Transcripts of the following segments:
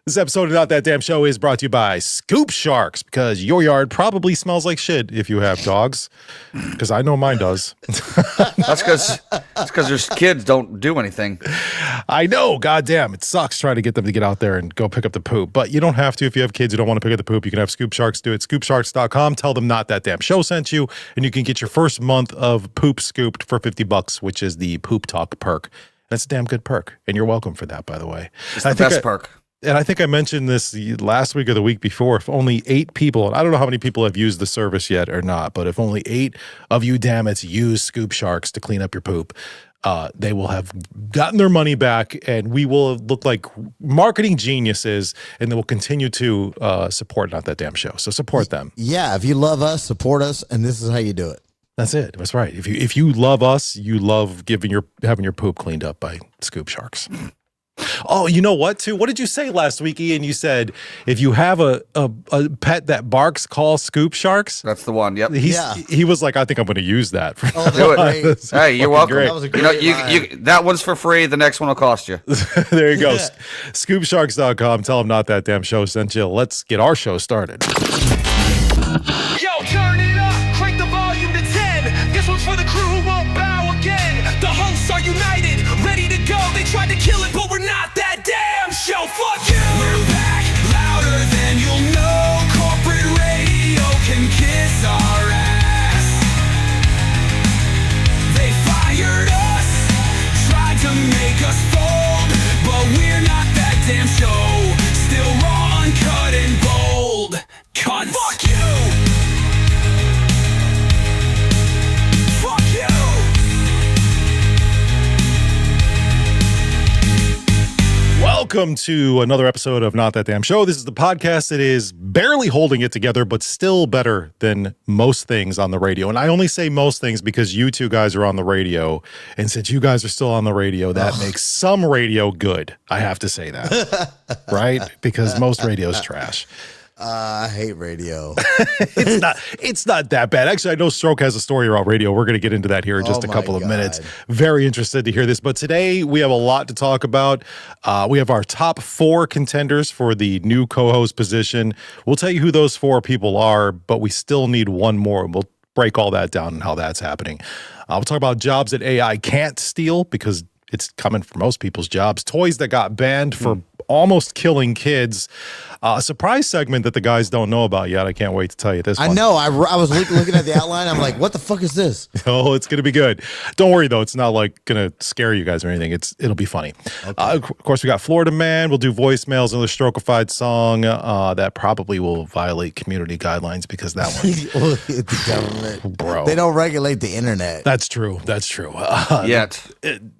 This episode of Not That Damn Show is brought to you by Scoop Sharks, because your yard probably smells like shit if you have dogs, because I know mine does. That's because your kids don't do anything. I know, goddamn, it sucks trying to get them to get out there and go pick up the poop, but you don't have to. If you have kids who don't want to pick up the poop, you can have Scoop Sharks do it. ScoopSharks.com. Tell them Not That Damn Show sent you, and you can get your first month of poop scooped for $50, which is the Poop Talk perk. That's a damn good perk, and you're welcome for that, by the way. It's the best perk. And I think I mentioned this last week or the week before. If only 8 people, and I don't know how many people have used the service yet or not, but if only 8 of you damn it's use Scoop Sharks to clean up your poop, they will have gotten their money back, and we will look like marketing geniuses, and they will continue to support Not That Damn Show. So support them. Yeah, if you love us, support us, and this is how you do it. That's it. That's right. If you love us, you love having your poop cleaned up by Scoop Sharks. Oh, you know what, too? What did you say last week, Ian? You said if you have a pet that barks, call Scoop Sharks. That's the one. Yep. He was like, I think I'm going to use that. Do it. Hey, you're welcome. That was a great that one's for free. The next one will cost you. There you go. ScoopSharks.com. Tell them Not That Damn Show sent you. Let's get our show started. Yo, turn it up, crank the volume to 10. This one's for the crew who won't bow again. The hosts are united, ready to go. They tried to kill it, but we're not that damn show. Fuck you. We're back, louder than you'll know. Corporate radio can kiss our ass. They fired us, tried to make us fold, but we're not that damn show. Still raw, uncut, and bold. Cunts. Fuck you. Fuck you. Welcome to another episode of Not That Damn Show. This is the podcast that is barely holding it together, but still better than most things on the radio. And I only say most things because you two guys are on the radio. And since you guys are still on the radio, that makes some radio good. I have to say that, right? Because most radio is trash. I hate radio. It's not that bad. Actually, I know Stroke has a story about radio. We're going to get into that here in just a couple of minutes. Very interested to hear this. But today we have a lot to talk about. We have our top 4 contenders for the new co-host position. We'll tell you who those 4 people are, but we still need one more. We'll break all that down and how that's happening. We'll talk about jobs that AI can't steal because it's coming for most people's jobs. Toys that got banned for almost killing kids. A surprise segment that the guys don't know about yet. I can't wait to tell you this one. I know. I was looking at the outline. I'm like, what the fuck is this? Oh, it's going to be good. Don't worry, though. It's not like going to scare you guys or anything. It'll be funny. Okay. Of course, we got Florida Man. We'll do voicemails, another Strokeified song that probably will violate community guidelines because that one. The government. Bro. They don't regulate the internet. That's true. That's true.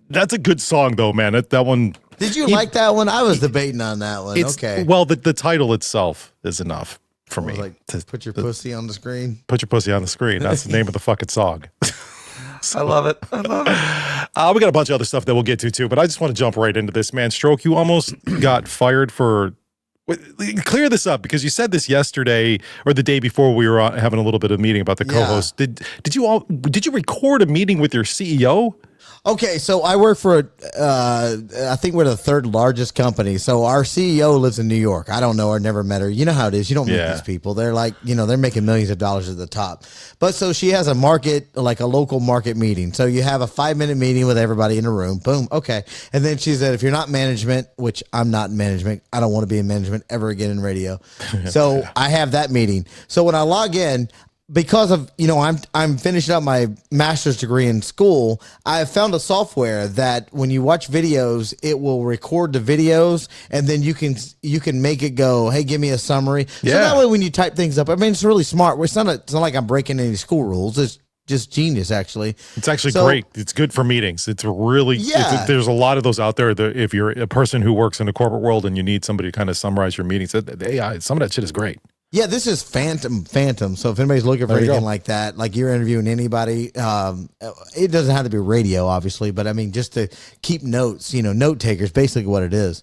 That's a good song, though, man. That one. Did you like that one? I was debating on that one. Okay. Well, the title itself is enough for me. Like, put your pussy on the screen. Put your pussy on the screen. That's the name of the fucking song. I love it. I love it. We got a bunch of other stuff that we'll get to, too, but I just want to jump right into this, man. Stroke, you almost got fired for... Clear this up, because you said this yesterday or the day before we were having a little bit of meeting about the co-host. Did you record a meeting with your CEO? Okay, so I work for, I think we're the 3rd largest company. So our CEO lives in New York. I don't know her, never met her. You know how it is. You don't meet these people. They're like, they're making millions of dollars at the top. But so she has a local market meeting. So you have a 5-minute meeting with everybody in the room. Boom. Okay. And then she said, if you're not management, which I'm not in management, I don't want to be in management ever again in radio. So I have that meeting. So when I log in, because of, I'm finishing up my master's degree in school, I have found a software that when you watch videos, it will record the videos and then you can make it go, hey, give me a summary. Yeah. So that way when you type things up, I mean, it's really smart. It's not like I'm breaking any school rules. It's just genius, actually. It's actually great. It's good for meetings. It's really, there's a lot of those out there. If you're a person who works in the corporate world and you need somebody to kind of summarize your meetings, AI, some of that shit is great. Yeah, this is Phantom. So if anybody's looking for anything like that, like you're interviewing anybody, it doesn't have to be radio, obviously, but I mean, just to keep notes, note takers, basically what it is.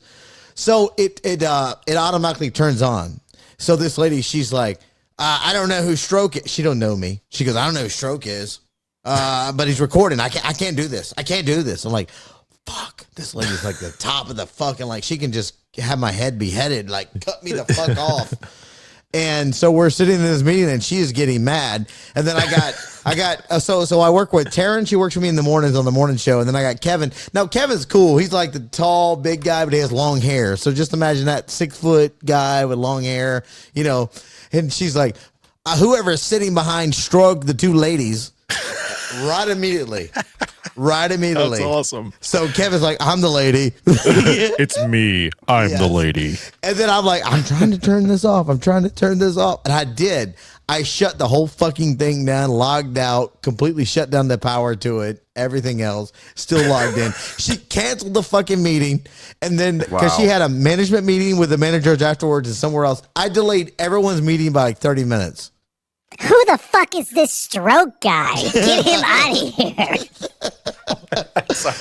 So it automatically turns on. So this lady, she's like, I don't know who Stroke is. She don't know me. She goes, I don't know who Stroke is, but he's recording. I can't do this. I can't do this. I'm like, fuck, this lady's like the top of the fucking, like, she can just have my head beheaded, like cut me the fuck off. And so we're sitting in this meeting and she is getting mad. And then so I work with Taryn. She works with me in the mornings on the morning show. And then I got Kevin. Now Kevin's cool. He's like the tall, big guy, but he has long hair. So just imagine that 6 foot guy with long hair, you know, and she's like, whoever's sitting behind Stroke, the 2 ladies, right immediately. That's awesome. So Kevin's like, I'm the lady. It's me. I'm the lady. And then I'm like, I'm trying to turn this off. And I did. I shut the whole fucking thing down, logged out, completely shut down the power to it, everything else, still logged in. She canceled the fucking meeting. And then, because she had a management meeting with the managers afterwards and somewhere else, I delayed everyone's meeting by like 30 minutes. Who the fuck is this Stroke guy? Get him out of here.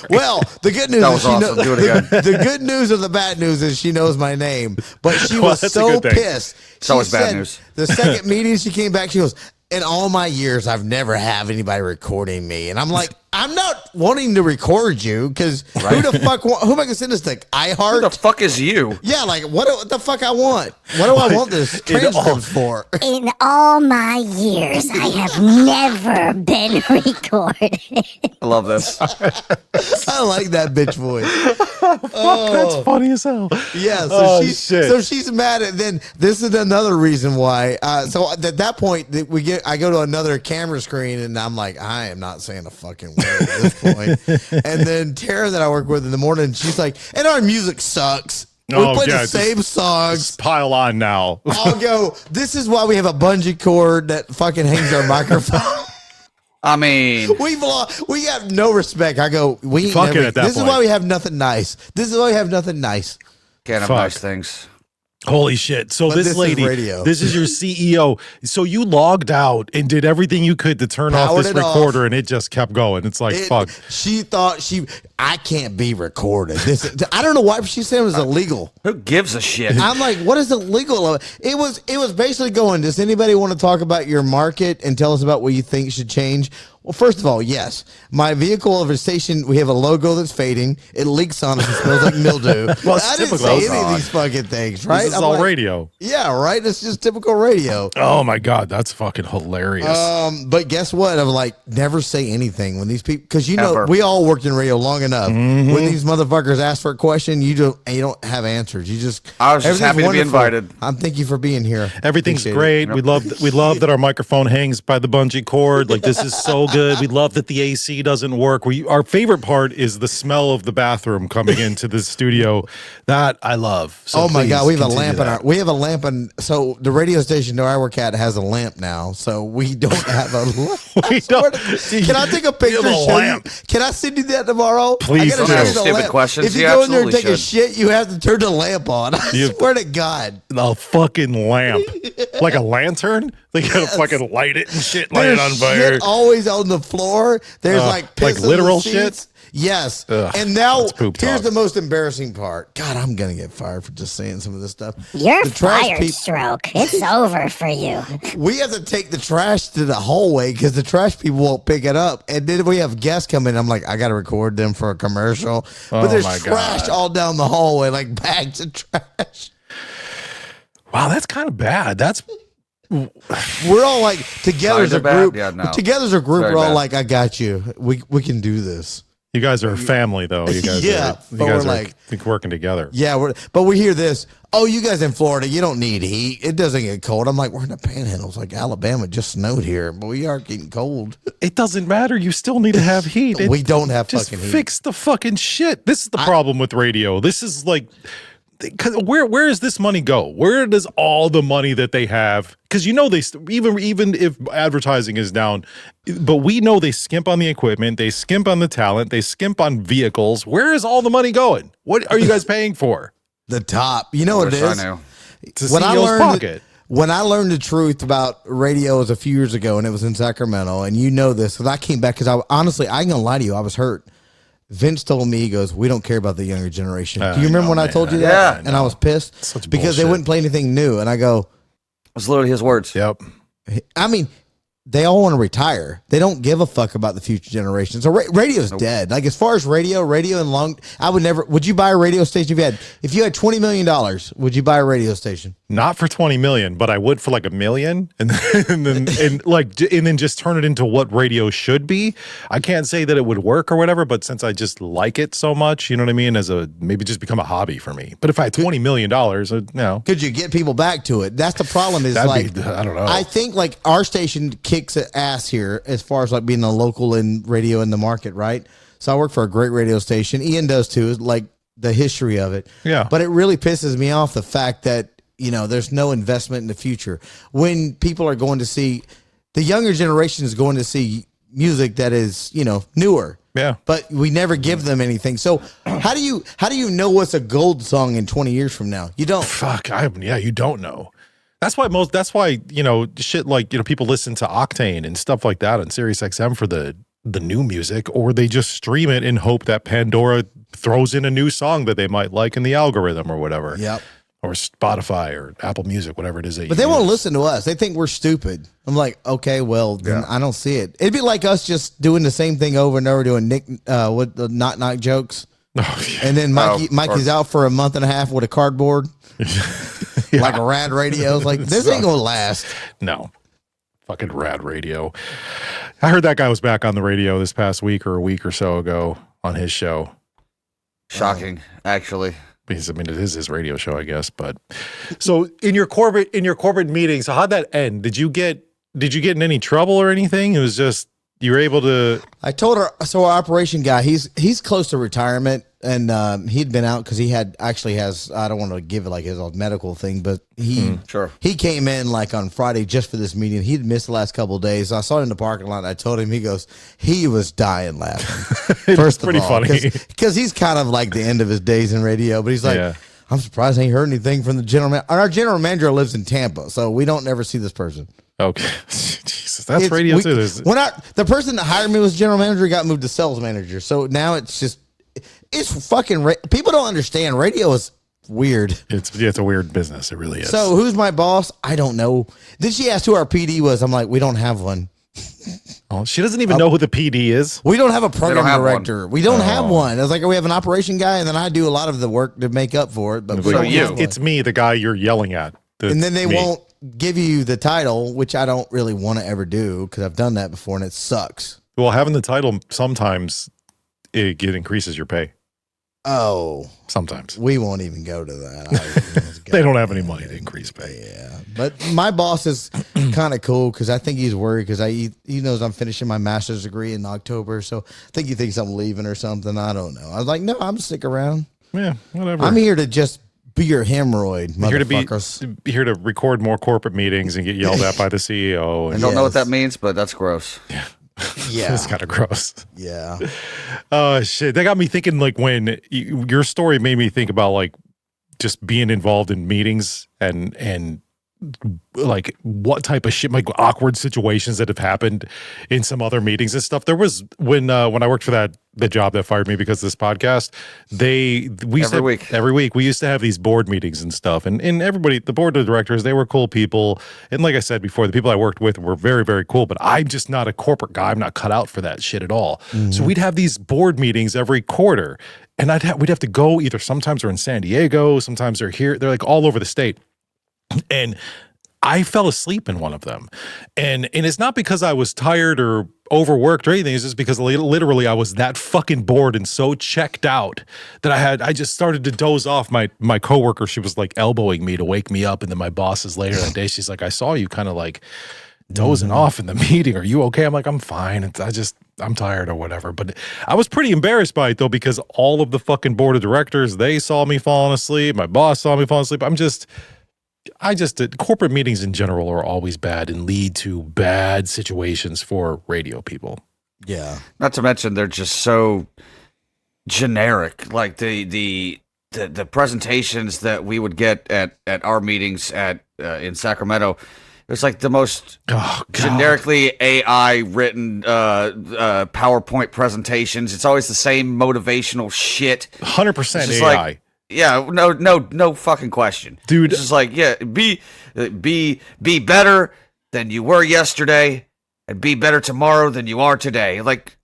Well, the good news is awesome. Do it again. the good news or the bad news is she knows my name. But she was so pissed. It's always bad news. The second meeting she came back, she goes, in all my years, I've never had anybody recording me. And I'm like, I'm not wanting to record you because who the fuck, who am I going to send this to? iHeart? Who the fuck is you? Yeah, like, what the fuck I want? What do I want this transcripts for? In all my years, I have never been recorded. I love this. I like that bitch voice. That's funny as hell. Yeah, so she's mad at. Then this is another reason why. So at that point, I go to another camera screen, and I'm like, I am not saying a fucking word at this point. And then Tara, that I work with in the morning, she's like, and our music sucks. We play the same songs. Just pile on now. I'll go. This is why we have a bungee cord that fucking hangs our microphone. I mean, we have no respect. I go, we ain't Fuck it never, at that this point. is why we have nothing nice. This is why we have nothing nice. can't have Fuck. nice things. Holy shit. So But this this is lady, radio. this is your CEO. So you logged out and did everything you could to turn off Powered this it off. recorder and it just kept going. It's like, fuck. She thought I can't be recorded. I don't know why she said it was illegal. Who gives a shit? I'm like, what is illegal? It was basically going, does anybody want to talk about your market and tell us about what you think should change? Well, first of all, yes. My vehicle of a station, we have a logo that's fading. It leaks on us. It smells like mildew. Well, it's I didn't typical. say any Oh, of these fucking things, right? This is I'm all like, radio. Yeah, right? It's just typical radio. Oh my God. That's fucking hilarious. But guess what? I'm like, never say anything when these people, because you know, Ever. we all worked in radio long enough. When these motherfuckers ask for a question, you don't have answers. You just, I was just everything's happy to be wonderful. invited. Thank you for being here. Everything's Appreciate great. it. We love that our microphone hangs by the bungee cord. Like, this is so good. We love that the AC doesn't work. Our favorite part is the smell of the bathroom coming into the studio. That I love. So Oh my please God, we have a continue lamp that. we have a lamp so the radio station that I work at has a lamp now. So we don't have a We don't- Can I take a picture? have a show you? lamp. Can I send you that tomorrow? Please I gotta do. show you the Stupid lamp. questions. If you You go in there and take absolutely a shit, you have to turn the lamp on. I You- swear to God. A fucking lamp. Like a lantern? They gotta fucking light it and shit, light There's it on fire. shit always on the floor. There's like piss like on the literal seats. shit? Yes. Ugh, and now that's poop here's talk. the most embarrassing part. God, I'm gonna get fired for just saying some of this stuff. You're The trash fired, peop- Stroke. It's over for you. We have to take the trash to the hallway because the trash people won't pick it up. And then we have guests come in. I'm like, I got to record them for a commercial. But Oh there's my trash God. all down the hallway, like bags of trash. Wow, that's kind of bad. That's We're all like, together as a Kinda bad? group. Yeah, no. Together as a group, Very we're all bad. like, I got you. We can do this. you guys are a family, though. You guys Yeah, are, you but guys we're are like- think working together. Yeah, but we hear this. Oh, you guys in Florida, you don't need heat. It doesn't get cold. I'm like, we're in the panhandle. It's like Alabama just snowed here, but we are getting cold. It doesn't matter. You still need to have heat. We don't have just fucking heat. fix the fucking shit. This is the problem with radio. This is like, 'cause where does this money go? Where does all the money that they have? Because you know even if advertising is down, but we know they skimp on the equipment, they skimp on the talent, they skimp on vehicles. Where is all the money going? What are you guys paying for? The top. You know what it Wish I is? knew. To When I CEO's learned pocket. When I learned the truth about radio was a few years ago, and it was in Sacramento, and you know this, because I came back, because honestly, I ain't gonna lie to you, I was hurt. Vince told me, he goes, we don't care about the younger generation. Do you remember when I told you that? Yeah. And I was pissed Such because they bullshit. wouldn't play anything new. And I go, That's literally his words. Yep. I mean, they all want to retire. They don't give a fuck about the future generation. So radio's dead. Like as far as radio and long, I would never. Would you buy a radio station if you had $20 million? Would you buy a radio station? Not for 20 million, but I would for like $1 million, and then just turn it into what radio should be. I can't say that it would work or whatever, but since I just like it so much, you know what I mean, maybe just become a hobby for me. But if I had $20 million, could you get people back to it? That's the problem. Is I don't know. I think like our station kicks ass here as far as like being a local and radio in the market, right? So I work for a great radio station. Ian does too. Like the history of it. Yeah. But it really pisses me off the fact that, there's no investment in the future. When people are going to see, the younger generation is going to see music that is, newer. Yeah. But we never give them anything. So how do you know what's a gold song in 20 years from now? You don't. Fuck. You don't know. That's why shit like, people listen to Octane and stuff like that on Sirius XM for the new music, or they just stream it and hope that Pandora throws in a new song that they might like in the algorithm or whatever. Yep. Or Spotify or Apple Music, whatever it is. But they won't listen to us. They think we're stupid. I'm like, okay, well, then I don't see it. It'd be like us just doing the same thing over and over, doing with the knock jokes. Oh, yeah. And then Mikey's out for a month and a half with a cardboard, like a rad radio. It's like, this ain't gonna last. No, fucking rad radio. I heard that guy was back on the radio this past week or a week or so ago on his show. Shocking, actually. Because it is his radio show, I guess. But so in your corporate meeting, so how'd that end? Did you get in any trouble or anything? It was just you were able to. I told her. So our operation guy, he's close to retirement, and he'd been out because he has. I don't want to give it like his medical thing, but he came in like on Friday just for this meeting. He'd missed the last couple of days. So I saw him in the parking lot. And I told him. He goes, he was dying laughing. First pretty of all, funny because he's kind of like the end of his days in radio. But he's like, I'm surprised I ain't heard anything from the general manager. Our general manager lives in Tampa, so we don't ever see this person. Okay, Jesus, that's radio too. The person that hired me was general manager, got moved to sales manager. So now it's fucking. People don't understand. Radio is weird. It's a weird business. It really is. So who's my boss? I don't know. Then she asked who our PD was. I'm like, we don't have one. Oh, she doesn't even know who the PD is. We don't have a program director. We don't have one. I was like, we have an operation guy, and then I do a lot of the work to make up for it. But it's me, the guy you're yelling at. And then they won't give you the title, which I don't really want to ever do because I've done that before and it sucks. Well, having the title sometimes it increases your pay. Oh, sometimes we won't even go to that. They don't have any money to increase pay. Yeah, but my boss is kind of cool because I think he's worried because he knows I'm finishing my master's degree in October, so I think he thinks I'm leaving or something. I don't know. I was like, no, I'm stick around. Yeah, whatever. I'm here to just be your hemorrhoid, motherfuckers. Here to record more corporate meetings and get yelled at by the CEO. I don't know what that means, but that's gross. Yeah. Yeah, it's kind of gross. Yeah. Oh shit, that got me thinking. Like when your story made me think about like just being involved in meetings and like what type of shit, like awkward situations that have happened in some other meetings and stuff. There was when I worked for the job that fired me because of this podcast, every week we used to have these board meetings and stuff, and everybody, the board of directors, they were cool people, and like I said before, the people I worked with were very, very cool, but I'm just not a corporate guy. I'm not cut out for that shit at all. So we'd have these board meetings every quarter, and we'd have to go either sometimes they're in San Diego, sometimes they're here, they're like all over the state. And I fell asleep in one of them. And it's not because I was tired or overworked or anything. It's just because literally I was that fucking bored and so checked out that I just started to doze off. My coworker, she was like elbowing me to wake me up. And then my bosses later that day, she's like, I saw you kind of like dozing off in the meeting. Are you okay? I'm like, I'm fine. I'm tired or whatever. But I was pretty embarrassed by it though, because all of the fucking board of directors, they saw me falling asleep. My boss saw me falling asleep. Corporate meetings in general are always bad and lead to bad situations for radio people. Yeah. Not to mention they're just so generic. Like the presentations that we would get at our meetings in Sacramento, it was like the most generically AI written PowerPoint presentations. It's always the same motivational shit. 100% AI. Like, yeah, no fucking question, dude. It's just like, yeah, be better than you were yesterday. and be better tomorrow than you are today. Like,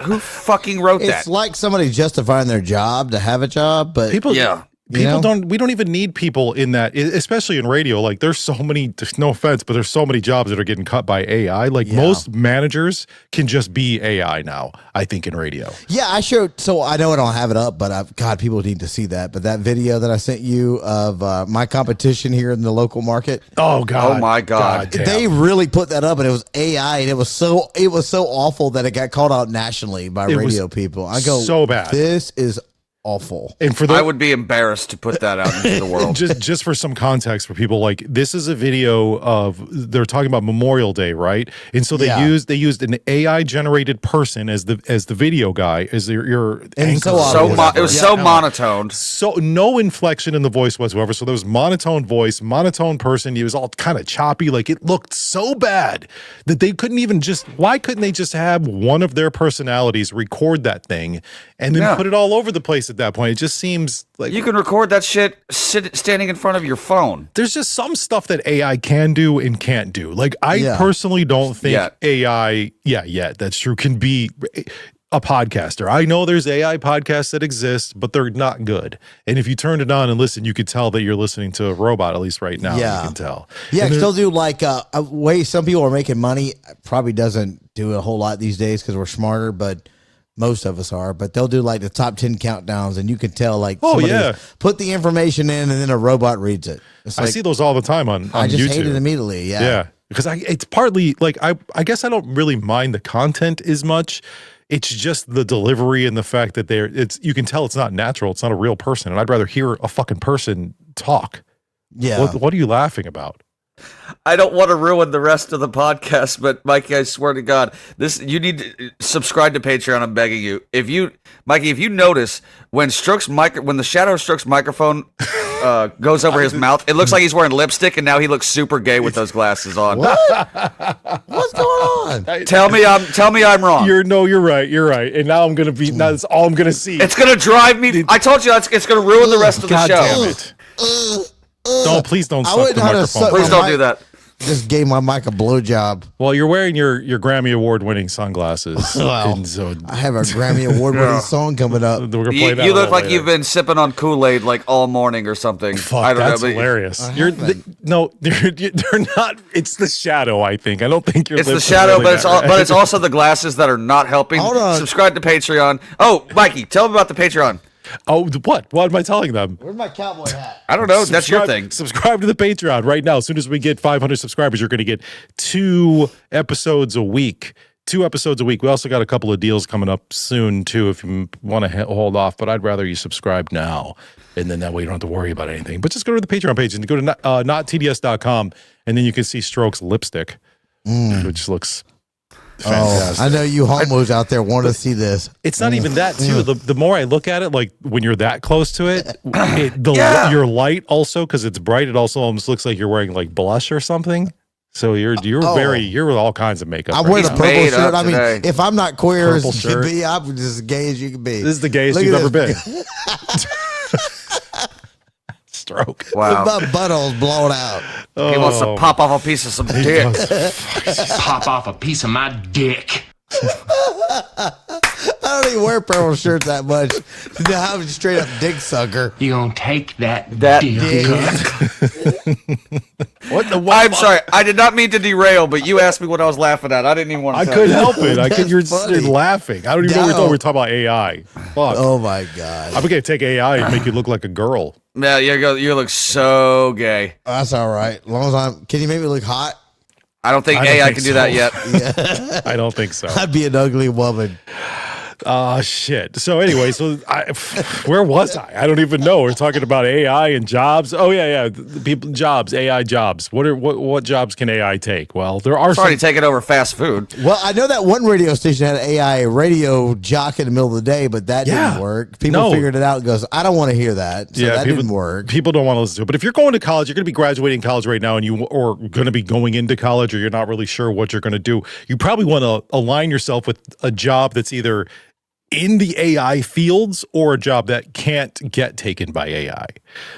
who fucking wrote that? It's like somebody justifying their job to have a job, but People, Yeah. we don't even need people in that, especially in radio. Like there's so many, no offense, but there's so many jobs that are getting cut by AI. Like most managers can just be AI now, I think, in radio. Yeah, I showed. So I know I don't have it up, but God, people need to see that. But that video that I sent you of my competition here in the local market. Oh God! Oh my God! damn. They really put that up, and it was AI, and it was so awful that it got called out nationally by radio people. I go, so bad. This is awful. And for I would be embarrassed to put that out into the world. just for some context for people, like this is a video of they're talking about Memorial Day, right? And so they used an AI generated person as the video guy, as your anchor. It was so monotone. So no inflection in the voice whatsoever. So there was monotone voice, monotone person. He was all kind of choppy. Like it looked so bad that they couldn't even why couldn't they just have one of their personalities record that thing and then put it all over the place at that point? It just seems like you can record that shit standing in front of your phone. There's just some stuff that AI can do and can't do. Like I personally don't think AI, that's true, can be a podcaster. I know there's AI podcasts that exist, but they're not good. And if you turn it on and listen, you could tell that you're listening to a robot, at least right now. Yeah. You can tell. Yeah, still do like a way some people are making money. Probably doesn't do a whole lot these days because we're smarter, but most of us are. But they'll do like the top 10 countdowns, and you can tell like put the information in, and then a robot reads it. It's like, I see those all the time on I just YouTube. hate it immediately. Yeah. Because it's partly like I guess I don't really mind the content as much. It's just the delivery and the fact that you can tell it's not natural. It's not a real person. And I'd rather hear a fucking person talk. Yeah. What are you laughing about? I don't want to ruin the rest of the podcast, but Mikey, I swear to God, you need to subscribe to Patreon. I'm begging you. Mikey, if you notice when the shadow of Stroke's microphone goes over his mouth, it looks like he's wearing lipstick, and now he looks super gay with those glasses on. What? What's going on? Tell me I'm wrong. You're right. You're right. And now that's all I'm gonna see. It's gonna drive me. I told you it's gonna ruin the rest of the God show. damn it. Please don't suck the microphone. Please don't do that. Just gave my mic a blowjob. Well, you're wearing your Grammy Award-winning sunglasses. Well, and so I have a Grammy Award-winning song coming up. we're gonna play that You look like later. you've been sipping on Kool-Aid like all morning or something. Fuck, I don't that's know, but hilarious. they're not. It's the shadow. I think. I don't think you're. it's the shadow, but it's also the glasses that are not helping. Hold on. Subscribe to Patreon. Oh, Mikey, tell them about the Patreon. Oh, what? What am I telling them? Where's my cowboy hat? I don't know. That's your thing. Subscribe to the Patreon right now. As soon as we get 500 subscribers, you're going to get 2 episodes a week. 2 episodes a week. We also got a couple of deals coming up soon, too, if you want to hold off. But I'd rather you subscribe now. And then that way you don't have to worry about anything. But just go to the Patreon page and go to nottds.com. And then you can see Stroke's lipstick, which looks fantastic. I know you homos out there want to see this. It's not even that too. The more I look at it, like when you're that close to it, your light also, because it's bright, it also almost looks like you're wearing like blush or something. So you're with all kinds of makeup. I wear the purple made shirt. up I mean, today. if I'm not queer Purple as you can shirt. be, I'm just as gay as you can be. This is the gayest Look you've at ever this. been. Stroke. Wow. My butthole's blown out. He wants to pop off a piece of some dick. Pop off a piece of my dick. I don't even wear purple shirts that much. I'm a straight up dick sucker. You gonna take that That dick? What the? I'm sorry. I did not mean to derail, but you asked me what I was laughing at. I didn't even want to I tell couldn't you. help it. You're funny. laughing. I don't even know what we were talking about AI. Fuck. Oh my god. I'm gonna take AI and make you look like a girl. Yeah, you look so gay. That's all right. As long as can you make me look hot? I don't think I don't AI think can so. do that yet. I don't think so. I'd be an ugly woman. Oh, shit. So anyway, where was I? I don't even know. We're talking about AI and jobs. Oh yeah. The people jobs, AI jobs. What jobs can AI take? Well, there are It's already taken over fast food. Well, I know that one radio station had an AI radio jock in the middle of the day, but that didn't work. People figured it out and goes, I don't want to hear that. So that didn't work. People don't want to listen to it. But if you're going to college, you're going to be graduating college right now, and or going to be going into college, or you're not really sure what you're going to do, you probably want to align yourself with a job that's either in the AI fields or a job that can't get taken by AI.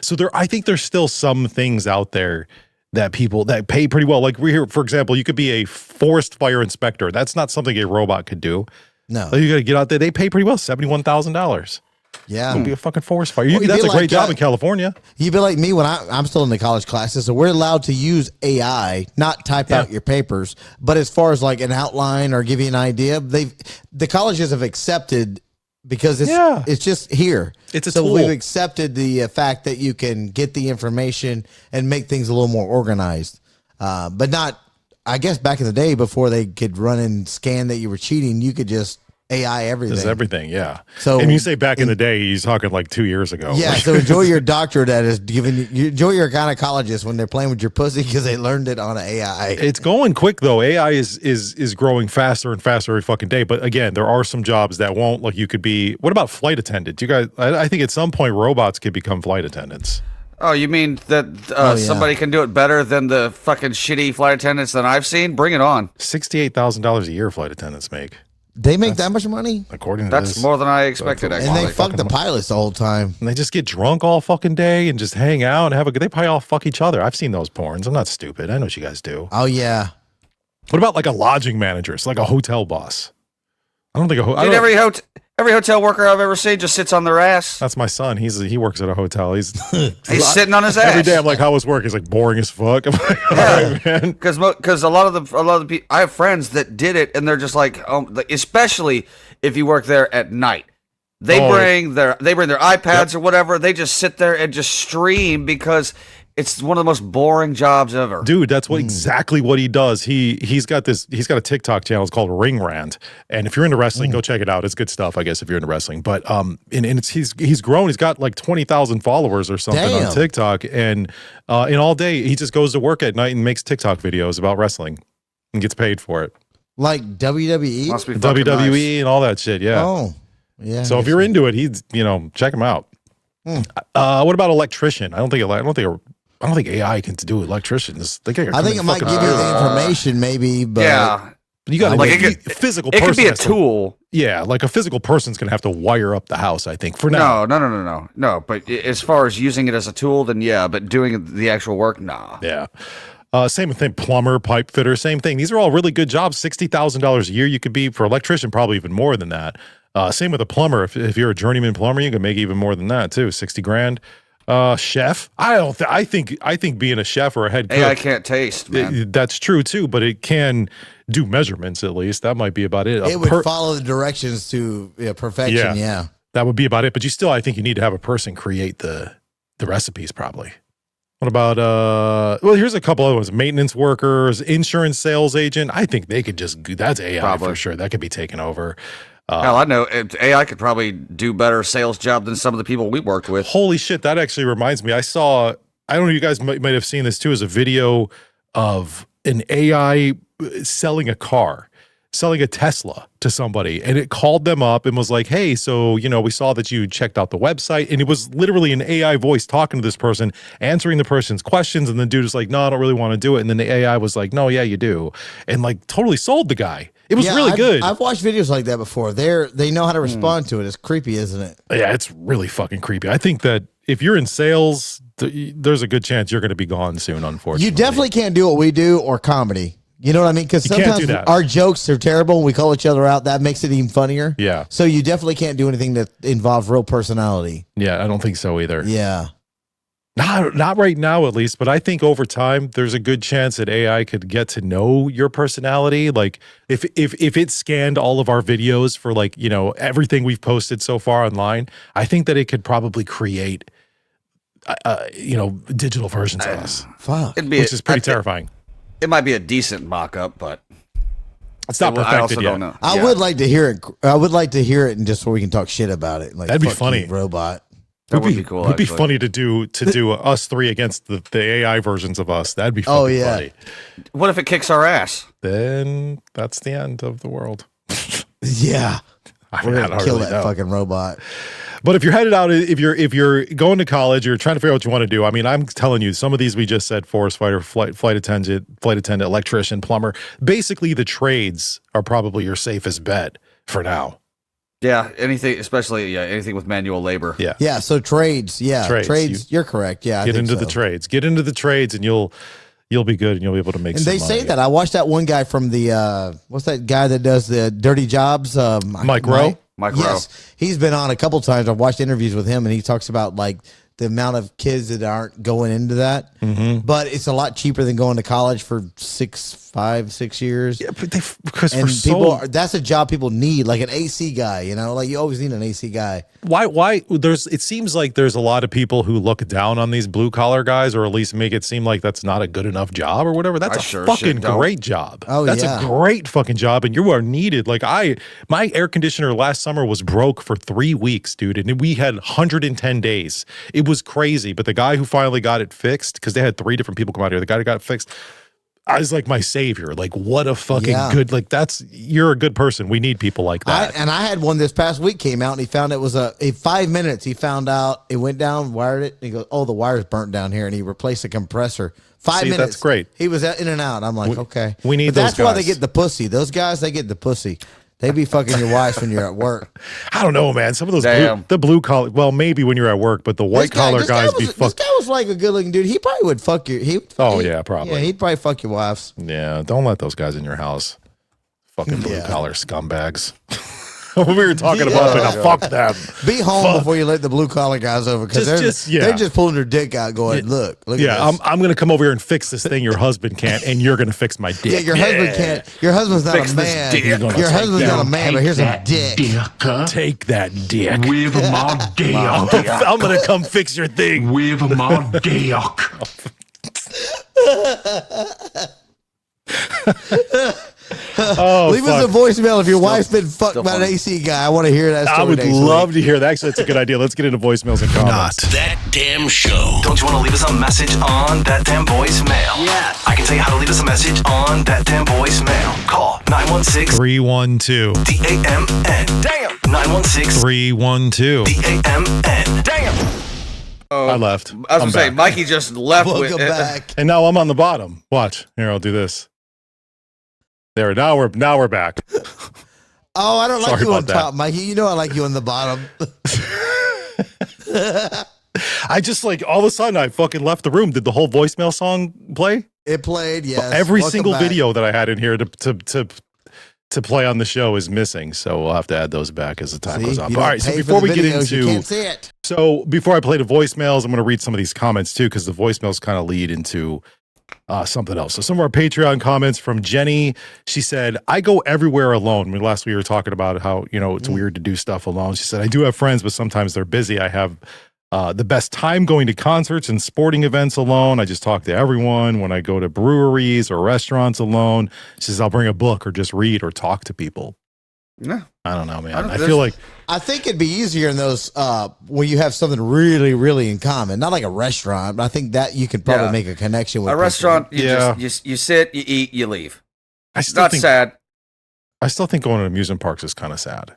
So I think there's still some things out there that people that pay pretty well. Like we're here, for example, you could be a forest fire inspector. That's not something a robot could do. No. You got to get out there. They pay pretty well, $71,000. Yeah. You'd be a fucking forest fire. Well, That's a like, great job in California. You'd be like me when I'm still in the college classes, so we're allowed to use AI, not type out your papers, but as far as like an outline or give you an idea, the colleges have accepted because it's just here. It's a so tool. we've accepted the fact that you can get the information and make things a little more organized, but not. I guess back in the day before they could run and scan that you were cheating, you could just AI everything. Just everything, yeah. So and you say back in the day, he's talking like 2 years ago. Yeah, so enjoy your doctorate that is giving you enjoy your gynecologist when they're playing with your pussy because they learned it on AI. It's going quick though. AI is growing faster and faster every fucking day. But again, there are some jobs that won't. Like you could be. What about flight attendant? You guys, I think at some point robots could become flight attendants. Oh, you mean that somebody can do it better than the fucking shitty flight attendants that I've seen? Bring it on. $68,000 a year flight attendants make. They make that much money? According to That's this. more than I expected, And actually. they fuck the pilots the whole time. And they just get drunk all fucking day and just hang out and have a good. They probably all fuck each other. I've seen those porns. I'm not stupid. I know what you guys do. Oh, yeah. What about like a lodging manager? It's like a hotel boss. I don't think Dude, every hotel worker I've ever seen just sits on their ass. That's my son. He works at a hotel. He's sitting on his ass every day. I'm like, how was work? He's like, boring as fuck. I'm like, all right, man. Because a lot of the people, I have friends that did it, and they're just like, especially if you work there at night, they bring their iPads or whatever. They just sit there and just stream because it's one of the most boring jobs ever. Dude, that's exactly what he does. He's got a TikTok channel. It's called Ring Rant. And if you're into wrestling, go check it out. It's good stuff, I guess, if you're into wrestling. But he's grown. He's got like 20,000 followers or something on TikTok. And all day he just goes to work at night and makes TikTok videos about wrestling and gets paid for it. Like WWE? Must be fucking WWE nice. and all that shit. Yeah. Oh, yeah. So if you're into it, check him out. What about electrician? I don't think AI can do electricians. I think it might give you the information, maybe, but Yeah. You got Like physical. It person could be a has to- tool. Yeah, like a physical person's gonna have to wire up the house. I think for now. No. But as far as using it as a tool, then yeah. But doing the actual work, nah. Yeah. Same thing. Plumber, pipe fitter, same thing. These are all really good jobs. $60,000 a year. You could be for electrician, probably even more than that. Same with a plumber. If you're a journeyman plumber, you can make even more than that too. 60 grand. Chef. I think being a chef or a head cook. AI can't taste, man. That's true too, but it can do measurements at least. That might be about it. it would follow the directions to perfection. Yeah. That would be about it. But I think you need to have a person create the recipes probably. What about, here's a couple other ones. Maintenance workers, insurance sales agent. I think they could that's AI for sure. That could be taken over. Hell, I know AI could probably do better sales job than some of the people we worked with. Holy shit. That actually reminds me. I don't know, you guys might have seen this too, as a video of an AI selling a car, selling a Tesla to somebody. And it called them up and was like, hey, so, we saw that you checked out the website. And it was literally an AI voice talking to this person, answering the person's questions. And the dude was like, no, I don't really want to do it. And then the AI was like, no, yeah, you do. And like totally sold the guy. It was really good. I've watched videos like that before. They know how to respond to it. It's creepy, isn't it? Yeah, it's really fucking creepy. I think that if you're in sales, there's a good chance you're going to be gone soon, unfortunately. You definitely can't do what we do or comedy. You know what I mean? Because can't do sometimes that. our jokes are terrible and we call each other out. That makes it even funnier. Yeah. So you definitely can't do anything that involves real personality. Yeah, I don't think so either. Yeah. Not right now, at least, but I think over time there's a good chance that AI could get to know your personality. Like if it scanned all of our videos for everything we've posted so far online, I think that it could probably create digital versions of us. Fuck. Which is pretty terrifying. It might be a decent mock-up, but it's not perfected I also yet. don't know. I would like to hear it. I would like to hear it, and just so we can talk shit about it. Like, that'd be fuck funny. you, robot. That would be cool. It'd be actually. funny to do us three against the AI versions of us. That'd be fucking funny. What if it kicks our ass? Then that's the end of the world. Yeah. We're I gonna don't kill really that know. fucking robot. But if you're headed out, if you're going to college, you're trying to figure out what you want to do. I mean, I'm telling you, some of these we just said: forest fighter, flight attendant, electrician, plumber. Basically, the trades are probably your safest bet for now. Yeah, anything, especially anything with manual labor. Yeah, Yeah. So trades. Yeah. Trades. Trades. You're correct. Yeah. Get into the trades, and you'll you'll be good and you'll be able to make And some they money. say that. I watched that one guy from the what's that guy that does the dirty jobs? Mike Rowe? Mike Rowe. Yes, he's been on a couple times. I've watched interviews with him, and he talks about like the amount of kids that aren't going into that. Mm-hmm. But it's a lot cheaper than going to college for 5, 6 years. Yeah, but because And for people, that's a job people need, like an AC guy. You know, like you always need an AC guy. why it seems like there's a lot of people who look down on these blue collar guys, or at least make it seem like that's not a good enough job or whatever. That's I a sure fucking shit don't. great job. Oh, that's yeah. a great fucking job, and you are needed. Like my air conditioner last summer was broke for 3 weeks, dude, and we had 110 days. It was crazy, but the guy who finally got it fixed, because they had 3 different people come out here, the guy who got it fixed, I was like my savior. Like, what a fucking good, like, you're a good person. We need people like that. I had one this past week came out, and he found it was in 5 minutes. He found out it went down, wired it, and he goes, "Oh, the wire's burnt down here," and he replaced the compressor. 5 See, minutes. that's great. He was in and out. I'm like, okay. we need But that's those why they guys. get the pussy. Those guys, they get the pussy. They be fucking your wives when you're at work. I don't know, man. Some of those Damn. the blue collar, well, maybe when you're at work, but the white collar guys be This fucked. guy was like a good looking dude. He probably would fuck you. Yeah, probably. Yeah, he'd probably fuck your wives. Yeah, don't let those guys in your house. Fucking blue Yeah. collar scumbags. We were talking about it. Now, fuck them. Be home before you let the blue collar guys over, because they're just pulling their dick out, going, "Look Yeah, at this." I'm gonna come over here and fix this thing your husband can't, and you're gonna fix my dick. Yeah, your husband can't. Your husband's not Fix a this man. dick. You're gonna Your take husband's that. not a man, but here's a That dick. Take that dick. With my dick. I'm gonna come fix your thing. With my dick. Oh, Leave us a fuck. voicemail if your wife's been fucked by an funny. AC guy. I want to hear that story. I would next love week. to hear that. Actually, that's a good idea. Let's get into voicemails and comments. That damn show. Don't you want to leave us a message on that damn voicemail? Yes. I can tell you how to leave us a message on that damn voicemail. Call 916 312 DAMN. Damn. 916 312. DAMN. Damn. I left. I was I'm gonna say, back. Mikey just left with Welcome back. And now I'm on the bottom. Watch. Here, I'll do this. There. Now we're back. Oh, I don't like Sorry you on about that. top, Mikey. You know I like you on the bottom. I just like all of a sudden I fucking left the room. Did the whole voicemail song play? It played, yes. Every Welcome single back. video that I had in here to play on the show is missing. So we'll have to add those back as the time See, goes on. you But, all don't right. So pay for before the we get videos, you into can't see it. So before I play the voicemails, I'm going to read some of these comments too, because the voicemails kind of lead into something else. So some of our Patreon comments from Jenny. She said, "I go everywhere alone." I mean, last week we were talking about how, it's weird to do stuff alone. She said, "I do have friends, but sometimes they're busy. I have the best time going to concerts and sporting events alone. I just talk to everyone when I go to breweries or restaurants alone." She says, "I'll bring a book or just read or talk to people." No. I don't know, man. I don't- I feel like I think it'd be easier in those when you have something really, really in common. Not like a restaurant, but I think that you could probably Yeah. make a connection with A people. restaurant, Yeah. you sit, you eat, you leave. I It's still not think sad. I still think going to amusement parks is kind of sad.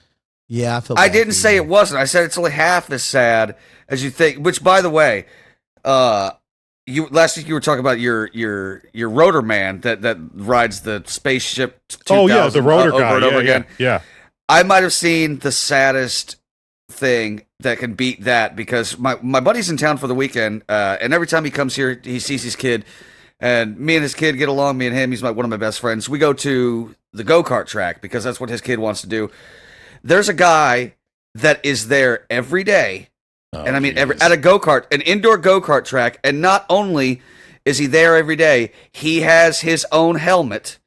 Yeah, I feel. I bad didn't for say you. it wasn't. I said it's only half as sad as you think. Which, by the way, you last week you were talking about your rotor man that rides the spaceship. 2000, Oh yeah, the rotor guy. over and over Yeah, again. yeah. I might have seen the saddest thing that can beat that, because my buddy's in town for the weekend, and every time he comes here, he sees his kid, and me and his kid get along. Me and him, he's one of my best friends. We go to the go-kart track because that's what his kid wants to do. There's a guy that is there every day, and I mean at a go-kart, an indoor go-kart track, and not only is he there every day, he has his own helmet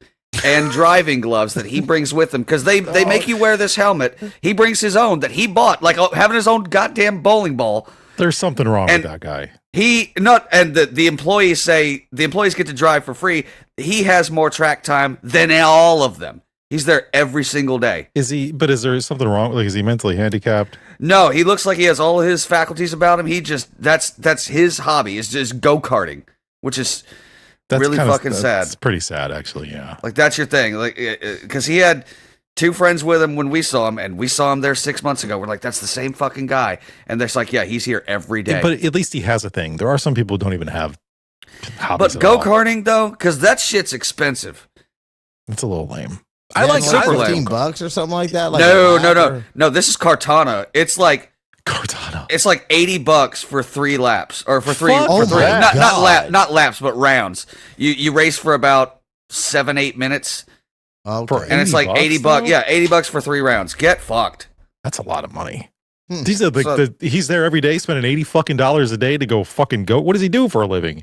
and driving gloves that he brings with him, because they make you wear this helmet. He brings his own that he bought, like having his own goddamn bowling ball. There's something wrong And- with that guy. The employees say the employees get to drive for free. He has more track time than all of them. He's there every single day. Is he? But is there something wrong? Like, is he mentally handicapped? No, he looks like he has all of his faculties about him. He just that's his hobby, is just go-karting, which is really fucking sad. It's pretty sad, actually. Yeah. Like, that's your thing, like, because he had two friends with him when we saw him, and we saw him there 6 months ago. We're like, that's the same fucking guy, and they're like, yeah, he's here every day. But at least he has a thing. There are some people who don't even have hobbies. But go-karting though, because that shit's expensive. It's a little lame. Yeah, I like it's super $15 lame. or something like that. Like No, a lap or- no. This is Cartana. It's like Cortana. It's like $80 for 3 laps, or for three. Fuck For three. that. Not laps, but rounds. You race for about 7-8 minutes, Okay. and it's like $80. though? Yeah, $80 for 3 rounds. Get fucked. That's a lot of money. He's he's there every day spending $80 a day to go fucking goat. What does he do for a living?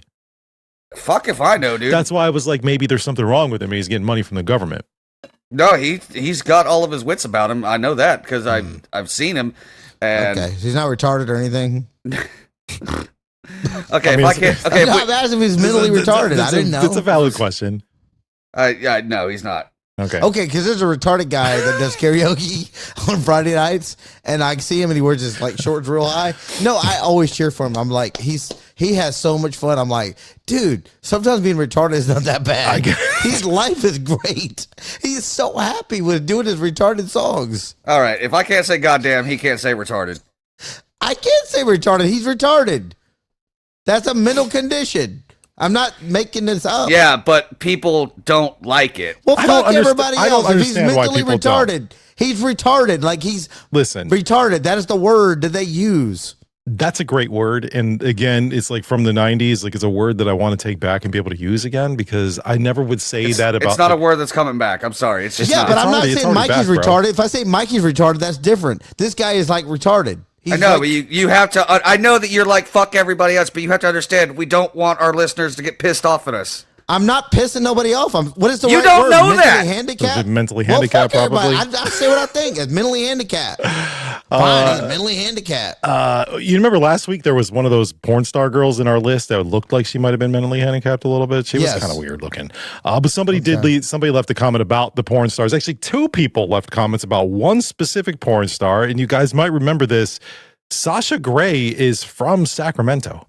Fuck if I know, dude. That's why I was like, maybe there's something wrong with him. He's getting money from the government. No, he's got all of his wits about him. I know that because I've seen him. And Okay, he's not retarded or anything. Okay, I mean, if I can't. Okay, I'm asking if he's mentally retarded. I didn't know. It's a valid question. yeah, no, he's not. Okay, because there's a retarded guy that does karaoke on Friday nights, and I see him and he wears his like shorts real high. No, I always cheer for him. I'm like, he has so much fun. I'm like, dude, sometimes being retarded is not that bad. His life is great. He's so happy with doing his retarded songs. All right, if I can't say goddamn, he can't say retarded. I can't say retarded. He's retarded. That's a mental condition. I'm not making this up. Yeah, but people don't like it. Well, I don't fuck everybody I don't else. If he's understand why mentally people retarded, he's retarded. Like he's Listen, retarded. That is the word that they use. that's a great word. And again, it's like from the 90s. Like it's a word that I want to take back and be able to use again because I never would say that about. It's not a word that's coming back. I'm sorry. It's just Yeah, not. but I'm not it's saying already Mikey's back, bro. retarded. If I say Mikey's retarded, that's different. This guy is like retarded. He's I know, like, but you have to. I know that you're like fuck everybody else, but you have to understand we don't want our listeners to get pissed off at us. I'm not pissing nobody off. What is the You right don't word? know mentally that. Handicapped? Is it mentally Well, handicapped, fuck everybody. probably? I say what I think. It's mentally handicapped. Fine, he's mentally handicapped. You remember last week there was one of those porn star girls in our list that looked like she might have been mentally handicapped a little bit. She was Yes. kind of weird looking. But somebody left a comment about the porn stars. Actually, 2 people left comments about one specific porn star, and you guys might remember this. Sasha Grey is from Sacramento.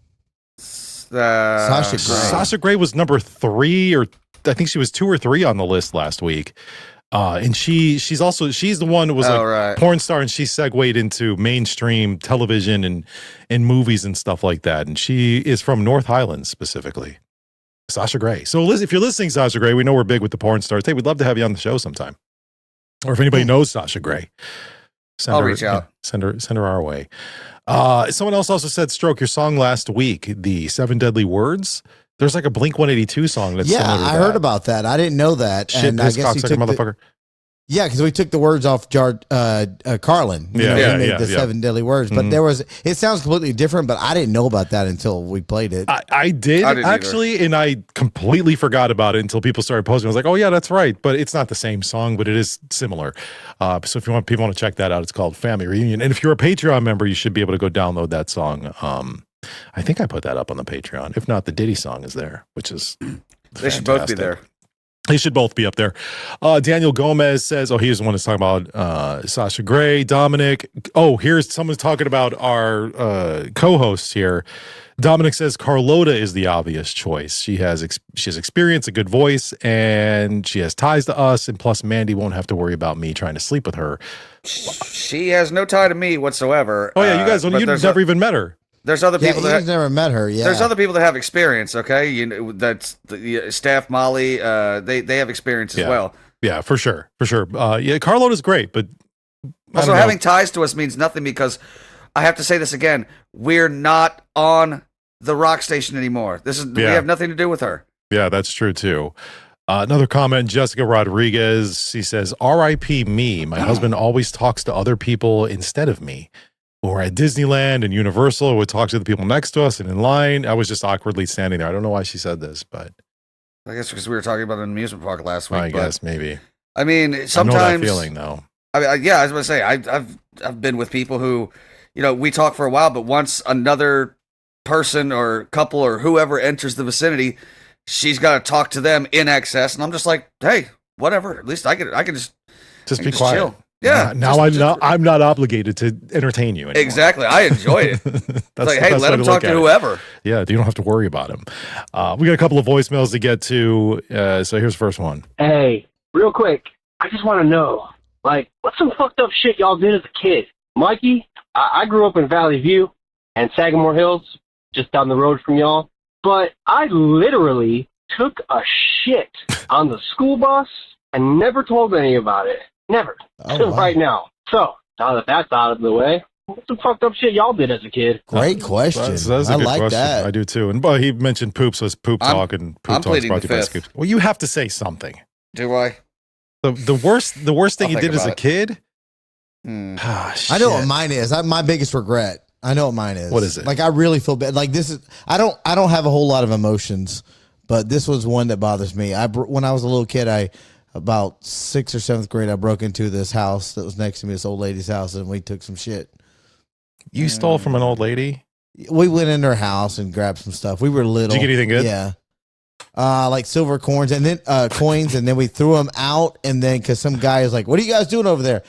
Sasha Grey. Sasha Grey was number 3, or I think she was 2 or 3 on the list last week. And she's the one who was right. porn star, and she segued into mainstream television and movies and stuff like that. And she is from North Highlands specifically. Sasha Grey. So if you're listening, Sasha Grey, we know we're big with the porn stars. Hey, we'd love to have you on the show sometime. Or if anybody knows Sasha Grey, I'll reach out. Send her our way. Someone else also said, Stroke, your song last week, the 7 Deadly Words. There's like a Blink 182 song that's similar to I that. heard about that. I didn't know that. Shit, and I piss, guess you cocksucker, took motherfucker. Yeah, because we took the words off Carlin. He made the 7 deadly words. But it sounds completely different, but I didn't know about that until we played it. I did actually, and I completely forgot about it until people started posting. I was like, oh yeah, that's right. But it's not the same song, but it is similar. So if people want to check that out, it's called Family Reunion. And if you're a Patreon member, you should be able to go download that song. I think I put that up on the Patreon. If not, the Diddy song is there, which is They should both be there. They should both be up there. Daniel Gomez says, he's the one that's talking about Sasha Grey, Dominic. Here's someone talking about our co-hosts here. Dominic says Carlota is the obvious choice. She has experience, a good voice, and she has ties to us. And plus, Mandy won't have to worry about me trying to sleep with her. She has no tie to me whatsoever. Oh yeah, you guys, you've never even met her. There's other people that never met her. Yeah, there's other people that have experience. Okay, you know that's the staff. Molly, they have experience as well. Yeah, for sure. Carlota's great, but also having ties to us means nothing because I have to say this again. We're not on the rock station anymore. We have nothing to do with her. Yeah, that's true too. Another comment, Jessica Rodriguez. She says, "R.I.P. me. My husband always talks to other people instead of me." Or at Disneyland and Universal, would talk to the people next to us and in line. I was just awkwardly standing there. I don't know why she said this, but I guess because we were talking about an amusement park last week. I guess maybe. I mean, sometimes I know that feeling though. I was going to say I've been with people who, we talk for a while, but once another person or couple or whoever enters the vicinity, she's got to talk to them in excess, and I'm just like, hey, whatever. At least I can just be quiet. Chill. Yeah. Now I'm not obligated to entertain you anymore. Exactly. I enjoy it. It's like, hey, let him talk to whoever. Yeah, you don't have to worry about him. We got a couple of voicemails to get to. So here's the first one. Hey, real quick, I just want to know, what's some fucked up shit y'all did as a kid? Mikey, I grew up in Valley View and Sagamore Hills, just down the road from y'all. But I literally took a shit on the school bus and never told any about it. Never. Oh, wow. Right now. So, now that that's out of the way, What's some fucked up shit y'all did as a kid? Great question. That's a I good like question. that. I do too. And he mentioned poop, so it's poop talk, and poop I'm talk is pleading brought the to you by fifth. Scoops. Well, you have to say something. Do I? The worst thing I'll you think did as a about it. kid. I know what mine is. My biggest regret. I know what mine is. What is it? Like I really feel bad. Like this is. I don't have a whole lot of emotions, but this was one that bothers me. When I was a little kid, about 6th or 7th grade, I broke into this house that was next to me, this old lady's house, and we took some shit. You stole from an old lady? We went in her house and grabbed some stuff. We were little. Did you get anything good? Yeah. Like silver coins and then coins, and then we threw them out. And then because some guy is like, "What are you guys doing over there?"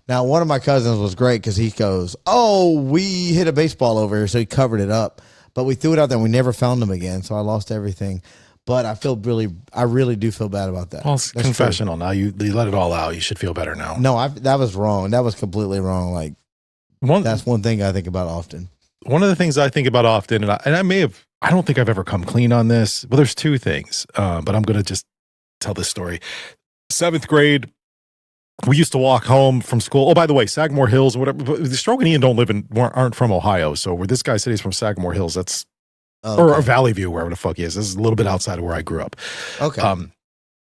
Now, one of my cousins was great because he goes, "Oh, we hit a baseball over here," so he covered it up. But we threw it out there, and we never found them again. So I lost everything. But I really do feel bad about that. Well, it's That's confessional now. You let it all out. You should feel better now. No, that was wrong. That was completely wrong. Like that's one thing I think about often. One of the things I think about often, and I don't think I've ever come clean on this. Well, there's two things, but I'm going to just tell this story. 7th grade, we used to walk home from school. Oh, by the way, Sagamore Hills, whatever. Stroke and Ian aren't from Ohio. So where this guy said he's from Sagamore Hills, that's or Valley View, wherever the fuck he is. This is a little bit outside of where I grew up. Okay.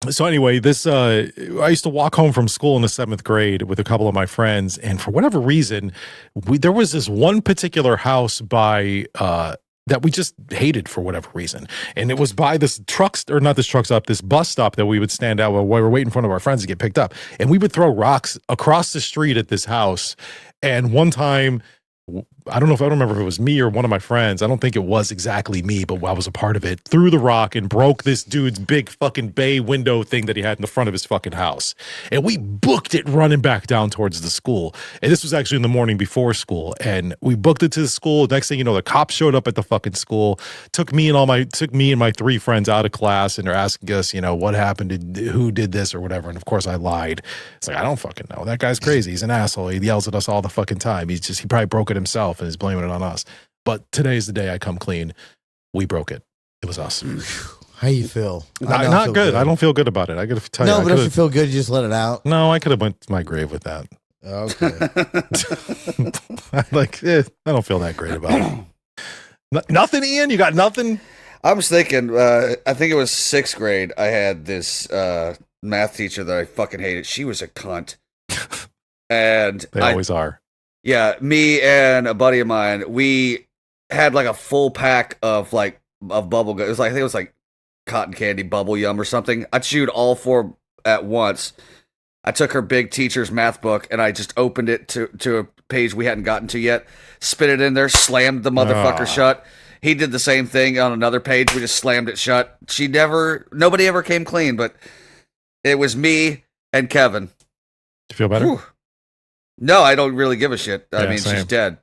So anyway, I used to walk home from school in the 7th grade with a couple of my friends, and for whatever reason, there was this one particular house by that we just hated for whatever reason, and it was by this this bus stop that we would stand out while we were waiting in front of our friends to get picked up, and we would throw rocks across the street at this house. And one time, I don't remember if it was me or one of my friends. I don't think it was exactly me, but I was a part of it. Threw the rock and broke this dude's big fucking bay window thing that he had in the front of his fucking house. And we booked it running back down towards the school. And this was actually in the morning before school. And we booked it to the school. Next thing you know, the cops showed up at the fucking school, took me and my 3 friends out of class, and they're asking us, what happened, who did this or whatever. And of course I lied. It's like, I don't fucking know. That guy's crazy. He's an asshole. He yells at us all the fucking time. He probably broke it himself and is blaming it on us. But today's the day I come clean. We broke it. It was us. How you feel? Not good. I don't feel good about it. I got to tell you. No, but don't you feel good? You just let it out. No, I could have went to my grave with that. Okay. I don't feel that great about it. Nothing, Ian? You got nothing? I was thinking, I think it was 6th grade. I had this math teacher that I fucking hated. She was a cunt. And they always are. Yeah, me and a buddy of mine, we had like a full pack of bubble gum. I think it was like cotton candy bubble yum or something. I chewed all 4 at once. I took her big teacher's math book and I just opened it to a page we hadn't gotten to yet, spit it in there, slammed the motherfucker shut. He did the same thing on another page. We just slammed it shut. Nobody ever came clean, but it was me and Kevin. Do you feel better? Whew. No, I don't really give a shit. I mean, same. she's dead.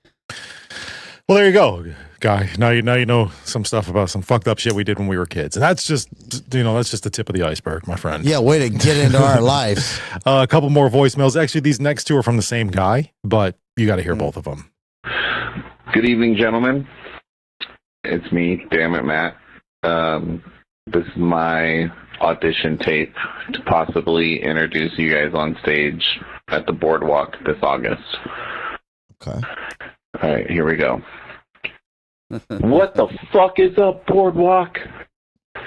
Well, there you go, guy. Now you know some stuff about some fucked up shit we did when we were kids, and that's just the tip of the iceberg, my friend. Yeah, way to get into our lives. A couple more voicemails. Actually, these next 2 are from the same guy, but you got to hear both of them. Good evening, gentlemen. It's me, damn it, Matt. This is my audition tape to possibly introduce you guys on stage at the boardwalk this August. Okay. All right, here we go. What the fuck is up, boardwalk?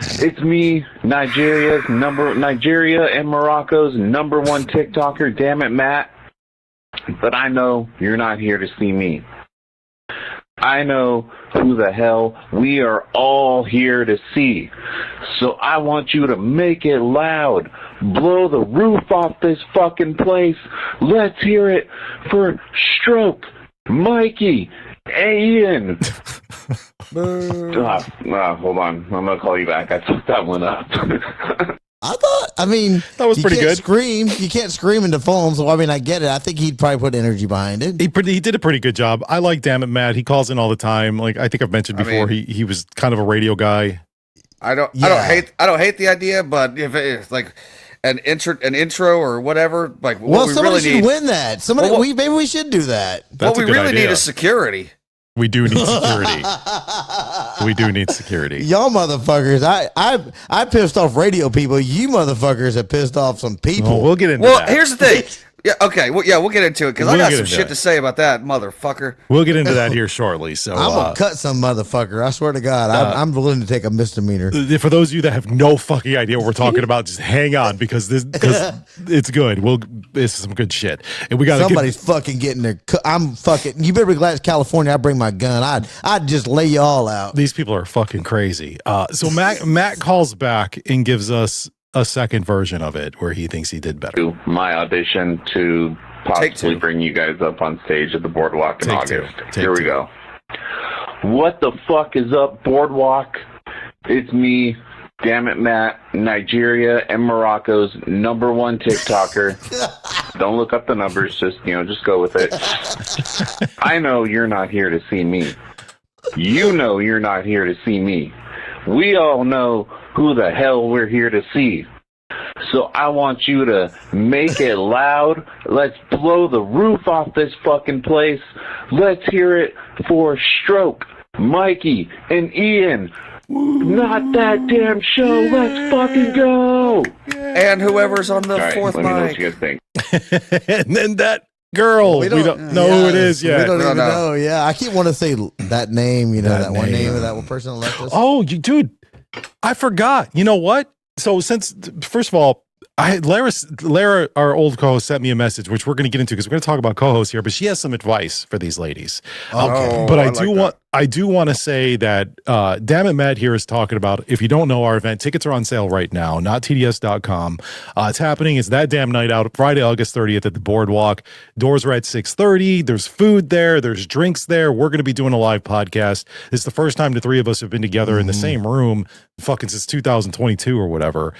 It's me, Nigeria and Morocco's #1 TikToker, damn it, Matt. But I know you're not here to see me. I know who the hell we are all here to see. So I want you to make it loud. Blow the roof off this fucking place. Let's hear it for Stroke, Mikey, Ian. Hold on. I'm going to call you back. I took that one up. That was pretty good. You can't scream into phone, so I get it. I think he'd probably put energy behind it. He did a pretty good job. I like Damn It Matt. He calls in all the time. Like I think I've mentioned before, he was kind of a radio guy. I don't hate the idea, but if it's like an intro or whatever, like somebody should win that. Maybe we should do that. What we really need is security. We do need security. We do need security. Y'all motherfuckers, I pissed off radio people. You motherfuckers have pissed off some people. We'll get into that. Here's the thing. Yeah, okay. Well, yeah, we'll get into it because I We'll got get some into shit it. to say about that motherfucker. We'll get into that here shortly. So I'm gonna cut some motherfucker. I swear to God, I'm willing to take a misdemeanor. for those of you that have no fucking idea what we're talking about, just hang on because it's good. It's some good shit, and we got Somebody's fucking getting their. I'm fucking. You better be glad it's California. I bring my gun. I'd just lay you all out. These people are fucking crazy. So Matt calls back and gives us a second version of it where he thinks he did better. To my audition to possibly bring you guys up on stage at the Boardwalk in August. Here we go. What the fuck is up, Boardwalk? It's me, damn it, Matt, Nigeria and Morocco's #1 TikToker. Don't look up the numbers, just go with it. I know you're not here to see me. You know you're not here to see me. We all know who the hell we're here to see. So I want you to make it loud. Let's blow the roof off this fucking place. Let's hear it for Stroke, Mikey, and Ian. Not that damn show. Let's fucking go. And whoever's on the fourth let me know what mic. you guys think. And then that girl, we don't know who it is yet. We don't even know. Yeah, I keep wanting to say that name. That one name of that one person that left us. Oh, dude, I forgot. You know what? So first of all, Lara, our old co-host, sent me a message, which we're going to get into because we're going to talk about co-hosts here. But she has some advice for these ladies. Okay, but I do want to say that Damn It Matt here is talking about, if you don't know our event, tickets are on sale right now, nottds.com. It's happening. It's that damn night out, Friday, August 30th at the Boardwalk. Doors are at 6:30. There's food there. There's drinks there. We're going to be doing a live podcast. It's the first time the three of us have been together in the same room fucking since 2022 or whatever.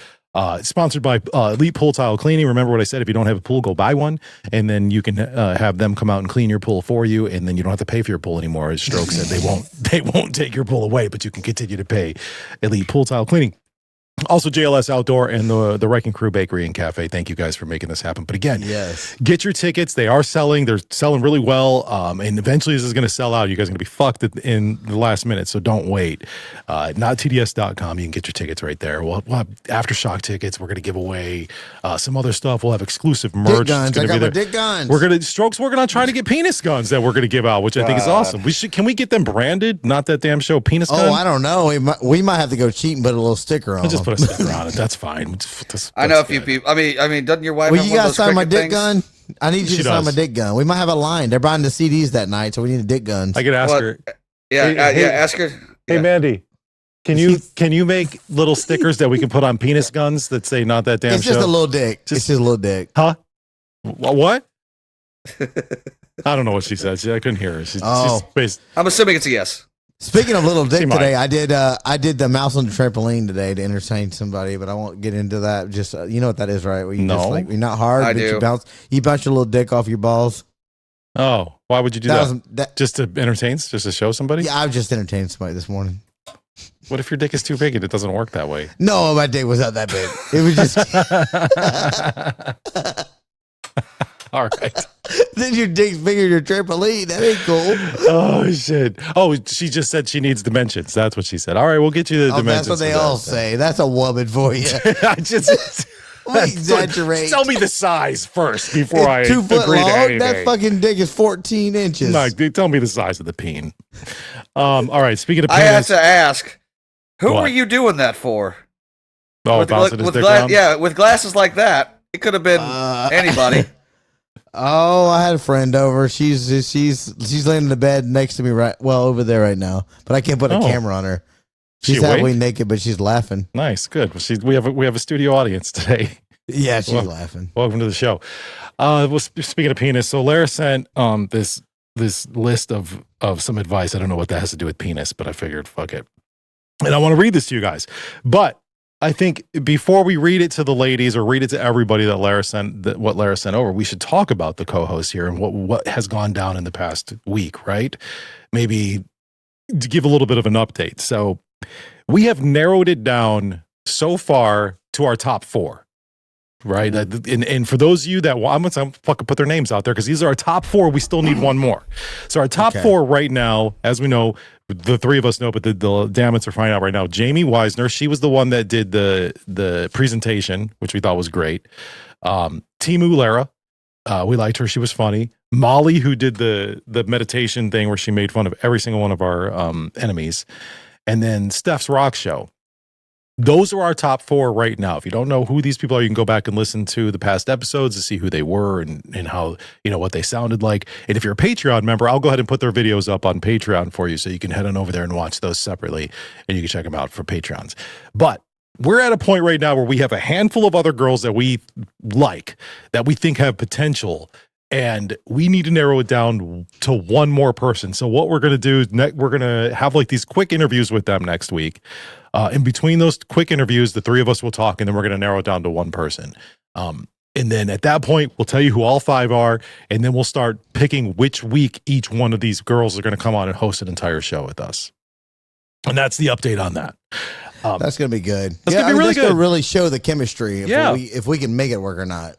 Sponsored by Elite Pool Tile Cleaning. Remember what I said, if you don't have a pool, go buy one, and then you can have them come out and clean your pool for you, and then you don't have to pay for your pool anymore. As Stroke said, they won't take your pool away, but you can continue to pay Elite Pool Tile Cleaning. Also, JLS Outdoor and the Wrecking Crew Bakery and Cafe. Thank you guys for making this happen. But again, yes, get your tickets. They are selling. They're selling really well. And eventually this is going to sell out. You guys are going to be fucked in the last minute. So don't wait. NotTDS.com. You can get your tickets right there. We'll have Aftershock tickets. We're going to give away some other stuff. We'll have exclusive merch. Dick guns. I got my dick guns. Stroke's working on trying to get penis guns that we're going to give out, which I think is awesome. Can we get them branded? Not that damn show penis gun? Oh, I don't know. We might have to go cheat and put a little sticker on. Just put a sticker on it. That's fine. I know a few people. I mean, doesn't your wife? Well, have you one of guys those sign my cricket dick gun. I need you to sign my dick gun. We might have a line. They're buying the CDs that night, so we need a dick guns. I could ask her. Yeah, ask her. Hey, Yeah. Mandy, can you make little stickers that we can put on penis guns that say "not that damn"? It's just a little dick. It's just a little dick. Huh? What? I don't know what she said. I couldn't hear her. She's I'm assuming it's a yes. Speaking of little dick today, I did the mouse on the trampoline today to entertain somebody, but I won't get into that. Just you know what that is, right? Where you just you're not hard, I but do. You bounce your little dick off your balls. Oh, why would you do that? Just to entertain? Just to show somebody? Yeah, I was just entertaining somebody this morning. What if your dick is too big and it doesn't work that way? No, my dick was not that big. It was just. All right. Then your dick's bigger than your trampoline. That ain't cool. Oh, shit. Oh, she just said she needs dimensions. That's what she said. All right, we'll get you the dimensions. That's what they all say. That's a woman for you. I just... exaggerate. Tell me the size first before I 2 foot agree to long. anything. That fucking dick is 14 inches. No, tell me the size of the peen. All right, speaking of penis... I have to ask, who What? were you doing that for? Oh, bouncing his dick around? Yeah, with glasses like that, it could have been anybody. Oh, I had a friend over. She's laying in the bed next to me over there right now. But I can't put a camera on her. She's halfway naked, but she's laughing. Nice, good. Well, we have a studio audience today. Yeah, she's laughing. Welcome to the show. Speaking of penis, so Lara sent this list of some advice. I don't know what that has to do with penis, but I figured fuck it. And I want to read this to you guys. But I think before we read it to the ladies or read it to everybody what Lara sent over, we should talk about the co-host here and what has gone down in the past week, right? Maybe to give a little bit of an update. So we have narrowed it down so far to our top 4, right? And for those of you that I'm going to fucking put their names out there because these are our top 4. We still need one more. So our top 4 right now, as we know, the three of us know, but the Dammits are finding out right now. Jamie Weisner, she was the one that did the presentation, which we thought was great. Timu Lara, We liked her. She was funny. Molly, who did the meditation thing where she made fun of every single one of our enemies. And then Steph's Rock Show. Those are our top 4 right now. If you don't know who these people are, you can go back and listen to the past episodes to see who they were and how, what they sounded like. And if you're a Patreon member, I'll go ahead and put their videos up on Patreon for you so you can head on over there and watch those separately and you can check them out for Patrons. But we're at a point right now where we have a handful of other girls that we like, that we think have potential, and we need to narrow it down to one more person. So what we're going to do is we're going to have like these quick interviews with them next week. In between those quick interviews, the 3 of us will talk, and then we're going to narrow it down to one person. And then at that point, we'll tell you who all 5 are, and then we'll start picking which week each one of these girls are going to come on and host an entire show with us. And that's the update on that. That's going to be good. That's going to be really good. Going to really show the chemistry if we can make it work or not.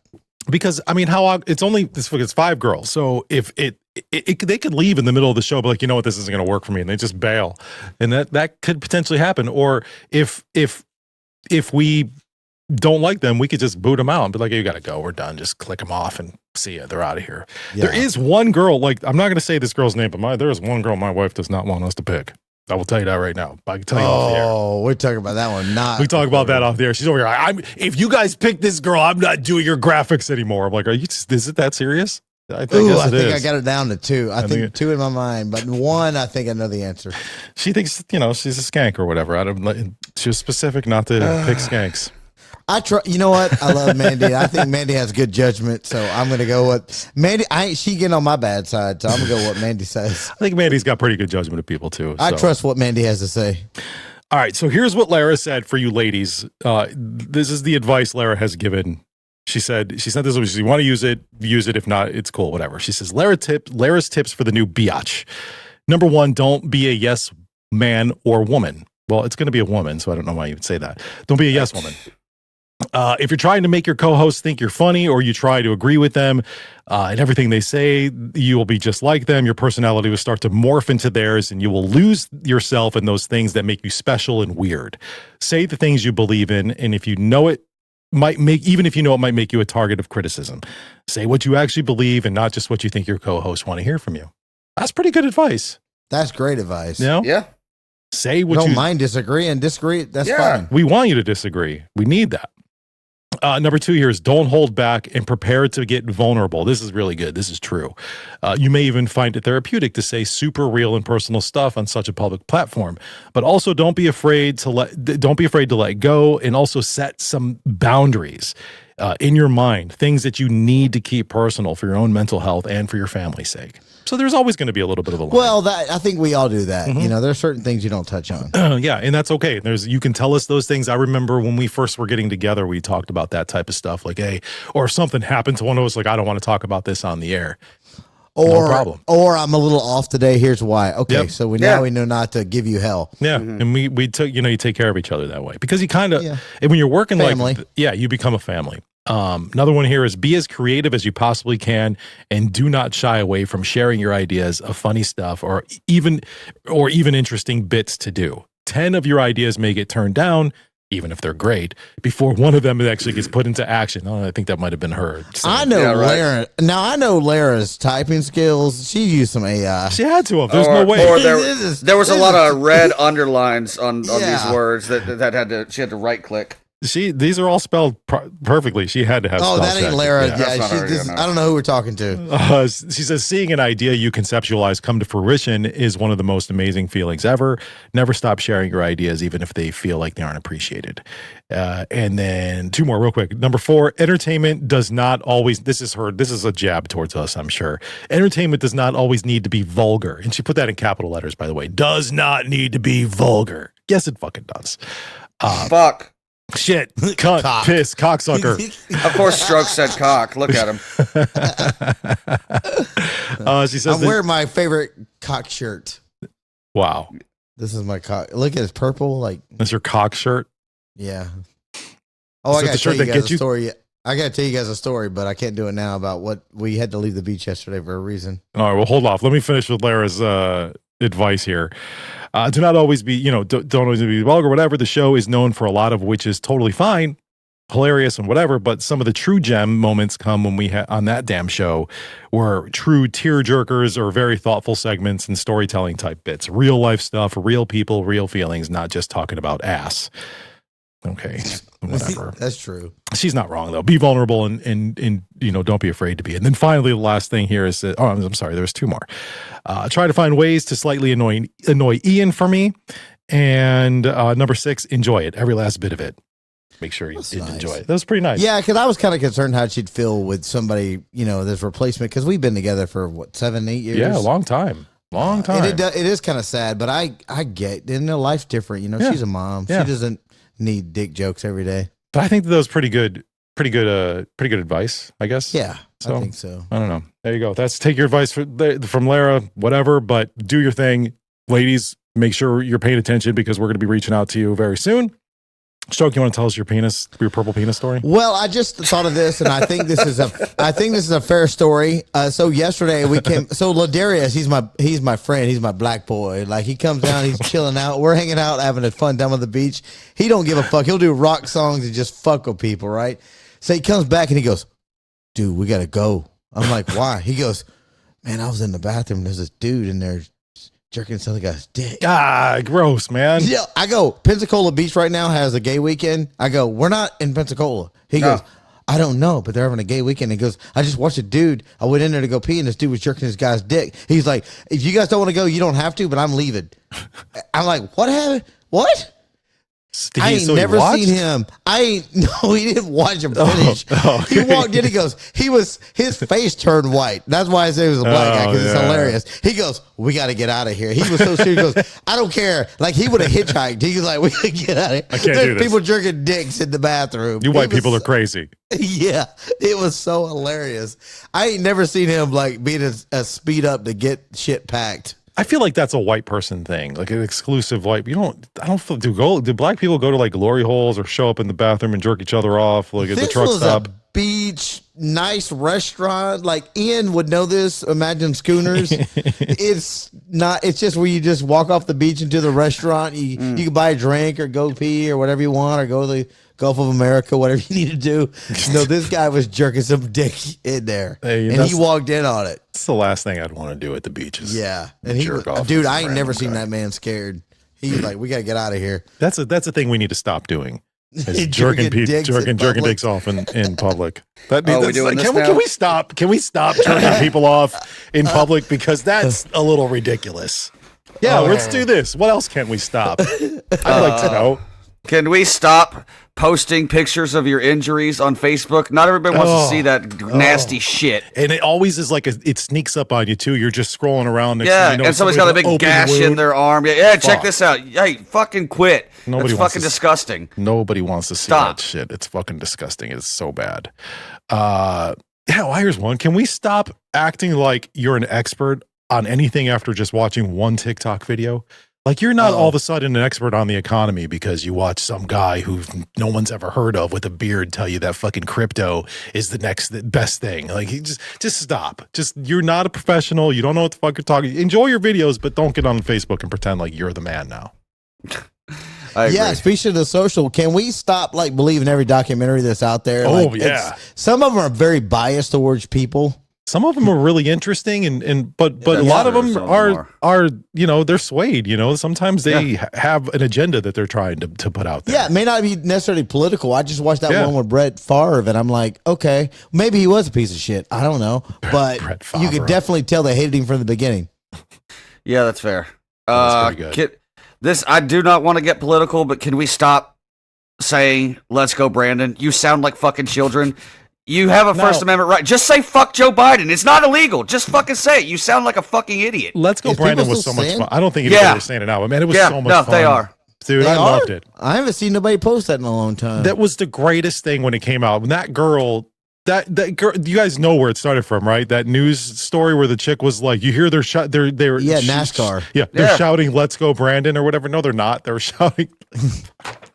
Because it's 5 girls. So if they could leave in the middle of the show, but like, you know what, this isn't going to work for me, and they just bail, and that could potentially happen. Or if we don't like them, we could just boot them out and be like, hey, you got to go, we're done, just click them off and see ya, they're out of here. Yeah. There is one girl, like, I'm not going to say this girl's name, but there is one girl my wife does not want us to pick. I will tell you that right now. I can tell you off the air. Oh, we're talking about that one. We talk about that off the air. She's over here. If you guys pick this girl, I'm not doing your graphics anymore. I'm like, is it that serious? I think I got it down to 2. I think 2 in my mind, but 1, I think I know the answer. She thinks, she's a skank or whatever. She was specific not to pick skanks. You know what? I love Mandy. I think Mandy has good judgment, so I'm going to go with Mandy. She getting on my bad side, so I'm going to go with what Mandy says. I think Mandy's got pretty good judgment of people too. I trust what Mandy has to say. All right, so here's what Lara said for you ladies. This is the advice Lara has given. She said this. If you want to use it. If not, it's cool. Whatever. She says Lara's tips for the new biatch. Number 1, don't be a yes man or woman. Well, it's going to be a woman, so I don't know why you would say that. Don't be a yes woman. If you're trying to make your co-hosts think you're funny, or you try to agree with them and everything they say, you will be just like them. Your personality will start to morph into theirs, and you will lose yourself in those things that make you special and weird. Say the things you believe in, and if you know it might make you a target of criticism. Say what you actually believe and not just what you think your co-hosts want to hear from you. That's pretty good advice. That's great advice. Yeah. Say what don't mind disagreeing. Disagree. That's fine. We want you to disagree. We need that. Number 2 here is don't hold back and prepare to get vulnerable. This is really good. This is true. You may even find it therapeutic to say super real and personal stuff on such a public platform, but also don't be afraid to let go, and also set some boundaries in your mind, things that you need to keep personal for your own mental health and for your family's sake. So there's always going to be a little bit of a line. Well, I think we all do that. Mm-hmm. There's certain things you don't touch on. Yeah, and that's okay. You can tell us those things. I remember when we first were getting together, we talked about that type of stuff. Like, hey, or if something happened to one of us, like, I don't want to talk about this on the air. No problem. Or I'm a little off today. Here's why. Okay, so we know not to give you hell. Yeah, and we took you take care of each other that way, because you kind of and when you're working family. You become a family. Another one here is be as creative as you possibly can, and do not shy away from sharing your ideas of funny stuff or even interesting bits to do. 10 of your ideas may get turned down, even if they're great, before one of them actually gets put into action. I think that might have been her. I know Lara. Now I know Lara's typing skills. She used some AI. She had to have. There's no way. Or there was a lot of red underlines on these words that she had to right click. These are all spelled perfectly. She had to have. Oh, that ain't Lara. I don't know who we're talking to. She says, seeing an idea you conceptualize come to fruition is one of the most amazing feelings ever. Never stop sharing your ideas, even if they feel like they aren't appreciated. And then 2 more real quick. Number 4, entertainment does not always, this is a jab towards us, I'm sure. Entertainment does not always need to be vulgar. And she put that in capital letters, by the way. Does not need to be vulgar. Yes, it fucking does. Fuck. Shit, cunt, piss, cocksucker. Of course, Stroke said cock. Look at him. She says, I'm wearing my favorite cock shirt. Wow. This is my cock. Look at it's purple. That's your cock shirt? Yeah. Oh, I got to tell you guys a story. I got to tell you guys a story, but I can't do it now about what we had to leave the beach yesterday for a reason. All right, well, hold off. Let me finish with Lara's advice here. Do not always be, don't always be vulgar, whatever. The show is known for a lot of which is totally fine. hilarious and whatever, but some of the true gem moments come when we had on that damn show were true tear jerkers or very thoughtful segments and storytelling type bits, real life stuff, real people, real feelings, not just talking about ass. Okay, whatever. That's true. She's not wrong though. Be vulnerable and don't be afraid to be. And then finally, the last thing here is that, I'm sorry, there's two more. Try to find ways to slightly annoy Ian for me. And number 6, enjoy it, every last bit of it. Make sure you did enjoy it. That was pretty nice. Yeah, because I was kind of concerned how she'd feel with somebody, this replacement, because we've been together for, 7, 8 years? Yeah, a long time. Long time. It is kind of sad, but I get, life's different. She's a mom. Yeah. She doesn't need dick jokes every day. But I think that was pretty good advice, I guess. Yeah, I think so. I don't know. There you go. Take your advice from Lara, whatever, but do your thing. Ladies, make sure you're paying attention because we're going to be reaching out to you very soon. Stroke, you want to tell us your purple penis story? Well, I just thought of this, and I think this is a fair story. So yesterday we came. So Ladarius, he's my friend. He's my black boy. Like he comes down, he's chilling out. We're hanging out, having a fun time on the beach. He don't give a fuck. He'll do rock songs and just fuck with people, right? So he comes back and he goes, "Dude, we gotta go." I'm like, "Why?" He goes, "Man, I was in the bathroom. There's this dude in there jerking some guy's dick." Ah, gross, man. Yeah, I go, Pensacola Beach right now has a gay weekend. I go, we're not in Pensacola. He goes, I don't know, but they're having a gay weekend. He goes, I just watched a dude. I went in there to go pee, and this dude was jerking this guy's dick. He's like, if you guys don't want to go, you don't have to, but I'm leaving. I'm like, what happened? What? I ain't never seen him. He didn't watch him finish. He walked in, his face turned white. That's why I say he was a black guy, because it's hilarious. He goes, we got to get out of here. He was so serious. He goes, I don't care. Like he would have hitchhiked. He was like, we got to get out of here. I can't do this. People jerking dicks in the bathroom. You white people are crazy. Yeah, it was so hilarious. I ain't never seen him like being a speed up to get shit packed. I feel like that's a white person thing, like an exclusive white. Do black people go to like glory holes or show up in the bathroom and jerk each other off like at the truck stop? Beach, nice restaurant. Like Ian would know this. Imagine Schooners. It's just where you just walk off the beach into the restaurant. You can buy a drink or go pee or whatever you want, or go to the Gulf of America, whatever you need to do. No, this guy was jerking some dick in there, and he walked in on it. It's the last thing I'd want to do at the beaches. Yeah, and dude, I ain't never seen that man scared. He's like, we got to get out of here. That's a thing we need to stop doing. Is jerking dicks off in public. Can we stop jerking people off in public, because that's a little ridiculous. Yeah, let's do this. What else can we stop? I'd like to know. Can we stop posting pictures of your injuries on Facebook? Not everybody wants to see that nasty shit. And it always is like it sneaks up on you too. You're just scrolling around. And somebody's got a big gash in their arm. Yeah, check this out. Hey, fucking quit. That's fucking disgusting. Nobody wants to see that shit. It's fucking disgusting. It's so bad. Here's one. Can we stop acting like you're an expert on anything after just watching one TikTok video? Like, you're not all of a sudden an expert on the economy because you watch some guy who no one's ever heard of with a beard tell you that fucking crypto is the best thing. Like, just stop. You're not a professional. You don't know what the fuck you're talking. Enjoy your videos, but don't get on Facebook and pretend like you're the man now. Yeah, speaking of the social, can we stop like believing every documentary that's out there? Some of them are very biased towards people. Some of them are really interesting, but a lot of them are they're swayed. Sometimes they have an agenda that they're trying to put out there. Yeah, it may not be necessarily political. I just watched that one with Brett Favre, and I'm like, okay, maybe he was a piece of shit. I don't know, but you could definitely tell they hated him from the beginning. Yeah, that's fair. That's pretty good. I do not want to get political, but can we stop saying "Let's go, Brandon"? You sound like fucking children. You have a First Amendment right. Just say fuck Joe Biden. It's not illegal. Just fucking say it. You sound like a fucking idiot. Let's go, Brandon was so much fun. I don't think anybody was saying it now, but man, it was so much fun. They are. Dude, I loved it. I haven't seen nobody post that in a long time. That was the greatest thing when it came out. When that girl, that girl, you guys know where it started from, right? That news story where the chick was like, you hear they're NASCAR. They're shouting, "Let's go, Brandon," or whatever. No, they're not. They're shouting.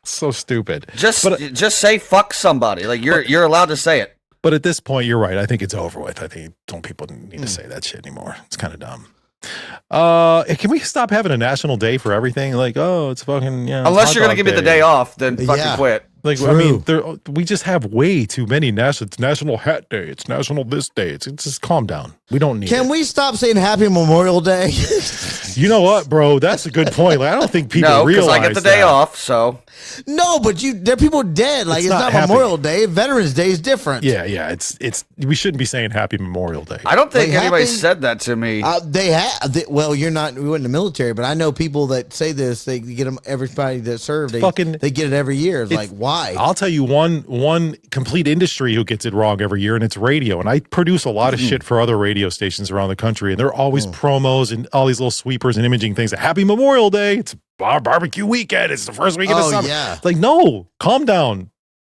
So stupid. Just say fuck somebody. Like you're allowed to say it. But at this point, you're right. I think it's over with. I think people need to say that shit anymore. It's kind of dumb. Can we stop having a national day for everything? Like, it's fucking Unless you're gonna give me the day off, then fucking quit. Like, True. I mean, we just have way too many national. It's National Hat Day. It's National this day. It's just calm down. We don't need. Can we stop saying Happy Memorial Day? You know what, bro? That's a good point. Like, I don't think people realize I get the day off. So no, but there are people dead. Like it's not happy. Memorial Day. Veterans Day is different. Yeah. It's. We shouldn't be saying Happy Memorial Day. I don't think Like, anybody happy- said that to me. They have. Well, you're not. We weren't in the military, but I know people that say this. They get them. Everybody that served, they get it every year. It's like, why? I'll tell you one complete industry who gets it wrong every year, and it's radio. And I produce a lot of shit for other radio stations around the country, and they're always promos and all these little sweepers and imaging things. Happy Memorial Day! It's barbecue weekend. It's the first weekend of summer. Yeah. Like, no, calm down.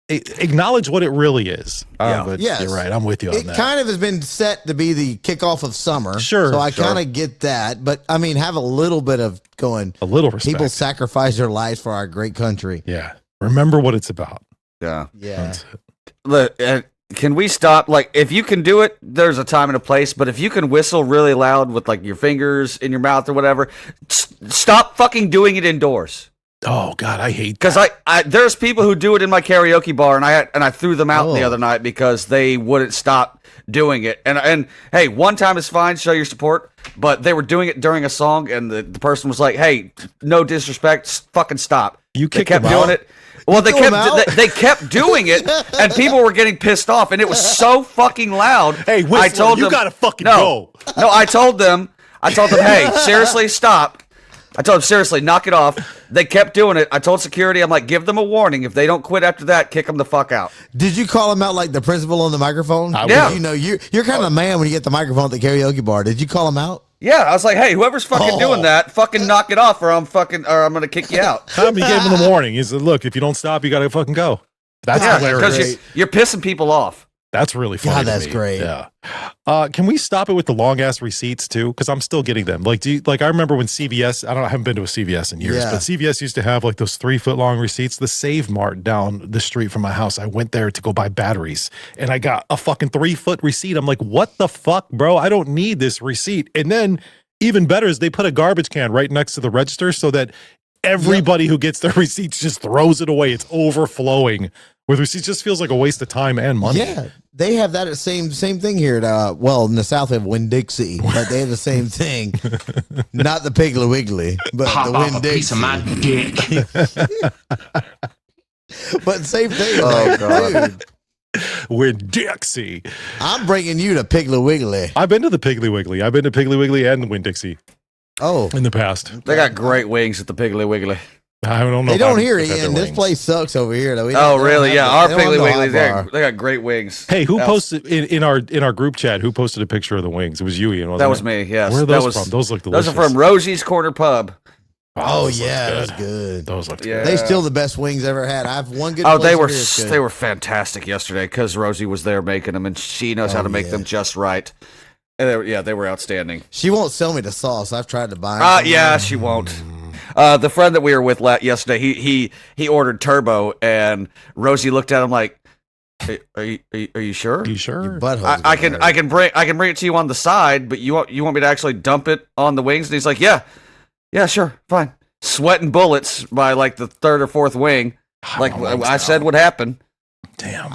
Acknowledge what it really is. But Yes. you're right. I'm with you on It that. kind of has been set to be the kickoff of summer. Sure, So I sure. kind of get that. But I mean, have a little bit of going. A little respect. People sacrifice their lives for our great country. Yeah. Remember what it's about. Yeah. Yeah. Look, can we stop? Like, if you can do it, there's a time and a place. But if you can whistle really loud with like your fingers in your mouth or whatever, stop fucking doing it indoors. Oh God, I hate because I there's people who do it in my karaoke bar, and I threw them out the other night because they wouldn't stop doing it. And hey, one time is fine, show your support, but they were doing it during a song, and the person was like, "Hey, no disrespect, fucking stop." You they kept doing it. Well, they kept doing it, and people were getting pissed off, and it was so fucking loud. Hey, Whistler, I told them, you gotta fucking go. No, I told them, hey, seriously, stop. I told them, seriously, knock it off. They kept doing it. I told security, I'm like, give them a warning. If they don't quit after that, kick them the fuck out. Did you call him out like the principal on the microphone? Yeah. You know, you're kind of the man when you get the microphone at the karaoke bar. Did you call him out? Yeah, I was like, hey, whoever's fucking doing that, fucking knock it off, or I'm gonna kick you out. He gave him the warning. He said, "Look, if you don't stop, you gotta fucking go." That's hilarious. Because you're pissing people off. That's really funny. God, that's great. Yeah. Can we stop it with the long ass receipts too? Because I'm still getting them. Like, I remember when CVS. I haven't been to a CVS in years, but CVS used to have like those 3-foot long receipts. The Save Mart down the street from my house. I went there to go buy batteries, and I got a fucking 3-foot receipt. I'm like, what the fuck, bro? I don't need this receipt. And then even better is they put a garbage can right next to the register so that everybody who gets their receipts just throws it away. It's overflowing with receipts. Just feels like a waste of time and money. Yeah, they have that same thing here. At, well, in the South, they have Winn-Dixie, but they have the same thing. Not the Piggly Wiggly, but Pop the off a Winn-Dixie. piece of my dick. But same thing. Oh, God. Dude, Winn-Dixie. I'm bringing you to Piggly Wiggly. I've been to the Piggly Wiggly. I've been to Piggly Wiggly and Winn-Dixie Oh, in the past. They got great wings at the Piggly Wiggly. I don't know. they if don't I've hear had it, their and this wings. place sucks over here. Though. Oh, really? Yeah, our They don't Piggly have Wiggly, the hot bar. they got great wings. Hey, who posted in our group chat? Who posted a picture of the wings? It was you, Ian. Wasn't That was it? me. Yes, Where are that those was from? Those look Those delicious. are from Rosie's Corner Pub. Oh those look yeah, good. that's good. Those look Yeah. good. They still the best wings ever had. I've one good. Oh, place they over were here that's good. they were fantastic yesterday because Rosie was there making them, and she knows how to make them just right. And they were outstanding. She won't sell me the sauce. I've tried to buy. 'em from Yeah, her. she won't. The friend that we were with yesterday, he ordered turbo, and Rosie looked at him like, "Are you sure? Are you sure? Your butthole's I gonna can hurt. I can bring it to you on the side, but you want me to actually dump it on the wings?" And he's like, "Yeah, sure, fine." Sweating bullets by like the third or fourth wing, like I said would happen. Damn.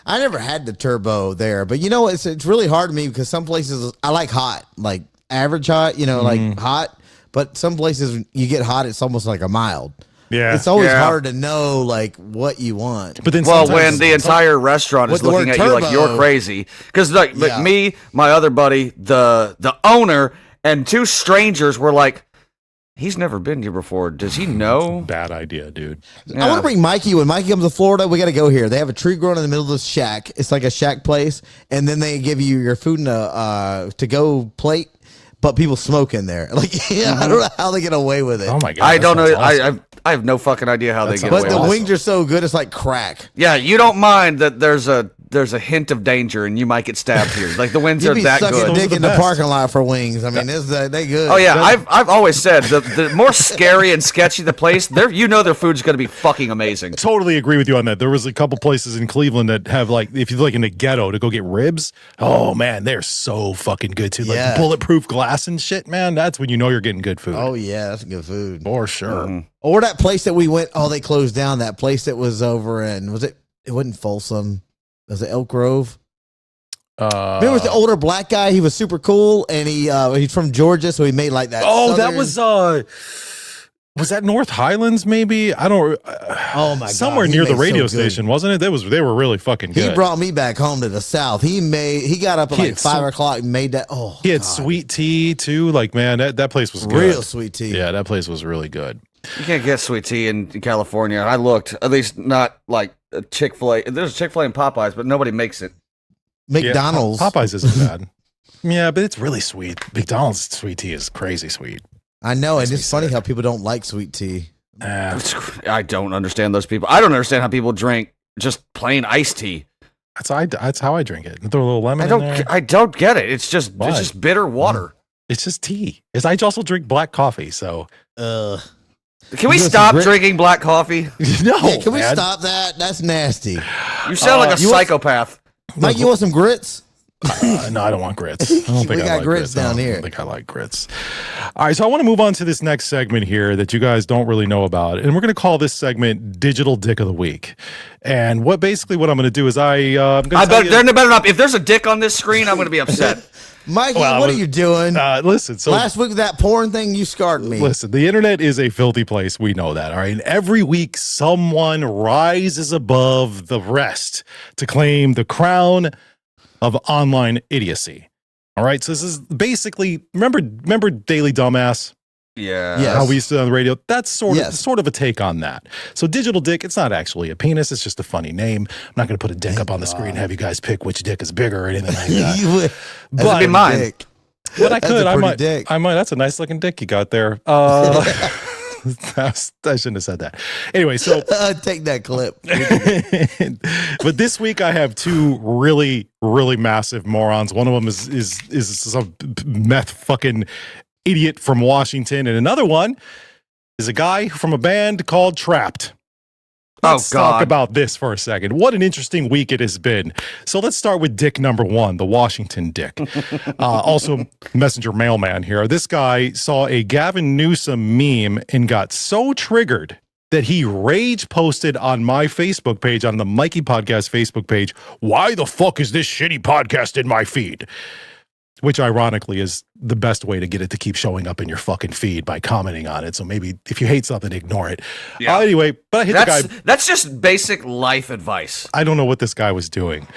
I never had the turbo there, but you know it's really hard to me because some places I like hot, like average hot, like hot. But some places you get hot, it's almost like a mild. Yeah. It's always Yeah. hard to know like what you want. But then Well, sometimes- when the entire restaurant is With the looking word at you like turbo. you're crazy, because like Yeah. me, my other buddy, the owner, and two strangers were like, "He's never been here before. Does he know?" bad idea, dude. I want to bring Mikey. When Mikey comes to Florida, we got to go here. They have a tree growing in the middle of this shack. It's like a shack place, and then they give you your food in a to-go plate. But people smoke in there. Like, I don't know how they get away with it. Oh my god. I that don't know. sounds awesome. I have no fucking idea how they get sounds away But the with it. wings are so good, it's like crack. Yeah, you don't mind that there's a there's a hint of danger and you might get stabbed here. Like the wings You are be that sucking good. dick in the parking lot for wings. I mean, they good. Oh yeah, I've always said the more scary and sketchy the place, their food's gonna be fucking amazing. Totally agree with you on that. There was a couple places in Cleveland that have like, if you like in the ghetto to go get ribs, oh man, they're so fucking good too. Like bulletproof glass and shit, man. That's when you know you're getting good food. Oh yeah, that's good food for sure. Mm-hmm. Or that place that we went. Oh, they closed down. That place that was over in It wasn't Folsom. Was it Elk Grove? Remember the older black guy? He was super cool, and he's from Georgia, so he made like that. Oh, southern... that was that North Highlands? Maybe I don't. Oh my god! Somewhere near the radio station, wasn't it? They were really fucking good. He brought me back home to the South. He got up at like 5 o'clock and made that. Oh, he had sweet tea too. Like man, that place was good. Real sweet tea. Yeah, that place was really good. You can't get sweet tea in California. I looked, at least not like a Chick-fil-A. There's Chick-fil-A and Popeyes, but nobody makes it. McDonald's. Yeah, Popeyes isn't bad. Yeah, but it's really sweet. McDonald's sweet tea is crazy sweet. I know, and it's funny how people don't like sweet tea. I don't understand those people. I don't understand how people drink just plain iced tea. That's how I drink it. Throw a little lemon in there. I don't get it. It's just bitter water. It's just tea. I also drink black coffee, so can we stop drinking black coffee? No. Yeah, can we stop that? That's nasty. You sound like a psychopath. Mike, you want some grits? No, I don't want grits. I don't think we got like grits down here. I don't think I like grits. All right, so I want to move on to this next segment here that you guys don't really know about, and we're going to call this segment "Digital Dick of the Week." And what I'm going to do is there better not. If there's a dick on this screen, I'm going to be upset. Mikey, what are you doing? Listen, so last week with that porn thing, you scarred me. Listen, the internet is a filthy place. We know that, all right? And every week, someone rises above the rest to claim the crown of online idiocy. All right, so this is basically, remember Daily Dumbass? Yeah. How we used to on the radio. That's sort of a take on that. So digital dick, it's not actually a penis. It's just a funny name. I'm not going to put a dick up on the screen and have you guys pick which dick is bigger or anything like that. That'd be mine. But I could. I might. That's a nice looking dick you got there. I shouldn't have said that. Anyway, so take that clip. But this week I have two really, really massive morons. One of them is some meth fucking idiot from Washington, and another one is a guy from a band called Trapt. Let's talk about this for a second. What an interesting week it has been. So let's start with dick number one, the Washington dick. Also, messenger mailman here. This guy saw a Gavin Newsom meme and got so triggered that he rage posted on my Facebook page, on the Mikey Podcast Facebook page, "Why the fuck is this shitty podcast in my feed?" Which ironically is the best way to get it to keep showing up in your fucking feed, by commenting on it. So maybe if you hate something, ignore it. Yeah. Anyway, but I hit the guy. That's just basic life advice. I don't know what this guy was doing.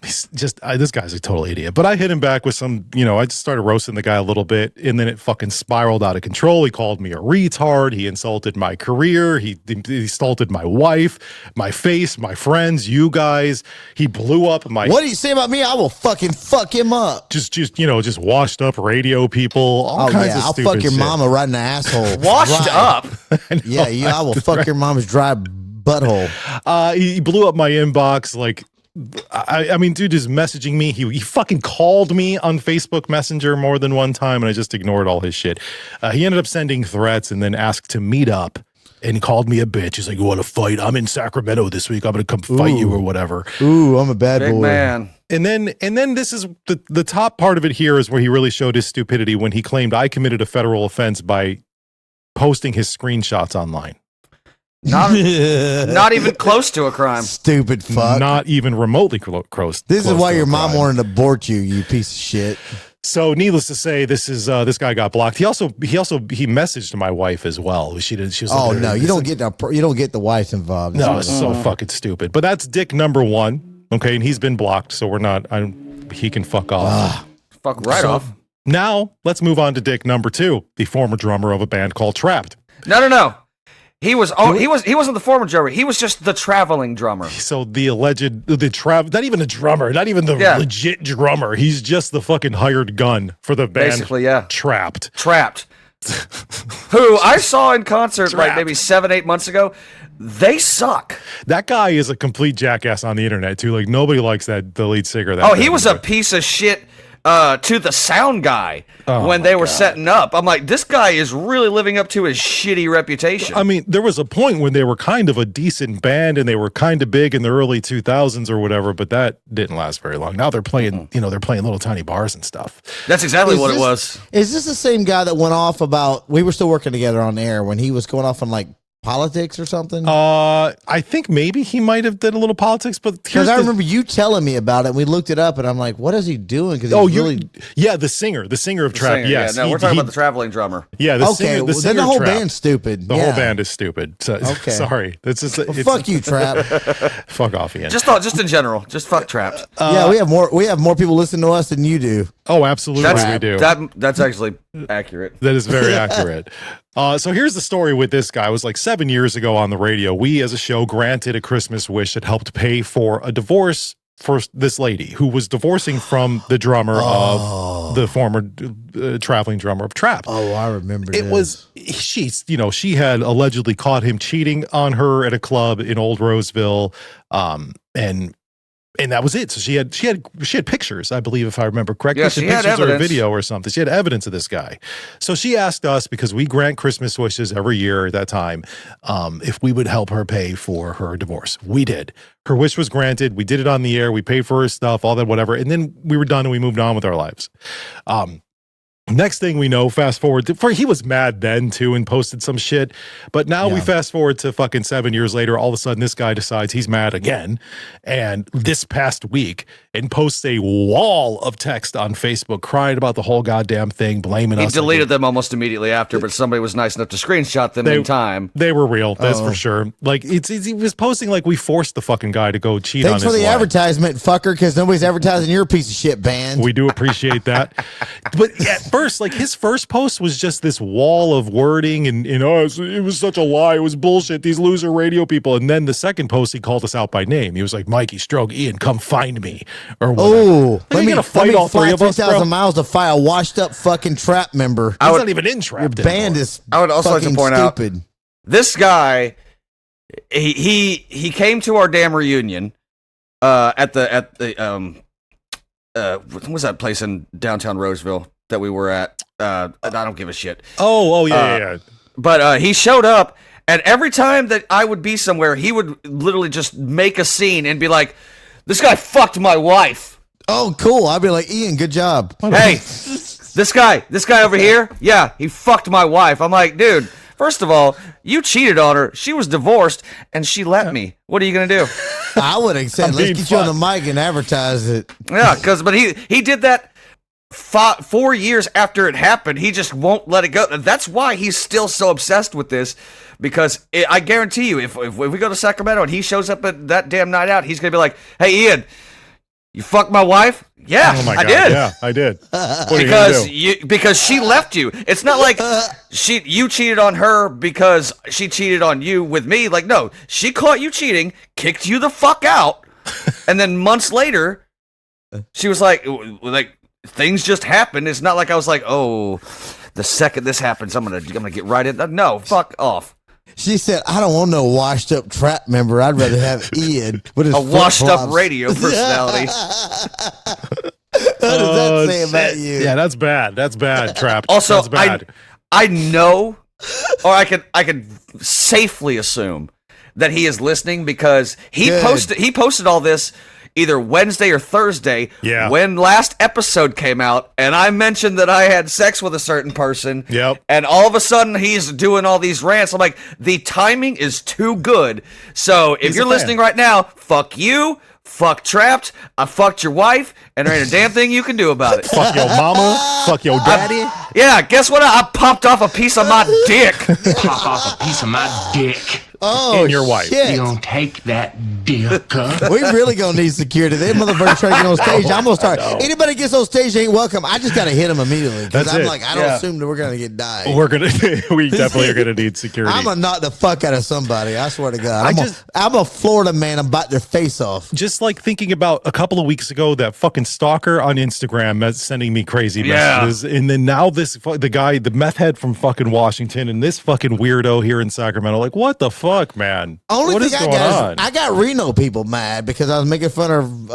He's just this guy's a total idiot. But I hit him back with some, I just started roasting the guy a little bit, and then it fucking spiraled out of control. He called me a retard. He insulted my career. He insulted my wife, my face, my friends, you guys. He blew up my. What do you say about me? I will fucking fuck him up. Just washed up radio people. All kinds of I'll stupid fuck your shit. mama right in the asshole. Washed up. I will fuck your mama's dry butthole. He blew up my inbox. Like, I mean, dude is messaging me. He fucking called me on Facebook Messenger more than one time, and I just ignored all his shit. He ended up sending threats and then asked to meet up and called me a bitch. He's like, "You want to fight? I'm in Sacramento this week. I'm going to come fight you or whatever." Ooh, I'm a bad Big boy. Man. And then this is the top part of it here is where he really showed his stupidity when he claimed I committed a federal offense by posting his screenshots online. Not even close to a crime. Stupid fuck. Not even remotely close. This is why your mom crime. wanted to abort you, you piece of shit. So needless to say, this guy got blocked. He messaged my wife as well. She was. Oh like, no, you don't get the wife involved. No, it's so fucking stupid. But that's dick number one. Okay, and he's been blocked, so we're not. He can fuck off. Fuck right off. Now let's move on to dick number two, the former drummer of a band called Trapt. No. He wasn't the former drummer. He was just the traveling drummer. So the not even a drummer, not even the legit drummer. He's just the fucking hired gun for the band. Basically, yeah. Trapt. Who I saw in concert like maybe 7-8 months ago. they suck. That guy is a complete jackass on the internet too. Like nobody likes the lead singer. Of that he was a piece of shit to the sound guy when they were setting up. I'm like, this guy is really living up to his shitty reputation. I mean, there was a point when they were kind of a decent band and they were kind of big in the early 2000s or whatever, but that didn't last very long. Now they're playing, they're playing little tiny bars and stuff. That's exactly what it was. Is this the same guy that went off about, we were still working together on air when he was going off on like politics or something? I think maybe he might have did a little politics, but because I remember you telling me about it. And we looked it up, and I'm like, "What is he doing?" Because the singer of Trapt. Yes, we're talking about the traveling drummer. Yeah, singer, then the whole band's stupid. The whole band is stupid. So, okay, sorry. It's just fuck you, Trapt. Fuck off, Ian. Just in general, just fuck Trapt. Yeah, we have more people listening to us than you do. Oh, absolutely, we do. That's actually accurate. That is very accurate. So here's the story with this guy. It was like 7 years ago on the radio. We, as a show, granted a Christmas wish that helped pay for a divorce for this lady who was divorcing from the drummer of the former traveling drummer of Trapt. Oh, I remember it. She had allegedly caught him cheating on her at a club in Old Roseville, and that was it. So she had pictures, I believe, if I remember correctly. Yeah, she had pictures evidence. or a video or something. She had evidence of this guy. So she asked us, because we grant Christmas wishes every year at that time, if we would help her pay for her divorce. We did. Her wish was granted. We did it on the air. We paid for her stuff, all that, whatever. And then we were done and we moved on with our lives. Next thing we know, fast forward he was mad then too and posted some shit. But now we fast forward to fucking 7 years later. All of a sudden, this guy decides he's mad again. And this past week, and posts a wall of text on Facebook crying about the whole goddamn thing, blaming us. He deleted them almost immediately after, but somebody was nice enough to screenshot them in time. They were real, that's for sure. Like he was posting like we forced the fucking guy to go cheat on his Thanks for the wife. Advertisement, fucker, because nobody's advertising your piece of shit band. We do appreciate that. But at first, like his first post was just this wall of wording and it was such a lie. It was bullshit. These loser radio people. And then the second post, he called us out by name. He was like, Mikey, Stroke, Ian, come find me. Or whatever. Oh, let me fight all three of us, 3,000 miles to fight a washed up fucking Trapt member. He's not even in Trapt. Your band is I would also like to point stupid. out this guy. He came to our damn reunion at the what was that place in downtown Roseville that we were at? I don't give a shit. Yeah. But he showed up, and every time that I would be somewhere, he would literally just make a scene and be like, "This guy fucked my wife." Oh, cool. I'd be like, Ian, good job. Hey, this guy over here, yeah, he fucked my wife. I'm like, dude, first of all, you cheated on her. She was divorced, and she let me. What are you gonna do? I would have said, let's get you on the mic and advertise it. Yeah, but he did that 4 years after it happened. He just won't let it go. That's why he's still so obsessed with this, because I guarantee you, if we go to Sacramento and he shows up at that damn night out, he's gonna be like, "Hey, Ian, you fucked my wife?" Yeah, oh my I God, did. Yeah, I did. Because she left you. It's not like you cheated on her because she cheated on you with me. Like, no, she caught you cheating, kicked you the fuck out, and then months later, she was like things just happened. It's not like I was like, oh, the second this happens, I'm gonna get right in. No, fuck off. She said, I don't want no washed up Trapt member. I'd rather have Ian with his a washed up radio personality. What does that say about you? Yeah, that's bad. That's bad, Trapt. Also, that's bad. I know, or I could safely assume that he is listening, because he posted all this either Wednesday or Thursday when last episode came out, and I mentioned that I had sex with a certain person. Yep. And all of a sudden he's doing all these rants. I'm like, the timing is too good. So if you're listening right now, fuck you, fuck Trapt, I fucked your wife, and there ain't a damn thing you can do about it. Fuck your mama, fuck your daddy. Yeah, guess what? I popped off a piece of my dick. Pop off a piece of my dick. Oh, and your wife. Shit. You don't take that dick. We really gonna need security. They motherfuckers trying to get on stage. I'm gonna start. Anybody gets on stage ain't welcome. I just gotta hit them immediately, because I'm like, I don't assume that we're gonna get died. We definitely are gonna need security. I'm gonna knock the fuck out of somebody. I swear to God. I'm a Florida man. I'm bite their face off. Just like thinking about a couple of weeks ago, that fucking stalker on Instagram sending me crazy messages, and then now the guy, the meth head from fucking Washington, and this fucking weirdo here in Sacramento. Like, what the fuck? fuck, man? Only What thing is I going got on? is I got Reno people mad because I was making fun of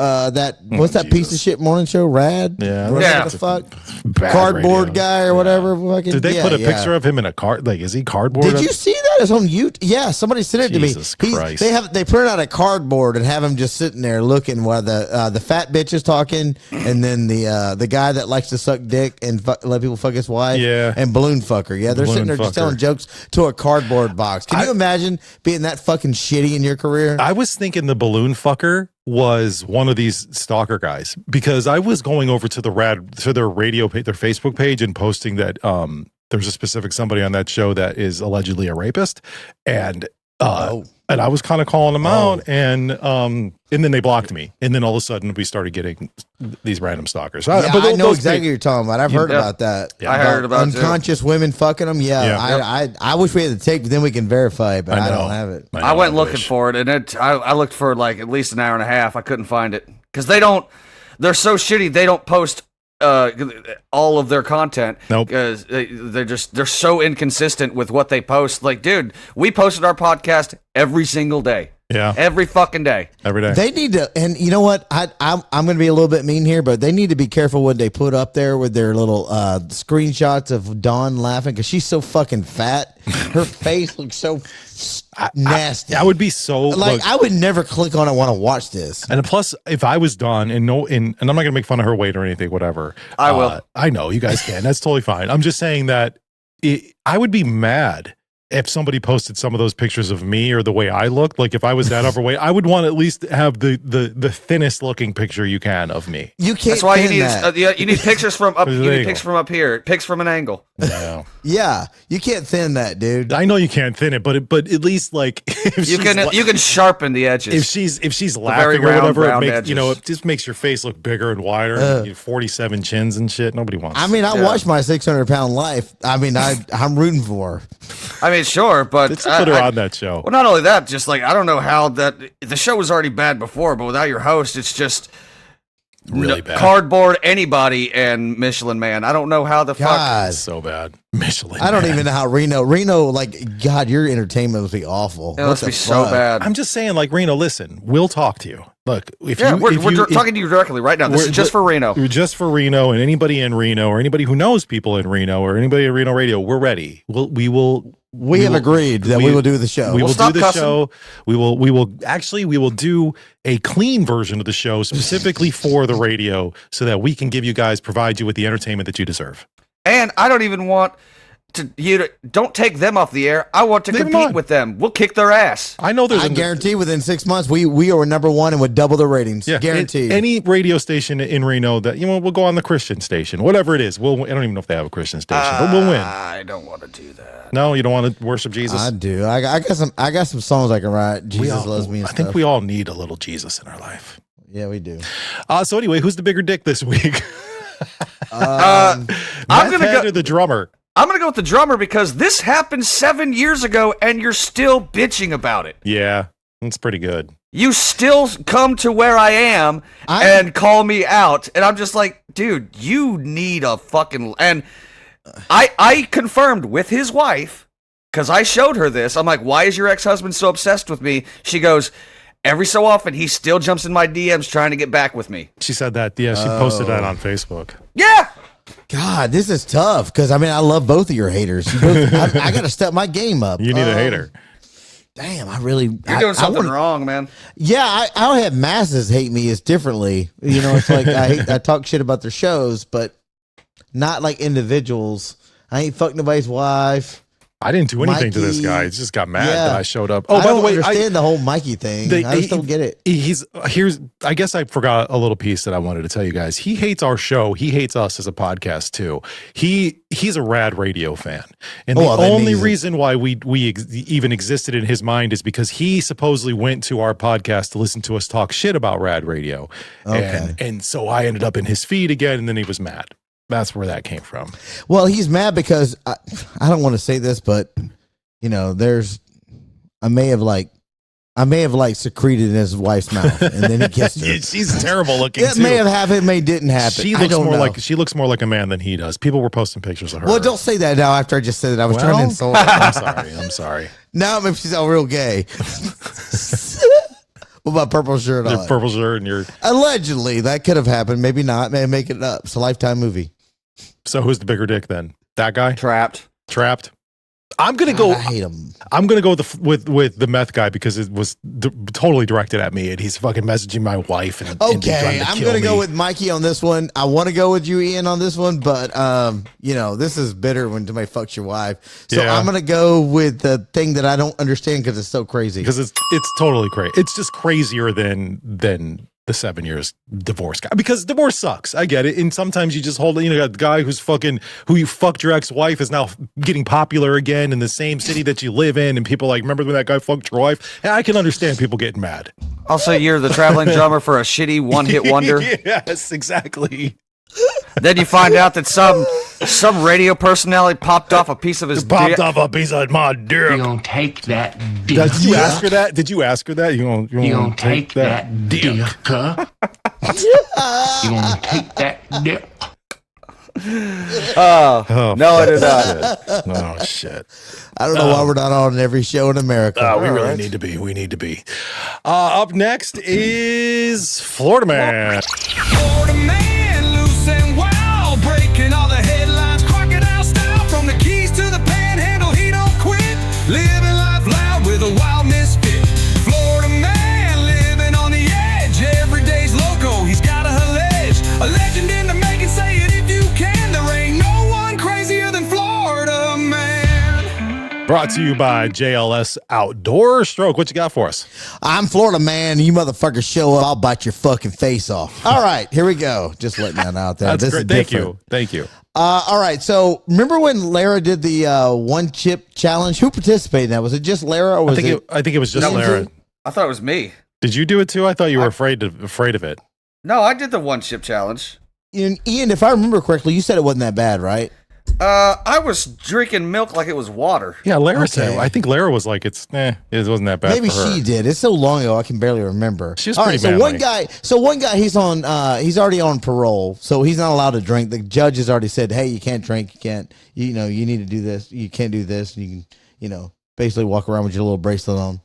what's that piece of shit morning show, Rad? Yeah. What the fuck? Bad Cardboard radio. guy or whatever. Fucking, Did they put a picture of him in a card? Like, is he cardboard? Did you see that? It's on YouTube. Yeah, somebody sent it to me. Jesus Christ. They print out a cardboard and have him just sitting there looking while the fat bitch is talking, and then the guy that likes to suck dick and let people fuck his wife. Yeah. And balloon fucker. Yeah, they're Balloon sitting there just fucker. telling jokes to a cardboard box. Can you imagine being that fucking shitty in your career? I was thinking the balloon fucker was one of these stalker guys because I was going over to their radio page, their Facebook page, and posting that there's a specific somebody on that show that is allegedly a rapist, and I was kind of calling them out, and then they blocked me, and then all of a sudden we started getting these random stalkers. I know exactly what you're talking about. I've heard about that. Yeah, I heard about unconscious women fucking them. Yeah, I wish we had the tape, but then we can verify it, but I don't have it. I went looking for it, and I looked for like at least an hour and a half. I couldn't find it because they're so shitty. They don't post all of their content. Nope. Because they're so inconsistent with what they post. Like, dude, we posted our podcast every single day. Yeah. Every fucking day. Every day. They need to, and you know what? I'm going to be a little bit mean here, but they need to be careful what they put up there with their little screenshots of Dawn laughing because she's so fucking fat. Her face looks so nasty. I would be so like I would never click on it. Want to watch this? And plus, if I was Dawn, and I'm not going to make fun of her weight or anything, whatever. I will. I know you guys can. That's totally fine. I'm just saying that I would be mad if somebody posted some of those pictures of me or the way I looked. Like if I was that overweight, I would want to at least have the thinnest looking picture you can of me. You can't. That's why you thin need that. you need pictures from up. You need pictures from up here. Pics from an angle. Yeah. Yeah, you can't thin that, dude. I know you can't thin it, but at least like if You can sharpen the edges. if she's very laughing or round, whatever, it round makes edges. it just makes your face look bigger and wider. 47 chins and shit. Nobody wants. I mean, I watched my 600-pound life. I mean, I'm rooting for her. I mean, sure, but Let's put her on that show. Well, not only that, just like I don't know how that the show was already bad before, but without your host, it's just Really bad. Cardboard anybody and Michelin Man. I don't know how the fuck. God, So bad. Michelin. I don't Man. even know how Reno, like, God, your entertainment must be awful. It must be so bad. I'm just saying, like, Reno, listen, we'll talk to you. Look, if we're talking to you directly right now. This is just for Reno. Just for Reno, and anybody in Reno or anybody who knows people in Reno or anybody at Reno Radio, we're ready. We have agreed that we will do the show. We will stop do the cussing. show. We will do a clean version of the show specifically for the radio so that we can provide you with the entertainment that you deserve. And I don't even want don't take them off the air. I want to Leave them compete on. with them. We'll kick their ass. I know I guarantee within 6 months we are number one and would double the ratings. Yeah, Guaranteed. any radio station in Reno that we'll go on the Christian station, whatever it is. I don't even know if they have a Christian station, but we'll win. I don't want to do that. No, you don't want to worship Jesus. I do. I got some songs I can write. Jesus loves me. And I think stuff. we all need a little Jesus in our life. Yeah, we do. So anyway, who's the bigger dick this week? I'm gonna Ted go. or the drummer. I'm gonna go with the drummer because this happened 7 years ago, and you're still bitching about it. Yeah, that's pretty good. You still come to where I am and call me out, and I'm just like, dude, you need a fucking. And I confirmed with his wife because I showed her this. I'm like, why is your ex-husband so obsessed with me? She goes, every so often he still jumps in my DMs trying to get back with me. She said that. Yeah, she posted that on Facebook. Yeah. God, this is tough because I love both of your haters. You both, I got to step my game up. You need a hater. Damn, You're doing something wrong, man. Yeah, I don't have masses hate me as differently. It's like I talk shit about their shows, but not like individuals. I ain't fucked nobody's wife. I didn't do anything to this Mikey. guy. He just got mad that I showed up. I Oh, by the way, understand the whole Mikey thing. I just don't get it. I guess I forgot a little piece that I wanted to tell you guys. He hates our show. He hates us as a podcast too. He's a Rad Radio fan, and the only reason why we even existed in his mind is because he supposedly went to our podcast to listen to us talk shit about Rad Radio. Okay. And so I ended up in his feed again, and then he was mad. That's where that came from. Well, he's mad because I don't want to say this, but I may have I may have like secreted in his wife's mouth, and then he kissed her. She's terrible looking. It may have happened, may didn't happen. She looks more like a man than he does. People were posting pictures of her. Well, don't say that now. After I just said that, I was trying to insult her. I'm sorry. Now maybe she's all real gay. With my purple shirt on. Your purple shirt and your. Allegedly, that could have happened. Maybe not. Maybe make it up. It's a Lifetime movie. So who's the bigger dick then? That guy? Trapt. I'm gonna go. I hate him. I'm gonna go with the meth guy because it was totally directed at me, and he's fucking messaging my wife. And Okay, I'm gonna go with Mikey on this one. I want to go with you, Ian, on this one, but this is bitter when somebody fucks your wife. So I'm gonna go with the thing that I don't understand because it's so crazy. Because it's totally crazy. It's just crazier than the 7 years divorce guy, because divorce sucks. I get it. And sometimes you just hold, a guy who you fucked your ex-wife is now getting popular again in the same city that you live in. And people like, remember when that guy fucked your wife? And I can understand people getting mad. Also, you're the traveling drummer for a shitty one-hit wonder. Yes, exactly. Then you find out that some radio personality popped off a piece of his dick. Popped off a piece of my dick. You gonna take that dick? Did you ask her that? You gonna take that dick? Huh? You gonna take that dick? Oh, no, I did not. Oh, shit. I don't know why we're not on every show in America. We really need to be. We need to be. Up next is Florida Man. Florida man, loose and wild, breaking all the headlines, crocodile style. From the Keys to the Panhandle, he don't quit. Living life loud with a wild misfit. Florida man, living on the edge. Every day's loco, he's got a ledge. A legend in the making, say it if you can. There ain't no one crazier than Florida man. Brought to you by JLS Outdoor. Stroke, what you got for us? I'm Florida man. You motherfuckers show up, I'll bite your fucking face off. All right, here we go. Just letting that out there. That's this great. Is Thank different. you. Thank you. All right, so remember when Lara did the one chip challenge? Who participated in that? Was it just Lara, or was I think it was just Lara. I thought it was me. Did you do it too? I thought you were afraid of it. No, I did the one chip challenge. Ian, if I remember correctly, you said it wasn't that bad, right? I was drinking milk like it was water. Yeah, Lara said. I think Lara was like, it wasn't that bad. Maybe for her. she did. It's so long ago, I can barely remember. She's All pretty right, so manly. one guy, he's on. He's already on parole, so he's not allowed to drink. The judge has already said, "Hey, you can't drink. You can't. You need to do this. You can't do this. You can, basically walk around with your little bracelet on,"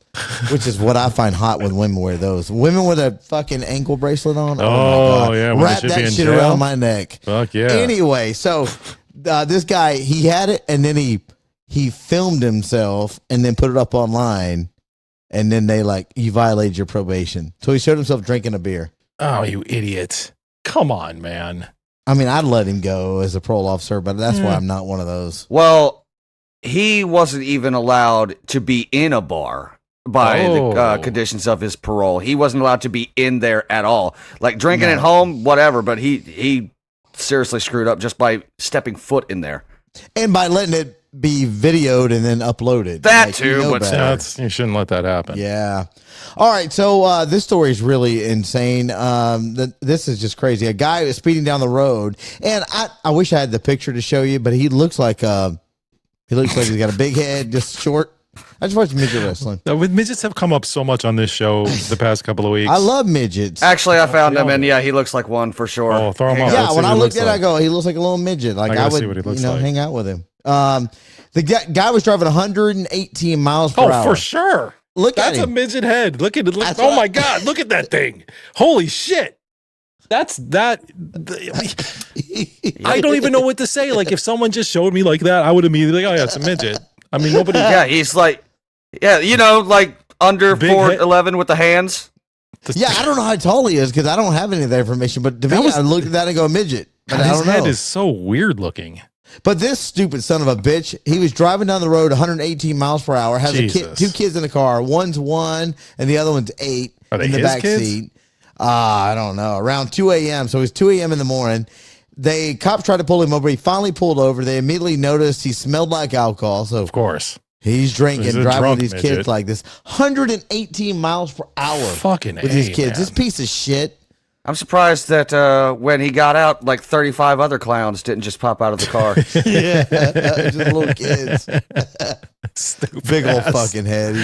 which is what I find hot when women wear those. Women with a fucking ankle bracelet on. Oh my God. Yeah, when wrap they should be that in shit jail. around my neck. Fuck yeah. Anyway, so this guy, he had it, and then he filmed himself and then put it up online, and then they you violated your probation. So he showed himself drinking a beer. Oh, you idiot! Come on, man. I mean, I'd let him go as a parole officer, but that's why I'm not one of those. Well, he wasn't even allowed to be in a bar by the conditions of his parole. He wasn't allowed to be in there at all. Like drinking at home, whatever, but he seriously screwed up just by stepping foot in there. And by letting it be videoed and then uploaded. That too, but you shouldn't let that happen. Yeah. All right, so this story is really insane. This is just crazy. A guy is speeding down the road, and I wish I had the picture to show you, but he looks like he's got a big head, just short. I just watched midget wrestling. Midgets have come up so much on this show the past couple of weeks. I love midgets. Actually, I found him, and yeah, he looks like one for sure. Oh, throw him up. Yeah, when I looked at it, I go, he looks like a little midget. Like I would, see what he looks like. hang out with him. The guy was driving 118 miles per hour. Oh, for sure. That's a midget head. Look at it. Oh my God. Look at that thing. Holy shit. That's that. I don't even know what to say. Like if someone just showed me like that, I would immediately like, oh yeah, it's a midget. I mean, nobody. Yeah, he's like, like under 4'11" with the hands. Yeah, I don't know how tall he is because I don't have any of that information. But to me, I looked at that and go midget. But I his don't know. head is so weird looking. But this stupid son of a bitch, he was driving down the road 118 miles per hour, has two kids in the car. One's 1 and the other one's 8 in the back seat. I don't know. Around 2 a.m. So it was 2 a.m. in the morning. Cops tried to pull him over. He finally pulled over. They immediately noticed he smelled like alcohol. So of course. He's drinking, driving with these kids like this. 118 miles per hour. Fucking with these kids. Man. This piece of shit. I'm surprised that when he got out, like 35 other clowns didn't just pop out of the car. Yeah, just little kids. Stupid Big old ass. fucking head.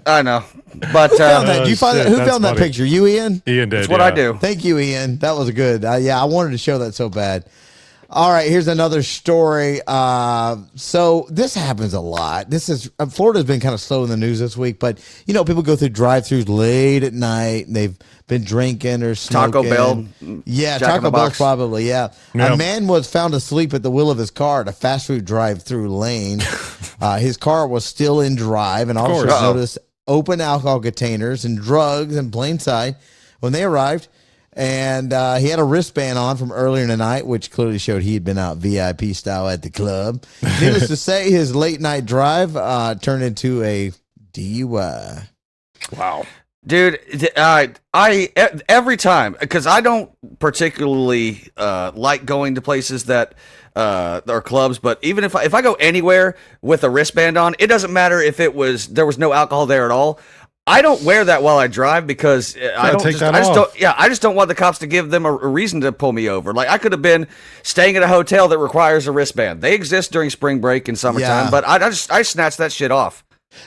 I know, but Who found that? Did you Oh, find shit, that? Who that's found that funny. picture? You, Ian? Ian did. that's what I do. Thank you, Ian. That was good. Yeah, I wanted to show that so bad. All right, here's another story. So this happens a lot. This is Florida's been kind of slow in the news this week, but you know, people go through drive-throughs late at night and they've been drinking or smoking. Taco Bell, Yeah, Jack in Taco the Bell's Box. probably, yeah. Yeah. A man was found asleep at the wheel of his car at a fast food drive-through lane. His car was still in drive, and officers course. Uh-oh. noticed open alcohol containers and drugs in plain sight when they arrived. And he had a wristband on from earlier in the night, which clearly showed he had been out VIP style at the club. Needless to say, his late night drive turned into a DUI. Wow. Dude, every time, because I don't particularly like going to places that are clubs, but even if I go anywhere with a wristband on, it doesn't matter if there was no alcohol there at all. I don't wear that while I drive because I just don't want the cops to give them a reason to pull me over. Like I could have been staying at a hotel that requires a wristband. They exist during spring break and summertime, Yeah. but I snatch that shit off.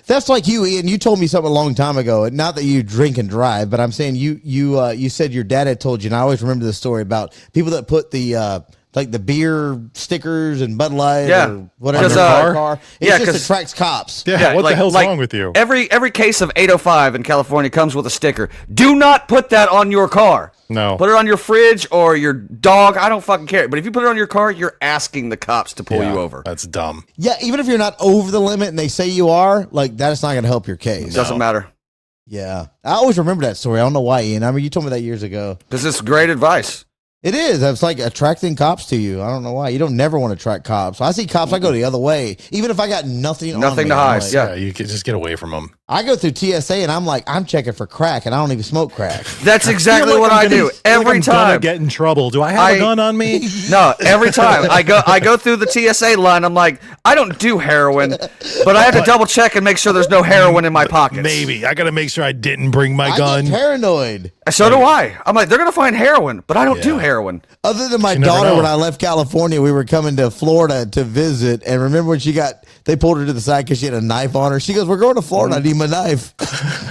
That's like you, Ian. You told me something a long time ago. Not that you drink and drive, but I'm saying you said your dad had told you, and I always remember this story about people that put the like the beer stickers and Bud Light or whatever in their car. It just attracts cops. Yeah, what the hell's wrong with you? Every case of 805 in California comes with a sticker. Do not put that on your car. No. Put it on your fridge or your dog. I don't fucking care. But if you put it on your car, you're asking the cops to pull you over. That's dumb. Yeah, even if you're not over the limit and they say you are, like that's not going to help your case. Doesn't matter. Yeah, I always remember that story. I don't know why, Ian. I mean, you told me that years ago. Because it's great advice. It is. It's like attracting cops to you. I don't know why. You don't never want to attract cops. I see cops, I go the other way. Even if I got nothing on me, to hide. like, Yeah, you can just get away from them. I go through TSA and I'm like, I'm checking for crack and I don't even smoke crack. That's exactly what I do every time. I'm gonna get in trouble. Do I have a gun on me? No, every time I go through the TSA line, I'm like, I don't do heroin, but I have to double check and make sure there's no heroin in my pockets. Maybe I got to make sure I didn't bring my I gun. get paranoid. So do I. I'm like, they're gonna find heroin, but I don't do heroin. Other than my You never daughter, know. when I left California, we were coming to Florida to visit. And remember when they pulled her to the side because she had a knife on her. She goes, "We're going to Florida. I need my knife."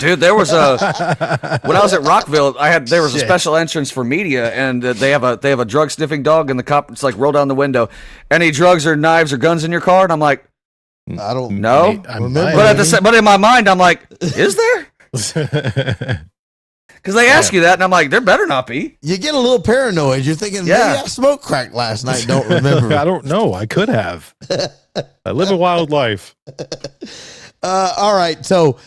Dude, there was when I was at Rockville, there was a special entrance for media, and they have a drug sniffing dog, and the cop just like roll down the window. Any drugs or knives or guns in your car? And I'm like, I don't no. remember. But in my mind, I'm like, is there? Because they ask you that, and I'm like, there better not be. You get a little paranoid. You're thinking, maybe I smoked crack last night. Don't remember. I don't know. I could have. I live a wild life. All right. So,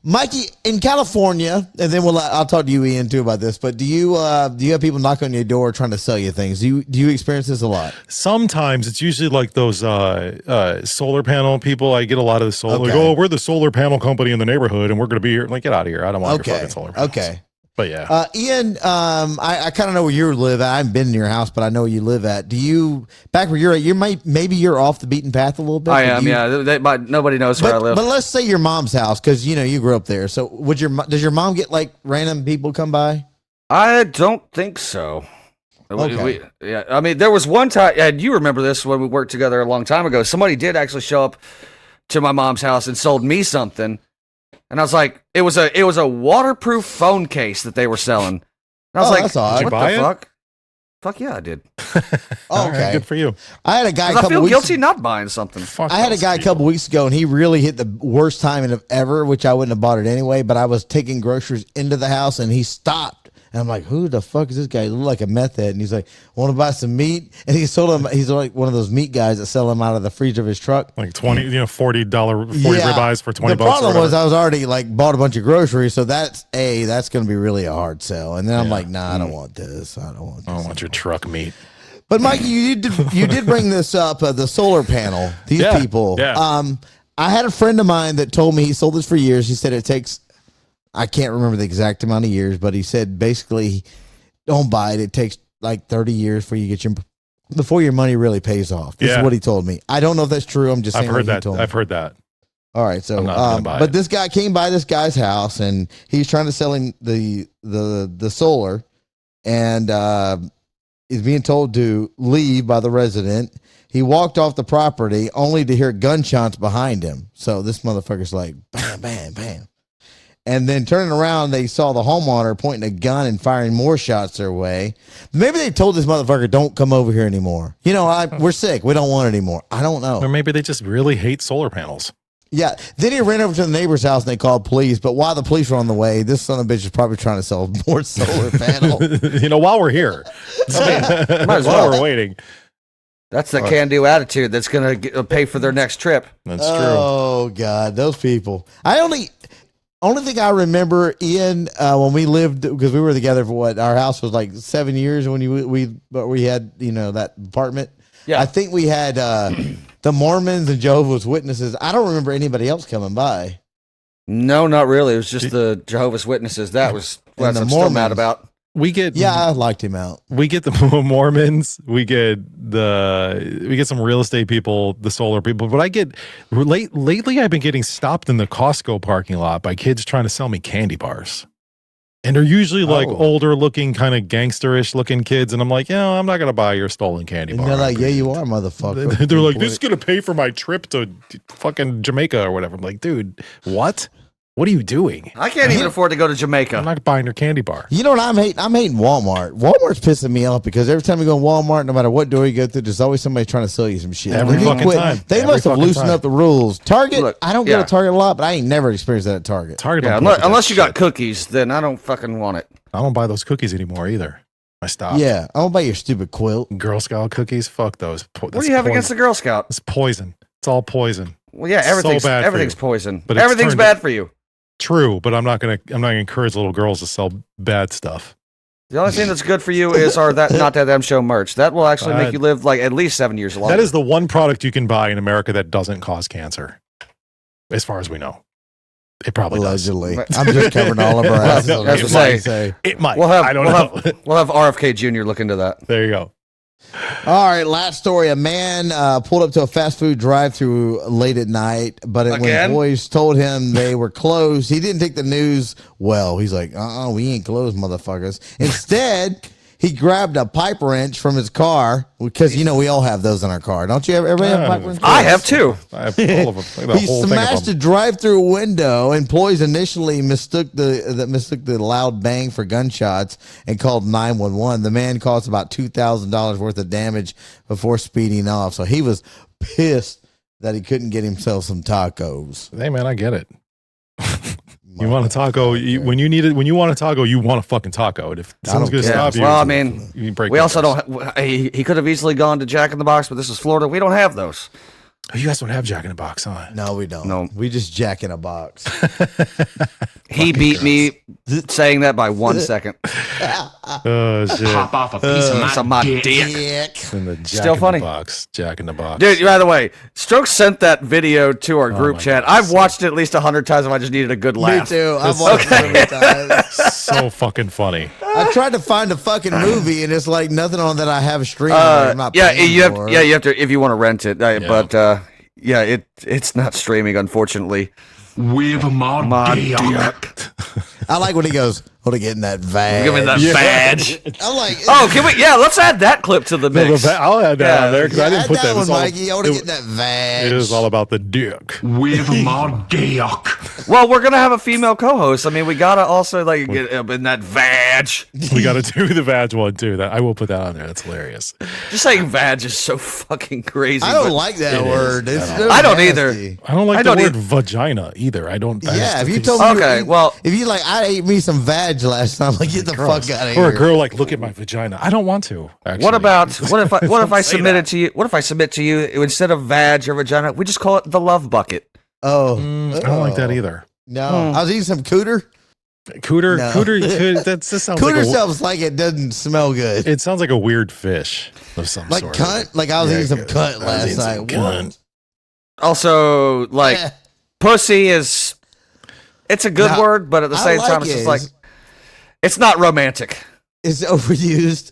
Mikey, in California, and then I'll talk to you, Ian, too, about this. But do you have people knock on your door trying to sell you things? Do you experience this a lot? Sometimes it's usually like those solar panel people. I get a lot of the solar. Like, Okay. oh, we're the solar panel company in the neighborhood, and we're going to be here. I'm like, get out of here. I don't want your fucking solar panels. Okay. But yeah. Ian, I kind of know where you live at. I haven't been in your house, but I know where you live at. Do you, back where you're at, maybe you're off the beaten path a little bit? I am, yeah. Nobody knows where I live. But let's say your mom's house, because, you grew up there. So does your mom get like random people come by? I don't think so. Okay. Yeah, I mean, there was one time, and you remember this when we worked together a long time ago. Somebody did actually show up to my mom's house and sold me something. And I was like, it was a waterproof phone case that they were selling. And I was like, that's odd. Did you what buy the it? fuck? Fuck yeah, I did. All Okay. right, good for you. I had a guy a 'Cause I couple feel weeks guilty not buying something. Fuck I had a those guy a people. couple weeks ago, and he really hit the worst timing of ever, which I wouldn't have bought it anyway. But I was taking groceries into the house, and he stopped. And I'm like, who the fuck is this guy? He looked like a meth head. And he's like, want to buy some meat? And he sold him. He's like one of those meat guys that sell him out of the freezer of his truck. Like $40 ribeyes for $20. The problem or was whatever. I was already like bought a bunch of groceries, so that's going to be really a hard sell. And then I'm like, nah, I don't want this. I don't want this. I don't want your truck meat. But Mikey, you did bring this up, the solar panel. These Yeah, people. yeah. I had a friend of mine that told me he sold this for years. He said it takes, I can't remember the exact amount of years, but he said basically, don't buy it. It takes like 30 years before your money really pays off. This is what he told me. I don't know if that's true. I'm just saying. I've heard what he that. told me. I've heard that. All right, so I'm not gonna buy but it. this guy came by this guy's house and he's trying to sell him the solar, and is being told to leave by the resident. He walked off the property only to hear gunshots behind him. So this motherfucker's like, bam, bam, bam. And then turning around, they saw the homeowner pointing a gun and firing more shots their way. Maybe they told this motherfucker, don't come over here anymore. We're sick. We don't want it anymore. I don't know. Or maybe they just really hate solar panels. Yeah. Then he ran over to the neighbor's house and they called police. But while the police were on the way, this son of a bitch is probably trying to sell more solar panels. While we're here. Might as while well. we're waiting. That's the can-do attitude that's going to pay for their next trip. That's true. Oh, God. Those people. Only thing I remember, Ian, when we lived, because we were together for our house was like 7 years when we had, that apartment. Yeah. I think we had the Mormons and Jehovah's Witnesses. I don't remember anybody else coming by. No, not really. It was just the Jehovah's Witnesses. That's what I'm still mad about. I liked him out. We get the Mormons. We get some real estate people, the solar people. But lately I've been getting stopped in the Costco parking lot by kids trying to sell me candy bars. And they're usually like older looking, kind of gangsterish looking kids. And I'm like, I'm not going to buy your stolen candy bar. And they're like, yeah, you are, motherfucker. They're like, this is going to pay for my trip to fucking Jamaica or whatever. I'm like, dude, what? What are you doing? I can't even afford to go to Jamaica. I'm not buying your candy bar. You know what I'm hating? I'm hating Walmart. Walmart's pissing me off because every time you go to Walmart, no matter what door you go through, there's always somebody trying to sell you some shit. Every fucking time. They must have loosened up the rules. Target, Look, I don't go to Target a lot, but I ain't never experienced that at Target. Unless you got cookies, then I don't fucking want it. I don't buy those cookies anymore either. I stopped. Yeah, I don't buy your stupid quilt. Girl Scout cookies, fuck those. What do you have against the Girl Scout? It's poison. It's all poison. Well, yeah, everything's poison. But everything's bad for you. True, but I'm not gonna encourage little girls to sell bad stuff. The only thing that's good for you is our Not That Damn Show merch. That will actually make you live like at least 7 years longer. That is the one product you can buy in America that doesn't cause cancer, as far as we know. It probably Allegedly. does. I'm just covering all of our asses. It might. I don't know. We'll have RFK Jr. look into that. There you go. All right, last story. A man pulled up to a fast food drive-thru late at night, but when boys told him they were closed, he didn't take the news well. He's like, we ain't closed, motherfuckers. Instead, he grabbed a pipe wrench from his car, because, we all have those in our car. Don't you? Everybody have pipe wrenches? I have two. I have all of them. He smashed a drive-through window. Employees initially mistook the loud bang for gunshots and called 911. The man caused about $2,000 worth of damage before speeding off. So he was pissed that he couldn't get himself some tacos. Hey man, I get it. You want a taco? When you want a taco, you want a fucking taco. And if someone's going to stop you, well, I mean, we also don't. He could have easily gone to Jack in the Box, but this is Florida. We don't have those. Oh, you guys don't have Jack in the Box, huh? No, we don't. No, we just Jack in a Box. He beat me saying that by 1 second. Oh shit! Pop off a piece of my dick. In the Jack Still in funny. The Box. Jack in the Box. Dude, by the way, Stroke sent that video to our group chat. God, I've watched it at least 100 times if I just needed a good laugh. Me too. I've watched it every time. So fucking funny. I tried to find a fucking movie and it's like nothing on that I have a stream. I'm not paying you have for. you have to if you want to rent it. But it's not streaming, unfortunately. With my dick. I like when he goes, "Oh, to get in that vag." Give me that badge. I'm like, can we? Yeah, let's add that clip to the mix. I'll add that on there because I didn't put that. one, Mikey. I want to get in that vag. It is all about the dick. With my dick. Well, we're gonna have a female co-host. I mean, we gotta also like get in that vag. We gotta do the vag one too. That I will put that on there. That's hilarious. Just saying vag is so fucking crazy. I don't like that word. I don't either. I don't like the word vagina either. I don't. Yeah, if you told me, if you like, I ate me some vag last time. Like, get the fuck out of here. Or a girl like, look at my vagina. I don't want to. Actually. What if I submit it to you? What if I submit to you instead of vag or vagina, we just call it the love bucket? Oh, I don't like that either. No, I was eating some cooter. Cooter. That sounds cooter like sounds like it doesn't smell good. It sounds like a weird fish of some like sort. Like cunt. Like I was eating some cunt last night. What? Also, like pussy is. It's a good word, but at the same time, it's just like it's not romantic. It's overused.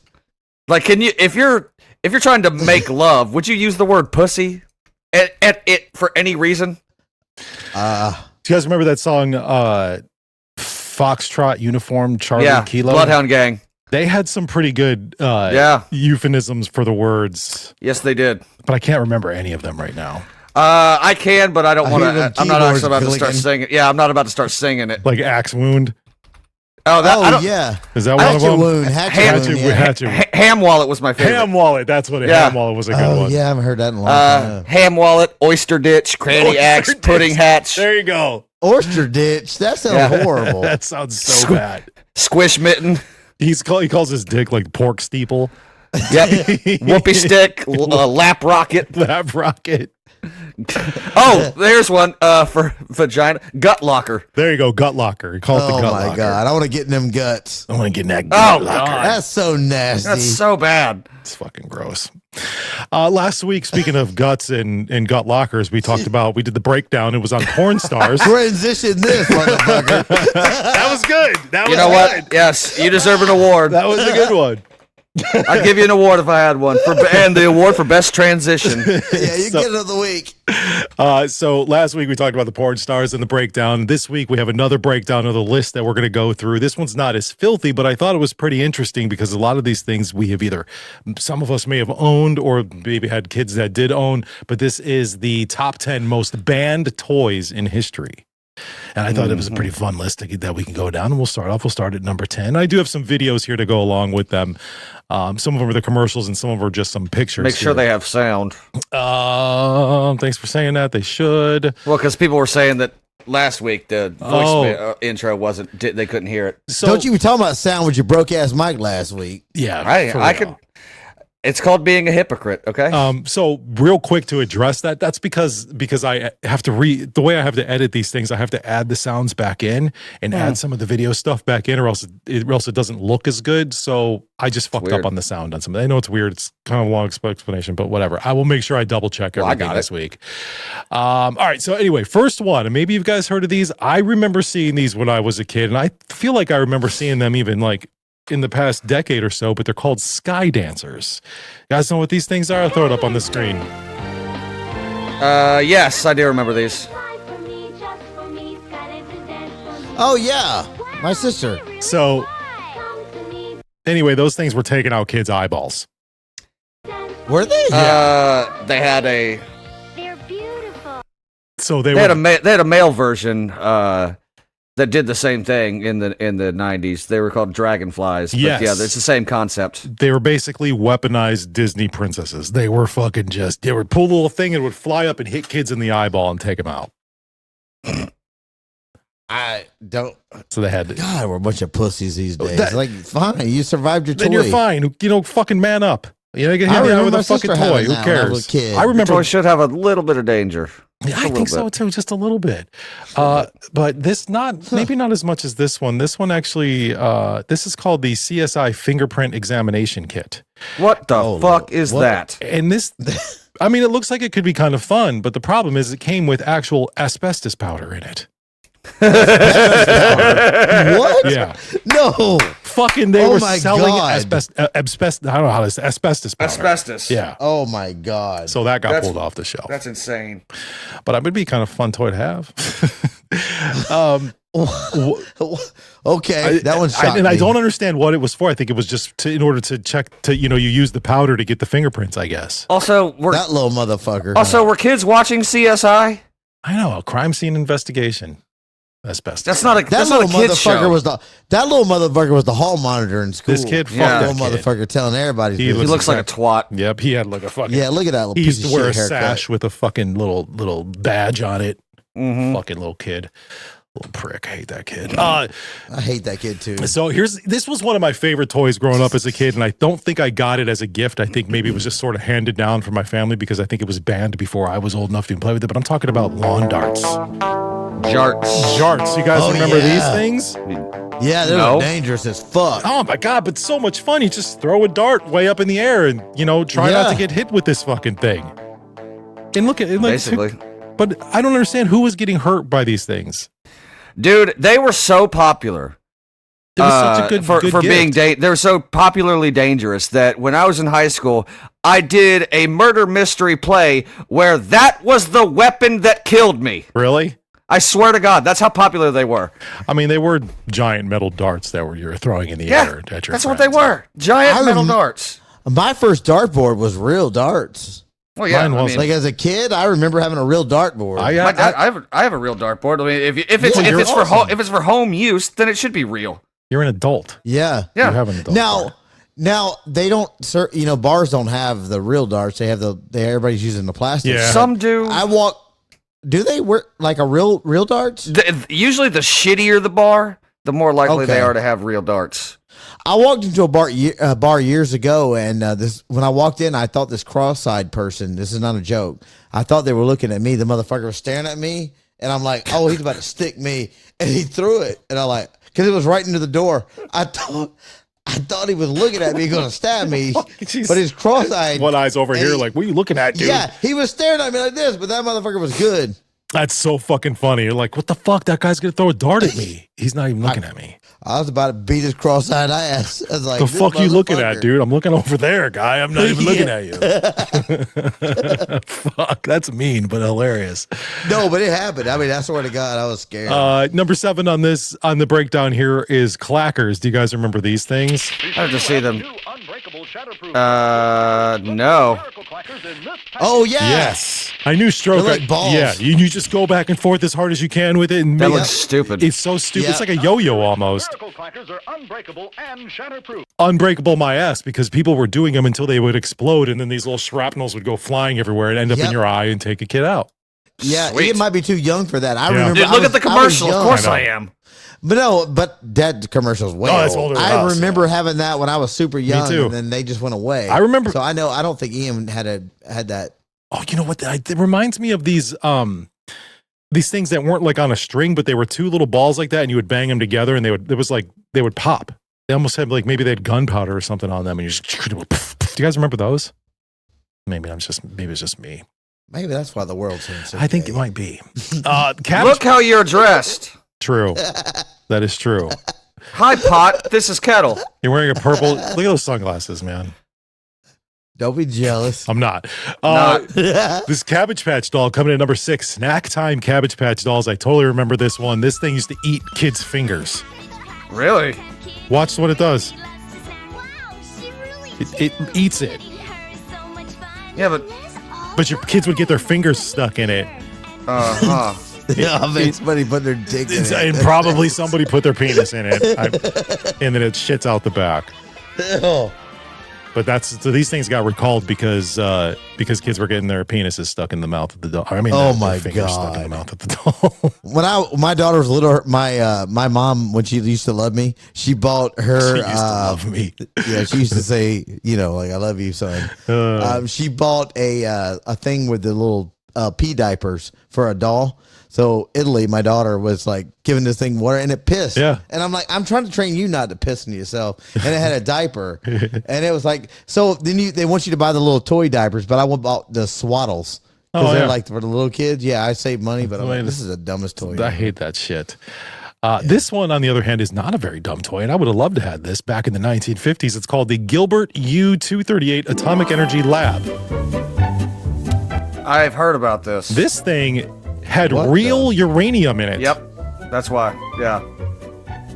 Like, can you if you're trying to make love, would you use the word pussy at it for any reason? Do you guys remember that song Foxtrot Uniform Charlie Kilo? Bloodhound Gang. They had some pretty good euphemisms for the words. Yes, they did. But I can't remember any of them right now. I can, but I don't want to. I'm not actually about to start singing. Yeah, I'm not about to start singing it. Like axe wound. Oh, yeah. Is that one of them? Wound, Hatchet wound. Ham wallet was my favorite. Ham wallet. That's what it. Yeah. Ham wallet was a good one. Yeah, I haven't heard that in a long time. Ham wallet, oyster ditch, cranny axe, pudding hatch. There you go. Oyster ditch. That sounds horrible. That sounds so bad. Squish mitten. He calls his dick like pork steeple. Yep. Whoopee stick. Lap rocket. Lap rocket. Oh, there's one for vagina. Gut locker. There you go. Gut locker. He calls it the gut locker. Oh my God. I want to get in them guts. I want to get in that gut locker. God. That's so nasty. That's so bad. It's fucking gross. Last week, speaking of guts and gut lockers, we did the breakdown. It was on porn stars. Transition this, motherfucker. That was good. You know what? Yes, you deserve an award. That was a good one. I'd give you an award if I had one, and the award for best transition. Yeah, you get it of the week. So last week we talked about the porn stars and the breakdown. This week we have another breakdown of the list that we're going to go through. This one's not as filthy, but I thought it was pretty interesting because a lot of these things we have some of us may have owned or maybe had kids that did own, but this is the top 10 most banned toys in history. And I thought it was a pretty fun list that we can go down. And we'll start at number 10. I do have some videos here to go along with them. Some of them are the commercials and some of them are just some pictures. Make sure they have sound. Thanks for saying that. They should. Well, because people were saying that last week the voice intro wasn't, they couldn't hear it. So, don't you be talking about sound with your broke ass mic last week. Yeah. I could. It's called being a hypocrite, okay? So real quick to address that, that's because I have to the way I have to edit these things, I have to add the sounds back in and add some of the video stuff back in, or else it doesn't look as good. So I just fucked up on the sound on some. I know it's weird. It's kind of a long explanation, but whatever. I will make sure I double check everything this week. All right. So anyway, first one, and maybe you guys heard of these. I remember seeing these when I was a kid, and I feel like I remember seeing them even like in the past decade or so, but they're called sky dancers. You guys know what these things are? I'll throw it up on the screen. Yes, I do remember these. Oh yeah, my sister. So anyway, those things were taking out kids' eyeballs. Were they? They had a. They're beautiful. So they had a male version that did the same thing in the 90s. They were called dragonflies. But yes. Yeah, it's the same concept. They were basically weaponized Disney princesses. They were fucking they would pull the little thing and it would fly up and hit kids in the eyeball and take them out. I don't. So they had to. God, we're a bunch of pussies these days. Fine, you survived your toy. Then you're fine. Fucking man up. You know, you can hit me with a fucking toy. Who cares? I remember. The toy should have a little bit of danger. Yeah, I think so too, just a little bit. But this maybe not as much as this one. This one actually, this is called the CSI Fingerprint Examination Kit. What the fuck is that? And this, I mean, it looks like it could be kind of fun, but the problem is it came with actual asbestos powder in it. What? Yeah. No. Fucking, they were selling asbestos. I don't know how this asbestos powder. Asbestos. Yeah. Oh my God. So that got pulled off the shelf. That's insane. But it would be kind of fun toy to have. Okay, that one shocked me. I don't understand what it was for. I think it was just in order to check you use the powder to get the fingerprints, I guess. Also, that little motherfucker. Also, were kids watching CSI? I know, a crime scene investigation. Asbestos. That's not a kid's show. That little motherfucker was the hall monitor in school. This kid fucked that motherfucker telling everybody. He looks like a twat. Yep, he had like a fucking. Yeah, look at that little He piece used of to wear a shit haircut. sash with a fucking little badge on it. Mm-hmm. Fucking little kid. Little prick. I hate that kid. I hate that kid too. So this was one of my favorite toys growing up as a kid, and I don't think I got it as a gift. I think maybe it was just sort of handed down from my family because I think it was banned before I was old enough to play with it. But I'm talking about lawn darts. Jarts. You guys remember these things? Yeah, they're dangerous as fuck. Oh my God, but so much fun. You just throw a dart way up in the air and, try not to get hit with this fucking thing. And look at it. Basically. But I don't understand who was getting hurt by these things. Dude, they were so popular. It was such a good for gift. being they were so popularly dangerous that when I was in high school, I did a murder mystery play where that was the weapon that killed me. Really? I swear to God, that's how popular they were. I mean, they were giant metal darts that you were throwing in the air at your that's friends. what they were. Giant metal darts. My first dartboard was real darts. Well, yeah. Mine was Like as a kid, I remember having a real dartboard. I have a real dartboard. I mean, if it's for home use, then it should be real. You're an adult. Yeah. You have an adult. Now they don't. Bars don't have the real darts. They have everybody's using the plastic. Yeah. Some do. Do they work like a real darts? Usually, the shittier the bar, the more likely they are to have real darts. I walked into a bar years ago, and when I walked in, I thought this cross-eyed person. This is not a joke. I thought they were looking at me. The motherfucker was staring at me, and I'm like, "Oh, he's about to stick me," and he threw it, and I like, because it was right into the door. I thought he was looking at me, going to stab me, but his cross-eyed. One eye's over here, like, what are you looking at, dude? Yeah, he was staring at me like this, but that motherfucker was good. That's so fucking funny. You're like, what the fuck? That guy's gonna throw a dart at me. He's not even looking at me. I was about to beat his cross-eyed ass. I was like, the fuck you looking at, dude? I'm looking over there, guy. I'm not even looking at you. Fuck, that's mean, but hilarious. No, but it happened. I mean, I swear to God, I was scared. Number 7 on the breakdown here is clackers. Do you guys remember these things? I have to see them. No. Oh yeah. Yes. I knew stroke. They're like balls. Yeah, you just go back and forth as hard as you can with it. And That looks stupid. It's so stupid. It's like a yo-yo almost. Clackers are unbreakable and shatterproof. Unbreakable my ass, because people were doing them until they would explode, and then these little shrapnels would go flying everywhere and end up in your eye and take a kid out. Yeah, Sweet. It might be too young for that. I remember. Dude, look at the commercial. Of course I am. But that commercial's way it's old. older than I us, remember having that when I was super young, too. and then they just went away. I remember. So I don't think Ian had that. Oh, you know what? It reminds me of these things that weren't like on a string, but they were two little balls like that, and you would bang them together, and they would pop. They almost had like, maybe they had gunpowder or something on them, and you just. Do you guys remember those? Maybe it's just me. Maybe that's why the world seems so I think gay. it might be. Look how you're dressed. True. That is true. Hi, Pot. This is Kettle. You're wearing a purple. Look at those sunglasses, man. Don't be jealous. I'm not. Not. This Cabbage Patch doll coming in number 6. Snack time Cabbage Patch dolls. I totally remember this one. This thing used to eat kids' fingers. Really? Watch what it does. It eats it. Yeah, but your kids would get their fingers stuck in it. Somebody put their dick in it. And probably somebody put their penis in it. And then it shits out the back. Ew. But so these things got recalled because kids were getting their penises stuck in the mouth of the doll. I mean, my fingers God. stuck in the mouth of the doll. When my daughter was little, my mom, when she used to love me, she bought her. She used to love me. Yeah, she used to say, like, I love you, son. She bought a thing with the little pee diapers for a doll. So Italy, my daughter was like giving this thing water, and it pissed. Yeah. And I'm like, I'm trying to train you not to piss on yourself. And it had a diaper, and it was like, so then they want you to buy the little toy diapers, but I bought the swaddles because they're like for the little kids. Yeah, I save money, but I'm like, this is the dumbest toy. I hate that shit. This one, on the other hand, is not a very dumb toy, and I would have loved to have this back in the 1950s. It's called the Gilbert U-238 Atomic Energy Lab. I've heard about this. This thing had real uranium in it. Yep, that's why. Yeah.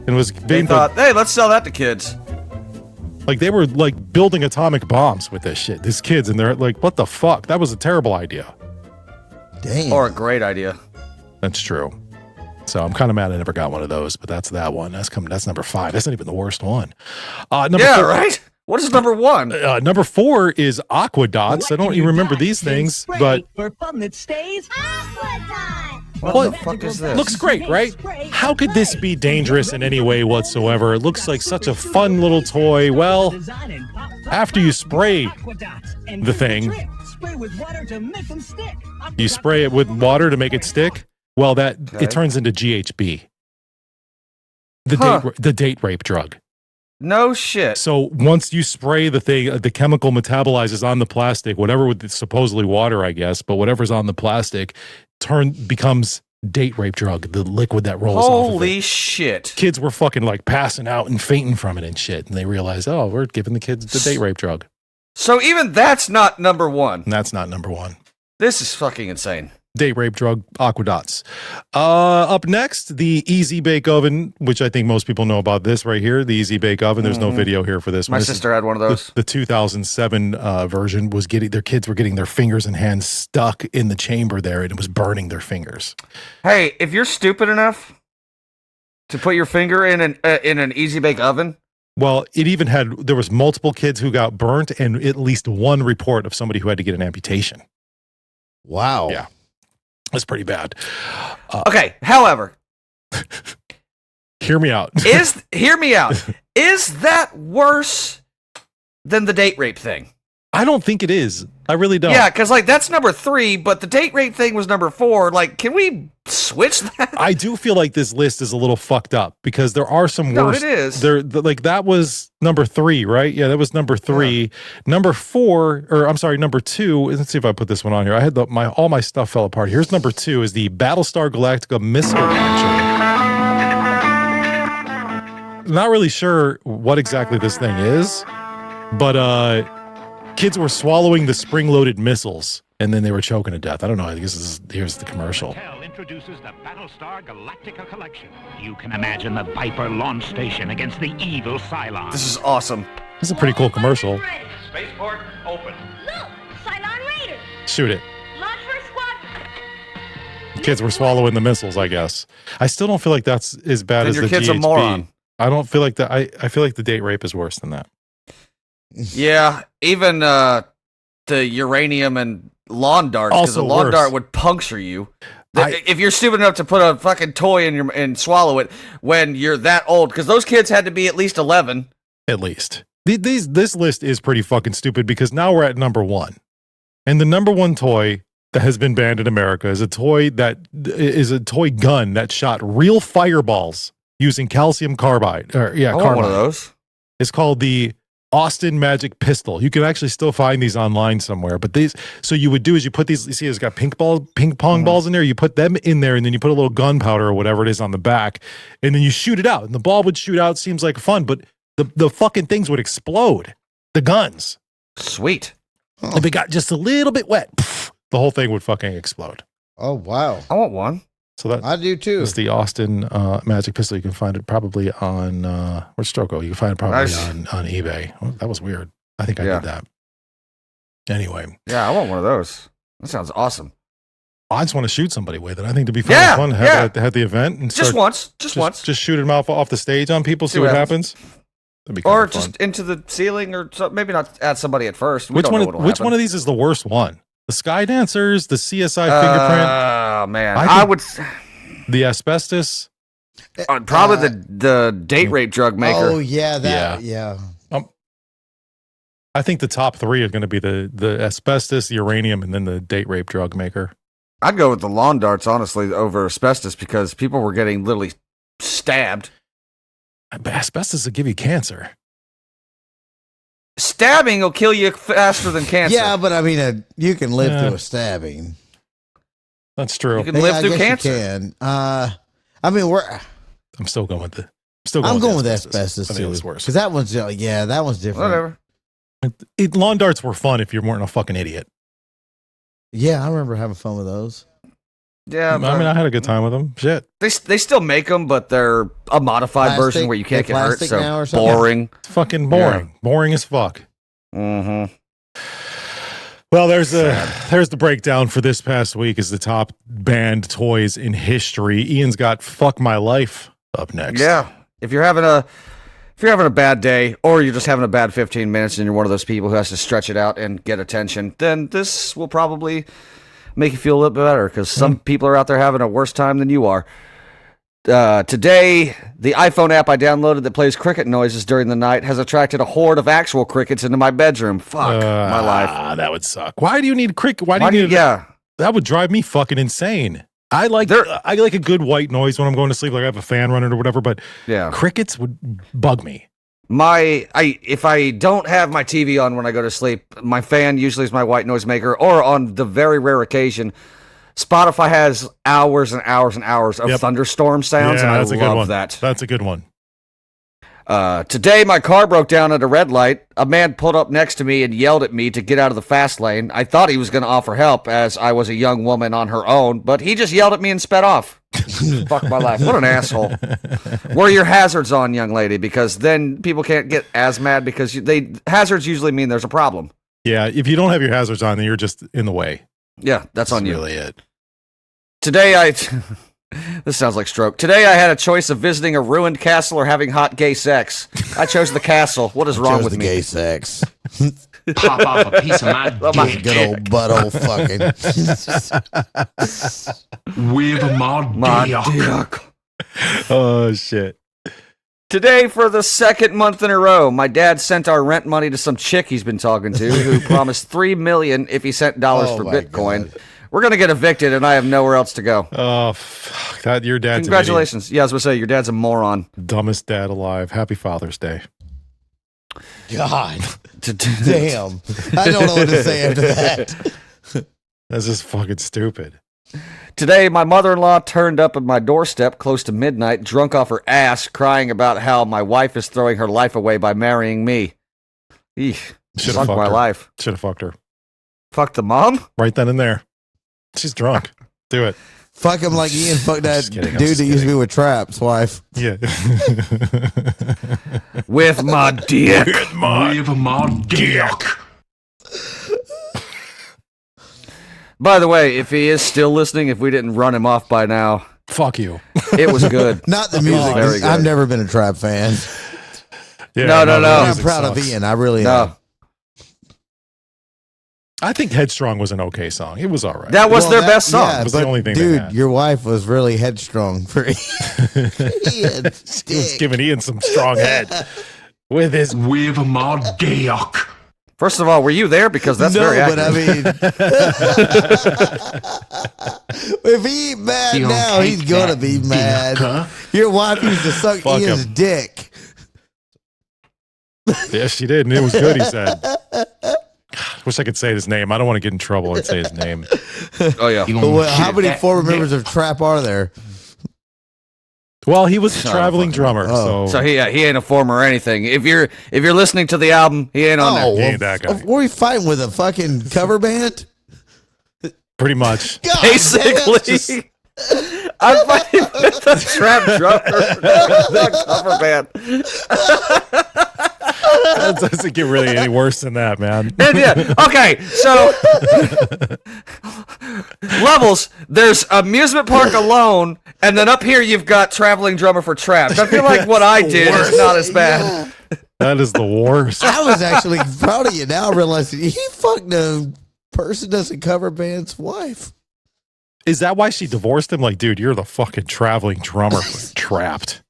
And was They thought, hey, let's sell that to kids. Like, they were like building atomic bombs with this shit. These kids, and they're like, what the fuck? That was a terrible idea. Damn. Or a great idea. That's true. So I'm kind of mad I never got one of those, but that's that one. That's number 5. That's not even the worst one. Number 4, right? What is number 1? Number 4 is Aqua Dots. I don't even remember these things, but for fun that stays. What the fuck is this? looks great, right? How could this be dangerous in any way whatsoever? It looks like such a fun little toy. Well, after you spray the thing, you spray it with water to make it stick. Well, it turns into GHB, the date rape drug. No shit. So once you spray the thing, the chemical metabolizes on the plastic, whatever with the supposedly water, I guess, but whatever's on the plastic becomes date rape drug, the liquid that rolls off of it. Holy shit. Kids were fucking like passing out and fainting from it and shit. And they realized, oh, we're giving the kids the date rape drug. So even that's not number 1. And that's not number 1. This is fucking insane. Date rape drug aquadots. Up next, the Easy Bake Oven, which I think most people know about this right here. The Easy Bake Oven. There's no video here for this. My sister had one of those. The 2007 version was their kids were getting their fingers and hands stuck in the chamber there, and it was burning their fingers. Hey, if you're stupid enough to put your finger in an Easy Bake Oven. Well, there was multiple kids who got burnt, and at least one report of somebody who had to get an amputation. Wow. Yeah. That's pretty bad. Okay, however, hear me out. Hear me out. Is that worse than the date rape thing? I don't think it is. I really don't. Yeah, because that's number 3, but the date rape thing was number 4. Can we switch that? I do feel like this list is a little fucked up because there are some worse. No, it is. That was number 3, right? Yeah, that was number 3. Yeah. Number 2. Let's see if I put this one on here. I had all my stuff fell apart. Here's number 2 is the Battlestar Galactica missile launcher. Not really sure what exactly this thing is, but kids were swallowing the spring-loaded missiles, and then they were choking to death. I don't know. I guess here's the commercial. Mattel introduces the Battlestar Galactica collection. You can imagine the Viper launch station against the evil Cylon. This is awesome. This is a pretty cool commercial. Spaceport open. Look, Cylon Raider. Shoot it. Launch for squad. Kids were swallowing the missiles, I guess. I still don't feel like that's as bad Then as your the kid's GHB. a moron. I don't feel like that. I feel like the date rape is worse than that. Yeah, even the uranium and lawn darts, because a Also lawn worse. dart would puncture you. If you're stupid enough to put a fucking toy in and swallow it when you're that old, because those kids had to be at least 11. At least. This list is pretty fucking stupid because now we're at number 1. And the number 1 toy that has been banned in America is a toy gun that shot real fireballs using calcium carbide. I want one of those. It's called the Austin Magic Pistol. You can actually still find these online somewhere, but so you would do is you put these, you see it's got ping pong balls in there, you put them in there and then you put a little gunpowder or whatever it is on the back and then you shoot it out and the ball would shoot out. Seems like fun, but the fucking things would explode. The guns. Sweet. If it got just a little bit wet, the whole thing would fucking explode. Oh, wow. I want one. So that I do too. It's the Austin Magic Pistol. You can find it probably on where's Stroko? You can find it probably on eBay. Oh, that was weird. I think I did that. Anyway. Yeah, I want one of those. That sounds awesome. I just want to shoot somebody with it. I think it'd be fun. Have the event and just once. Just shoot them off the stage on people. See what happens. That'd be or just into the ceiling, or maybe not at somebody at first. Which one of these is the worst one? The Sky Dancers, the CSI fingerprint. Oh man, I would. The asbestos. Probably the date rape drug maker. Oh yeah, yeah. I think the top 3 are going to be the asbestos, the uranium, and then the date rape drug maker. I'd go with the lawn darts, honestly, over asbestos because people were getting literally stabbed. But asbestos will give you cancer. Stabbing will kill you faster than cancer. Yeah, but I mean, you can live through a stabbing. That's true. You can live through cancer. You can. I mean, I'm still going with I'm going with asbestos too. Worse because that one's that one's different. Whatever. Lawn darts were fun if you weren't a fucking idiot. Yeah, I remember having fun with those. Yeah, I mean, I had a good time with them. Shit, they still make them, but they're a modified version where you can't get hurt. So boring. It's fucking boring. Yeah. Boring as fuck. Mm-hmm. Well, there's the breakdown for this past week is the top banned toys in history. Ian's got "Fuck My Life" up next. Yeah, if you're having a bad day, or you're just having a bad 15 minutes, and you're one of those people who has to stretch it out and get attention, then this will probably make you feel a little bit better because some people are out there having a worse time than you are. Today, the iPhone app I downloaded that plays cricket noises during the night has attracted a horde of actual crickets into my bedroom. Fuck my life. That would suck. Why do you need cricket? Why do you need? Yeah, that would drive me fucking insane. I like a good white noise when I'm going to sleep. Like I have a fan running or whatever, but crickets would bug me. If I don't have my TV on when I go to sleep, my fan usually is my white noise maker, or on the very rare occasion, Spotify has hours and hours and hours of thunderstorm sounds, and I love that. That's a good one. Today, my car broke down at a red light. A man pulled up next to me and yelled at me to get out of the fast lane. I thought he was going to offer help as I was a young woman on her own, but he just yelled at me and sped off. Fuck my life. What an asshole. Wear your hazards on, young lady, because then people can't get as mad because hazards usually mean there's a problem. Yeah, if you don't have your hazards on, then you're just in the way. Yeah, that's on you. Really it. Today, this sounds like stroke. Today I had a choice of visiting a ruined castle or having hot gay sex. I chose the castle. What is wrong with me? Gay sex. Pop off a piece of my dick. Good old butthole fucking. With my dick. Oh, shit. Today, for the second month in a row, my dad sent our rent money to some chick he's been talking to who promised $3 million if he sent dollars for Bitcoin. God. We're going to get evicted, and I have nowhere else to go. Oh, fuck. Your dad's Congratulations. Yeah, I was going to say, your dad's a moron. Dumbest dad alive. Happy Father's Day. God. Damn. I don't know what to say after that. That's just fucking stupid. Today, my mother-in-law turned up at my doorstep close to midnight, drunk off her ass, crying about how my wife is throwing her life away by marrying me. Eesh. Fuck my life. Should have fucked her. Fuck the mom? Right then and there. She's drunk. Do it. Fuck him like Ian fucked that dude that used to be with Trapt's wife. Yeah. With my dick. With my dick. By the way, if he is still listening, if we didn't run him off by now, fuck you. It was good. Not the music. Very good. I've never been a Trapt fan. Yeah, no. I'm proud of Ian. I really am. I think Headstrong was an okay song. It was all right. That was their best song. Yeah, it was the only thing dude, they had. Your wife was really headstrong for Ian. She was giving Ian some strong head. With my dick. First of all, were you there? Because that's very accurate. But I mean, if he ain't mad now, he's gonna be mad. Huh? Your wife used to suck Ian's dick. Yes, she did, and it was good, he said. Wish I could say his name. I don't want to get in trouble and say his name. Oh, yeah. Well, how many former members of Trapt are there? Well, he was a traveling drummer. So he ain't a former or anything. If you're listening to the album, he ain't on there. He ain't that guy. Were we fighting with a fucking cover band? Pretty much. God, basically. I'm fighting with a Trapt drummer. That cover band. That doesn't get really any worse than that, man. Yeah. Okay, so levels. There's amusement park alone, and then up here you've got traveling drummer for Trapt. I feel like what I did is not as bad. That is the worst. I was actually proud of you. Now I realize he fucked a person doesn't cover band's wife. Is that why she divorced him? Like, dude, you're the fucking traveling drummer for Trapt.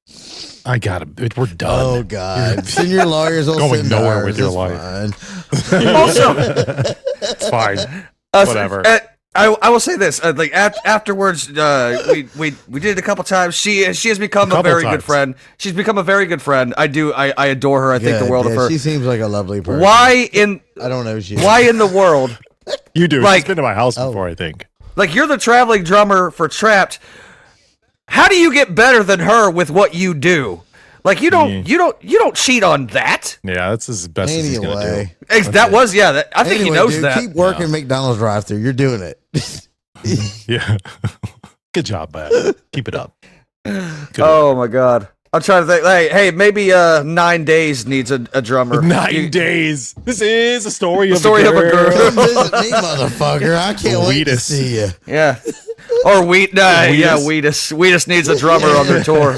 I got it. We're done. Oh God! Send your lawyers. Going nowhere with your life. Also, it's fine. Whatever. I will say this. Like afterwards, we did it a couple times. She has become a very good friend. She's become a very good friend. I adore her. I think the world of her. She seems like a lovely person. I don't know. Why in the world? You do. Like, she's been to my house before, I think. Like, you're the traveling drummer for Trapt. How do you get better than her with what you do? Like, you don't cheat on that. Yeah, that's as best as he's gonna do. I think he knows that. Keep working McDonald's drive-thru. You're doing it. Yeah. Good job, man. Keep it up. Oh my God. I'm trying to think. Hey, maybe 9 days needs a drummer. 9 days. This is a story of a girl. Come visit me, motherfucker. I can't wait to see you. Yeah. Or Wheatus needs a drummer on their tour.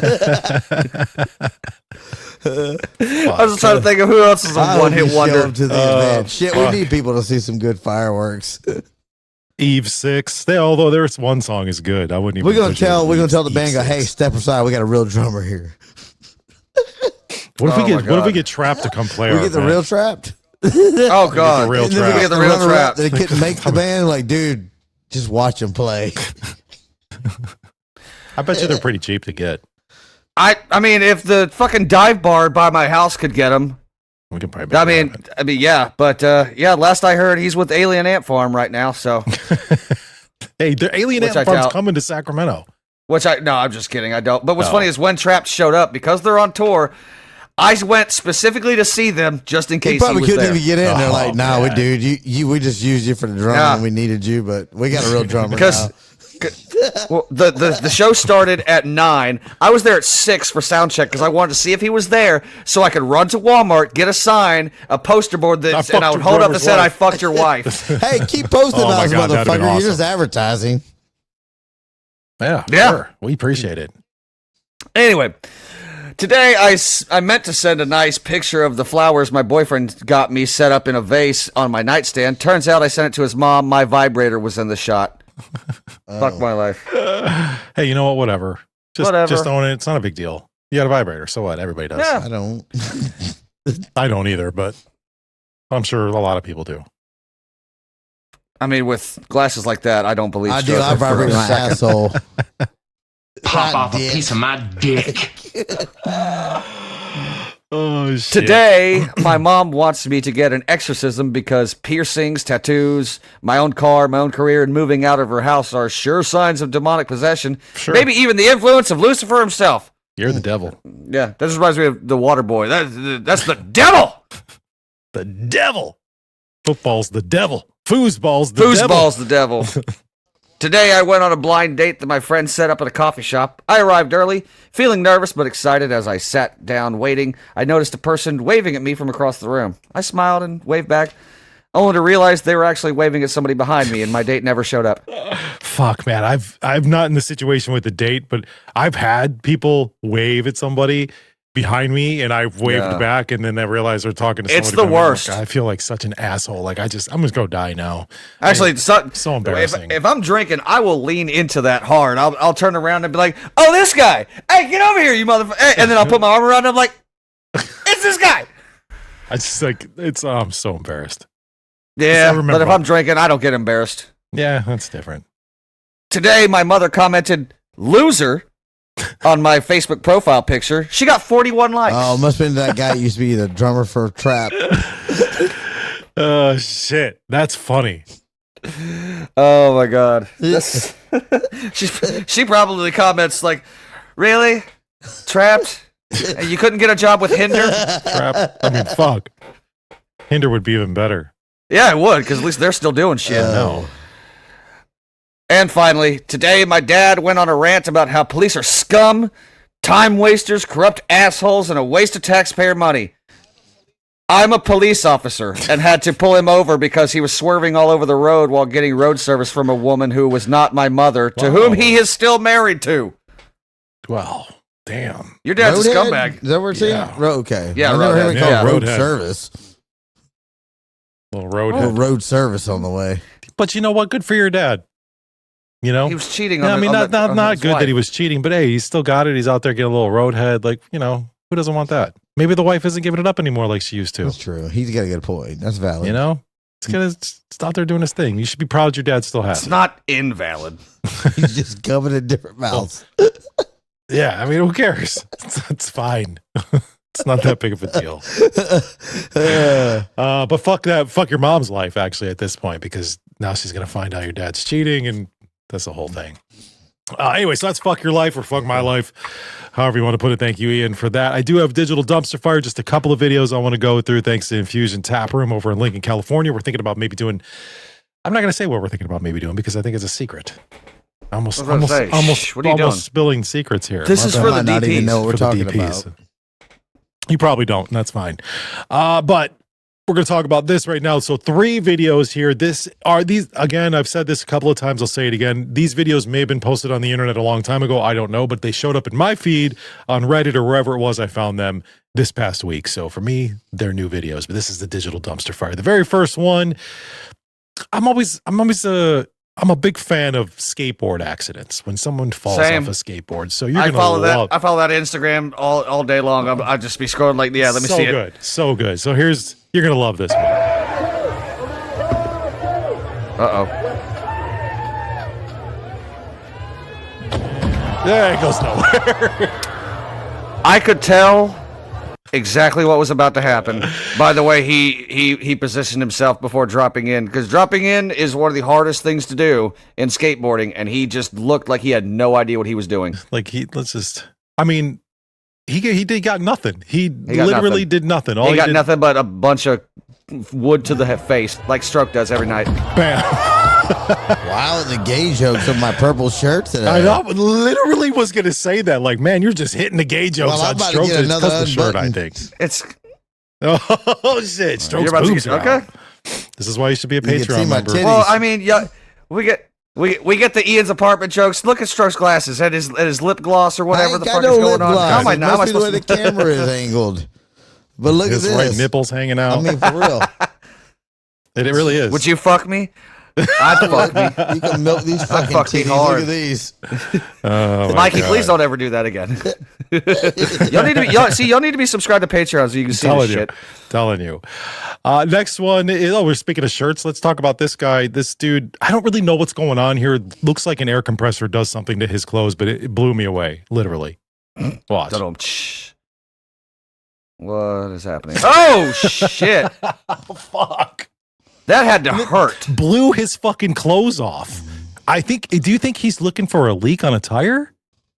I was just trying to think of who else is a one-hit wonder. To the event. Shit, we need people to see some good fireworks. Eve 6. Although there's one song is good. I wouldn't even. We're gonna tell the band, go, hey, step aside. We got a real drummer here. What if we get Trapt to come play? We get the real Trapt. Oh God, we get the real Trapt. We get the real Trapt. They couldn't make the band. Like, dude, just watch them play. I bet you they're pretty cheap to get. I mean, if the fucking dive bar by my house could get them, we can probably. Yeah, but last I heard, he's with Alien Ant Farm right now. So, hey, the Alien Ant Farm's coming to Sacramento. I'm just kidding. I don't. But what's funny is when Trapt showed up, because they're on tour, I went specifically to see them just in case He probably was couldn't there. even get in. They're like, "Nah, man. dude, we just used you for the drummer and we needed you, but we got a real drummer Because now." well, the show started at 9. I was there at 6 for sound check because I wanted to see if he was there, so I could run to Walmart, get a sign, a poster board that, and I would hold up that said, "I fucked your wife." Hey, keep posting Oh my about us, God, that'd have been motherfucker. awesome. You're just advertising. Yeah. Sure. We appreciate it. Anyway, today I meant to send a nice picture of the flowers my boyfriend got me set up in a vase on my nightstand. Turns out I sent it to his mom. My vibrator was in the shot. Fuck my life. Hey, you know what? Whatever. Whatever. Just own it. It's not a big deal. You got a vibrator, so what? Everybody does. Yeah. I don't. I don't either, but I'm sure a lot of people do. I mean, with glasses like that, I don't believe I do. I Stroker for a vibrate my second. asshole. Pop God off damn. a piece of my dick. Oh, shit. Today, my mom wants me to get an exorcism because piercings, tattoos, my own car, my own career, and moving out of her house are sure signs of demonic possession. Sure. Maybe even the influence of Lucifer himself. You're the devil. Yeah, that just reminds me of the water boy. That's the devil. The devil. Football's the devil. Foosball's the devil. Foosball's the devil. Today, I went on a blind date that my friend set up at a coffee shop. I arrived early, feeling nervous but excited. As I sat down waiting, I noticed a person waving at me from across the room. I smiled and waved back, only to realize they were actually waving at somebody behind me, and my date never showed up. Fuck, man. I'm not in the situation with the date, but I've had people wave at somebody behind me, and I've waved back, and then I realize they're talking to somebody. It's the behind me. worst. Like, I feel like such an asshole. Like I'm just go die now. Actually, so embarrassing. If I'm drinking, I will lean into that hard. I'll turn around and be like, "Oh, this guy! Hey, get over here, you motherfucker!" And then I'll put my arm around him like, "It's this guy." I just I'm so embarrassed. Yeah, remember- but if I'm drinking, I don't get embarrassed. Yeah, that's different. Today, my mother commented, "Loser," on my Facebook profile picture. She got 41 likes. Oh, must have been that guy that used to be the drummer for Trapt. Oh shit, that's funny. Oh my god. She probably comments like, "Really? Trapped? And you couldn't get a job with Hinder?" Crap. I mean, fuck. Hinder would be even better. Yeah, it would, because at least they're still doing shit. No. And finally, today my dad went on a rant about how police are scum, time wasters, corrupt assholes, and a waste of taxpayer money. I'm a police officer and had to pull him over because he was swerving all over the road while getting road service from a woman who was not my mother, to whom he is still married to. Wow. Damn. Your dad's a Roadhead? scumbag. Is that what we're saying? Yeah. Okay. Yeah, I never heard Roadhead. it called Yeah. road Roadhead. service. Little Or roadhead. road service on the way. But you know what? Good for your dad. You know? He was cheating Yeah, on I mean, on not his good wife. that he was cheating, but hey, he's still got it. He's out there getting a little roadhead. Like, you know, who doesn't want that? Maybe the wife isn't giving it up anymore like she used to. That's true. He's got a good point. That's valid. You know? It's out there doing his thing. You should be proud your dad still has It's it. not invalid. He's just coming in different mouths. Yeah, I mean, who cares? It's fine. It's not that big of a deal. But fuck that. Fuck your mom's life, actually, at this point, because now she's going to find out your dad's cheating, and that's the whole thing. Anyway, so that's fuck your life or fuck my life, however you want to put it. Thank you, Ian, for that. I do have Digital Dumpster Fire, just a couple of videos I want to go through, thanks to Infusion Tap Room over in Lincoln, California. We're thinking about maybe doing, I'm not going to say what we're thinking about maybe doing because I think it's a secret. Almost What are you doing? spilling secrets here. This is I for might the not even DPs. know what we're For the talking DPs. about. You probably don't, and that's fine. But we're going to talk about this right now. So 3 videos here. These again, I've said this a couple of times. I'll say it again. These videos may have been posted on the internet a long time ago. I don't know, but they showed up in my feed on Reddit or wherever it was I found them this past week. So for me, they're new videos, but this is the Digital Dumpster Fire. The very first one, I'm a big fan of skateboard accidents when someone falls Same. off a skateboard. So you're I going to follow love that. I follow that Instagram all day long. I'll just be scrolling like, yeah, let me see it. So good. So you're going to love this one. Uh-oh. Yeah, it goes nowhere. I could tell exactly what was about to happen. By the way, he positioned himself before dropping in, because dropping in is one of the hardest things to do in skateboarding, and he just looked like he had no idea what he was doing. Like he He got nothing. He literally did nothing. He got nothing but a bunch of wood to the face, like Stroke does every night. Bam. Wow, the gay jokes of my purple shirt today. I know, literally was going to say that. Like, man, you're just hitting the gay jokes on Stroke. It's because the shirt, I think. It's. Oh, shit. Stroke's boobs are out. This is why you should be a Patreon member. Well, I mean, yeah, we get the Ian's apartment jokes. Look at Stroke's glasses and his lip gloss or whatever the fuck is going on. How am I now? Must be the way the camera is angled. But look at this. Right nipples hanging out. I mean, for real. It really is. Would you fuck me? I'd fuck me. You can milk these fucking titties. Hard. Look at these. Oh, Mikey, please don't ever do that again. Y'all need to be subscribed to Patreon so you can see this shit. Telling you. Next one is, we're speaking of shirts. Let's talk about this guy. This dude, I don't really know what's going on here. It looks like an air compressor does something to his clothes, but it blew me away, literally. Watch. What is happening? Oh, shit. Oh, fuck. That had to hurt. Blew his fucking clothes off. Do you think he's looking for a leak on a tire?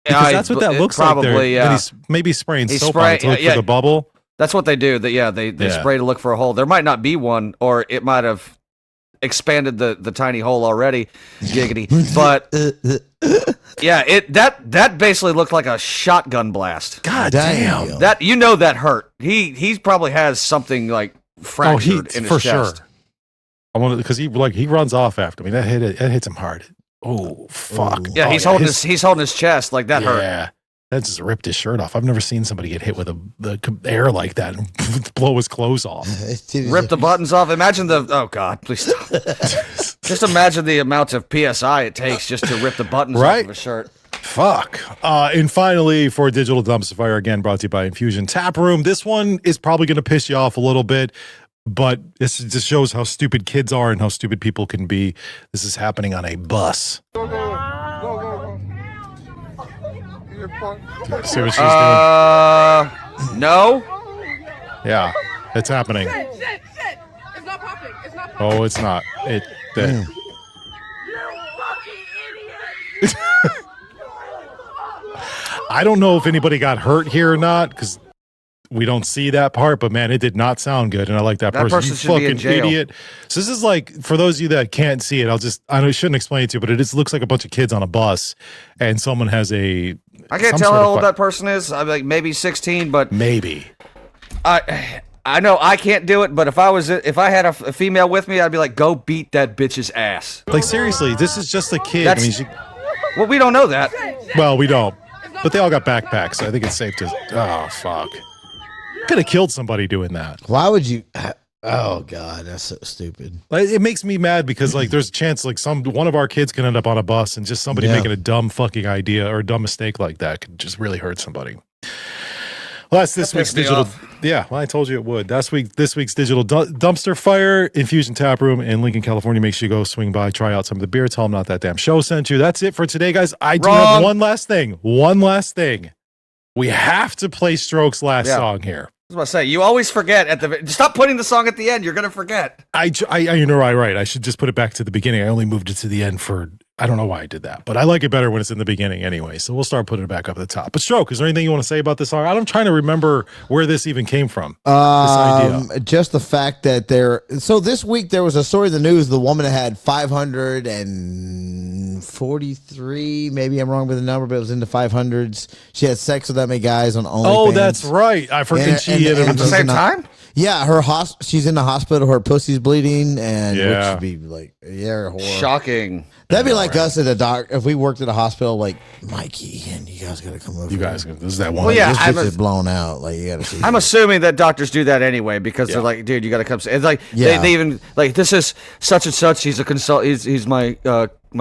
Because that's what that looks probably, like there. Yeah. And he's maybe spraying soap on it to look for the bubble. That's what they do. They spray to look for a hole. There might not be one, or it might have expanded the tiny hole already. Giggity. But yeah, that basically looked like a shotgun blast. God damn. That hurt. He probably has something like fractured in his chest. Sure. I want because he runs off after me. That hits him hard. Oh fuck! Yeah, he's holding his chest like that hurt. Yeah, that just ripped his shirt off. I've never seen somebody get hit with the air like that and blow his clothes off. Rip the buttons off. Imagine oh god, please stop. Just imagine the amount of psi it takes just to rip the buttons off of a shirt. Fuck. And finally, for Digital Dumpster Fire, again brought to you by Infusion Tap Room. This one is probably going to piss you off a little bit. But this just shows how stupid kids are and how stupid people can be. This is happening on a bus. Go. See what she's doing? No. Yeah, it's happening. Shit. It's not popping. Oh, it's not. I don't know if anybody got hurt here or not, because we don't see that part, but man, it did not sound good. And I like that person. You fucking idiot. So this is like, for those of you that can't see it, I know I shouldn't explain it to you, but it just looks like a bunch of kids on a bus and someone has I can't tell how old that person is. I'm like maybe 16, but maybe. I know I can't do it, but if I had a female with me, I'd be like, go beat that bitch's ass. Like seriously, this is just a kid. Well, we don't know that. Well, we don't, but they all got backpacks, so I think it's safe to. Oh fuck. Could have killed somebody doing that. Why would you? Oh god, that's so stupid. It makes me mad because like there's a chance like one of our kids can end up on a bus and just somebody making a dumb fucking idea or a dumb mistake like that could just really hurt somebody. Well, that's this week's digital. Yeah, well, I told you it would. This week's digital dumpster fire, Infusion Tap Room in Lincoln, California. Make sure you go swing by, try out some of the beer. Tell them Not That Damn Show sent you. That's it for today, guys. I do have one last thing. We have to play Stroke's last song here. I was about to say, you always forget stop putting the song at the end. You're going to forget. You're right. I should just put it back to the beginning. I only moved it to the end I don't know why I did that, but I like it better when it's in the beginning anyway. So we'll start putting it back up at the top. But Stroke, is there anything you want to say about this song? I'm trying to remember where this even came from. This idea. Just the fact that so this week there was a story in the news. The woman had 543, maybe I'm wrong with the number, but it was in the 500s. She had sex with that many guys on OnlyFans. Oh, that's right. I forget she hit him at the same time. Yeah, she's in the hospital. Her pussy's bleeding, and which would be like, horror. Shocking. That'd be like us at a if we worked at a hospital, like Mikey, and you guys got to come over. You guys, this is that one. Well, yeah, this bitch is blown out. Like you got to see. I'm assuming that doctors do that anyway because they're like, dude, you got to come. It's like they even like this is such and such. He's a consult. He's my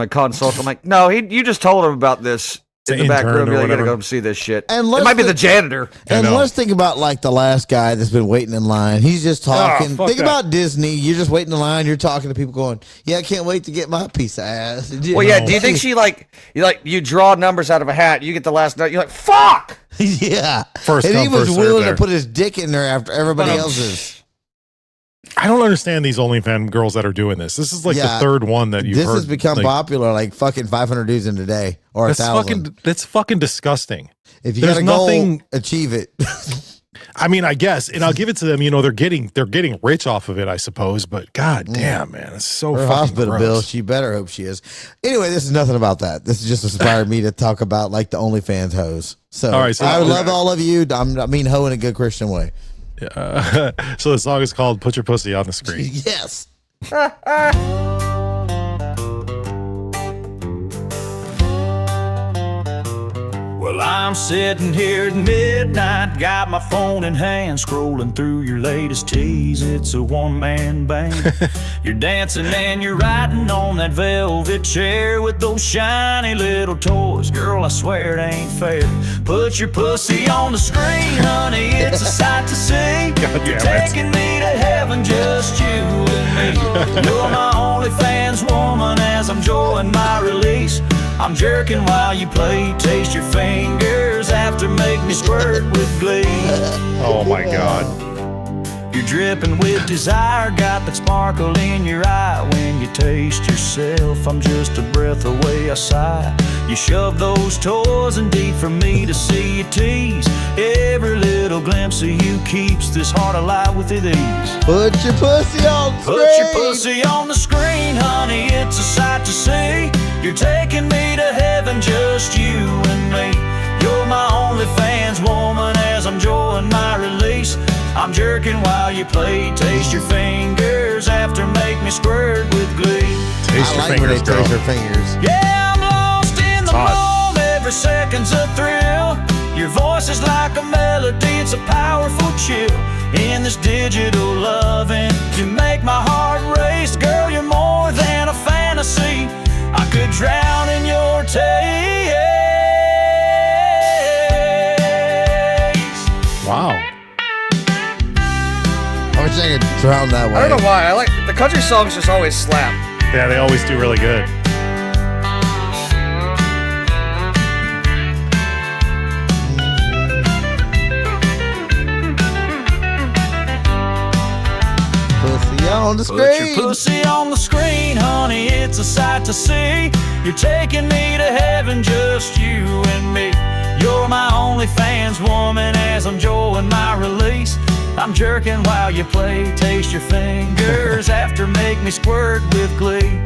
consult. I'm like, no, you just told him about this. In the back room, you gotta go see this shit. And it might be the janitor. And let's think about like the last guy that's been waiting in line. He's just talking. Think about Disney. You're just waiting in line. You're talking to people, going, "Yeah, I can't wait to get my piece of ass." Well, yeah. Do you think she you draw numbers out of a hat? You get the last note. You're like, "Fuck." Yeah. First and come, he was first willing serve to put his dick in there after everybody else's. I don't understand these OnlyFans girls that are doing this. This is like the third one that you've heard. This has become popular, like fucking 500 dudes in a day or 1,000. That's fucking disgusting. If you got a goal, achieve it. I mean, I guess, and I'll give it to them. They're getting rich off of it, I suppose. But god damn, man, it's so Her fucking hospital gross. bill. She better hope she is. Anyway, this is nothing about that. This just inspired me to talk about like the OnlyFans hoes. So, all right, so I love all of you. I mean, hoe in a good Christian way. Yeah. So the song is called "Put Your Pussy on the Screen." Yes. Well, I'm sitting here at midnight, got my phone in hand, scrolling through your latest tease. It's a one-man band. You're dancing and you're riding on that velvet chair with those shiny little toys. Girl, I swear it ain't fair. Put your pussy on the screen, honey, it's a sight to see. You're taking me to heaven, just you and me. You're my OnlyFans woman as I'm enjoying my release. I'm jerking while you play, taste your fingers after make me squirt with glee. Oh my God. You're dripping with desire, got that sparkle in your eye. When you taste yourself, I'm just a breath away, I sigh. You shove those toys in deep for me to see you tease. Every little glimpse of you keeps this heart alive with ease. Put your pussy on the screen. Put your pussy on the screen, honey, it's a sight to see. You're taking me to heaven, just you and me. You're my OnlyFans woman as I'm enjoying my release. I'm jerking while you play, taste your fingers after make me squirt with glee. Taste your fingers, girl. Taste your fingers. Yeah, I'm lost in the moment, every second's a thrill. Your voice is like a melody, it's a powerful chill. In this digital loving, you make my heart race. Girl, you're more than a fantasy, I could drown in your taste. Wow. I wish I could drown that way. I don't know why. I like the country songs just always slap. Yeah, they always do really good. Pussy on the Put screen. your pussy on the screen, honey, it's a sight to see. You're taking me to heaven, just you and me. You're my OnlyFans woman as I'm enjoying my release. I'm jerking while you play, taste your fingers after make me squirt with glee.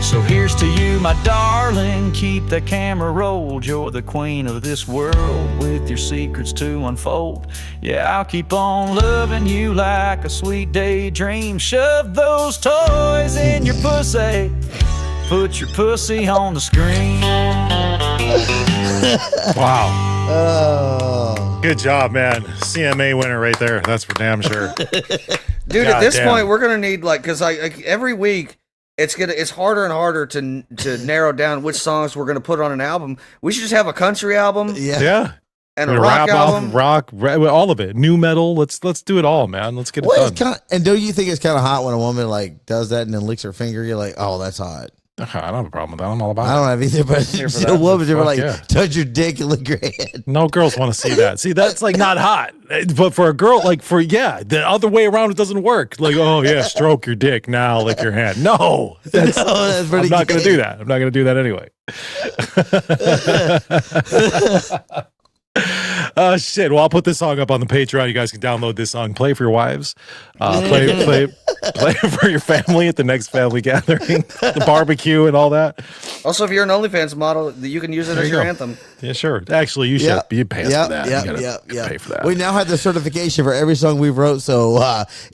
So here's to you, my darling, keep the camera rolled. You're the queen of this world with your secrets to unfold. Yeah, I'll keep on loving you like a sweet daydream. Shove those toys in your pussy, put your pussy on the screen. Wow. Oh. Good job, man. CMA winner right there. That's for damn sure. Dude, at this point, we're gonna need because every week it's harder and harder to narrow down which songs we're gonna put on an album. We should just have a country album, Yeah. and a rock album. Rock, all of it. New metal. Let's do it all, man. Let's get it done. And don't you think it's kind of hot when a woman like does that and then licks her finger? You're like, oh, that's hot. I don't have a problem with that. I'm all about it. I don't have either, but a woman, you're like, touch your dick and lick your head. No girls want to see that. See, that's like not hot. But for a girl, the other way around, it doesn't work. Like, oh yeah, stroke your dick, now lick your hand. No, that's I'm not going to do that. I'm not going to do that anyway. Shit. Well, I'll put this song up on the Patreon. You guys can download this song, play for your wives, play for your family at the next family gathering, the barbecue and all that. Also, if you're an OnlyFans model, you can use it as your anthem. Yeah, sure. Actually, you should be pay for that. Yeah. Pay for that. We now have the certification for every song we've wrote. So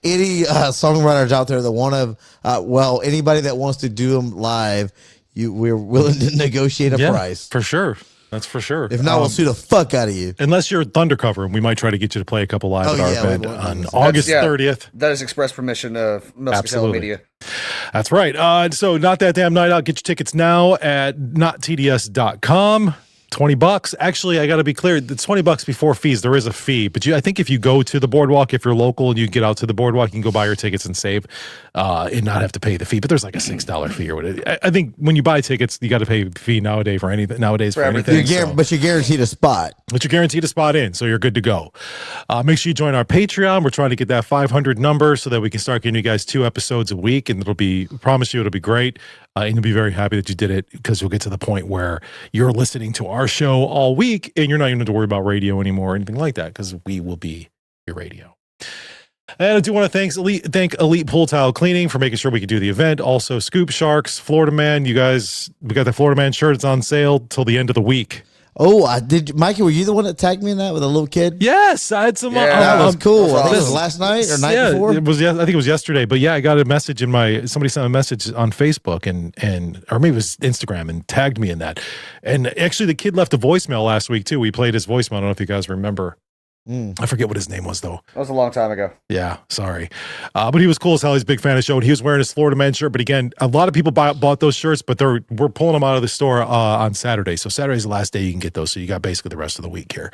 any songwriters out there that want to, anybody that wants to do them live, we're willing to negotiate a price. For sure. That's for sure. If not, we'll sue the fuck out of you. Unless you're Thundercover, and we might try to get you to play a couple live at our event on August 30th. That is express permission of Muscatella Media. That's right. So Not That Damn Night Out. Get your tickets now at nottds.com. $20. Actually, I got to be clear. It's $20 before fees. There is a fee, but I think if you go to the boardwalk, if you're local and you get out to the boardwalk, you can go buy your tickets and save, and not have to pay the fee. But there's like a $6 fee or whatever. I think when you buy tickets, you got to pay a fee nowadays for anything. But you're guaranteed a spot. But you're guaranteed a spot in, so you're good to go. Make sure you join our Patreon. We're trying to get that 500 number so that we can start getting you guys 2 episodes a week, and I promise you, it'll be great. And you'll be very happy that you did it, because you'll get to the point where you're listening to our show all week and you're not even going to worry about radio anymore or anything like that, because we will be your radio. And I do want to thank Elite Pool Tile Cleaning for making sure we could do the event. Also, Scoop Sharks, Florida Man. We got the Florida Man shirt. It's on sale till the end of the week. Oh, Mikey, were you the one that tagged me in that with a little kid? Yes, I had some. That was cool. I think it was last night or night before. It was. I think it was yesterday. But yeah, I got a message somebody sent a message on Facebook and or maybe it was Instagram and tagged me in that. And actually, the kid left a voicemail last week too. We played his voicemail. I don't know if you guys remember. I forget what his name was though. That was a long time ago. Yeah, sorry. But he was cool as hell. He's a big fan of the show. And he was wearing his Florida Man shirt. But again, a lot of people bought those shirts, but we're pulling them out of the store on Saturday. So Saturday's the last day you can get those. So you got basically the rest of the week here.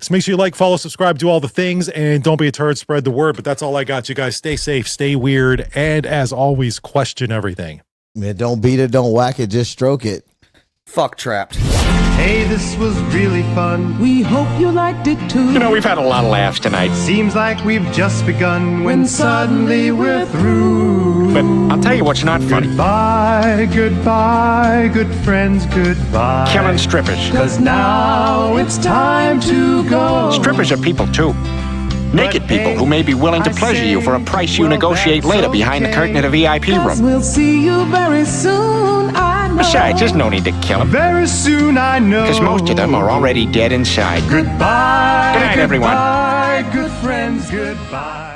So make sure you like, follow, subscribe, do all the things, and don't be a turd, spread the word. But that's all I got. You guys stay safe, stay weird, and as always, question everything. Man, don't beat it, don't whack it, just stroke it. Fuck Trapt. Hey, this was really fun. We hope you liked it too. You know, we've had a lot of laughs tonight. Seems like we've just begun when suddenly we're through. But I'll tell you what's not funny. Goodbye, goodbye, good friends, goodbye. Killing strippers. 'Cause now it's time to go. Strippers are people too. Naked people who may be willing to pleasure you for a price you negotiate later behind the curtain at a VIP room. We'll see you very soon, I know. Besides, there's no need to kill them. Very soon, I know. Because most of them are already dead inside. Goodbye. Good night, everyone. Goodbye, good friends, goodbye.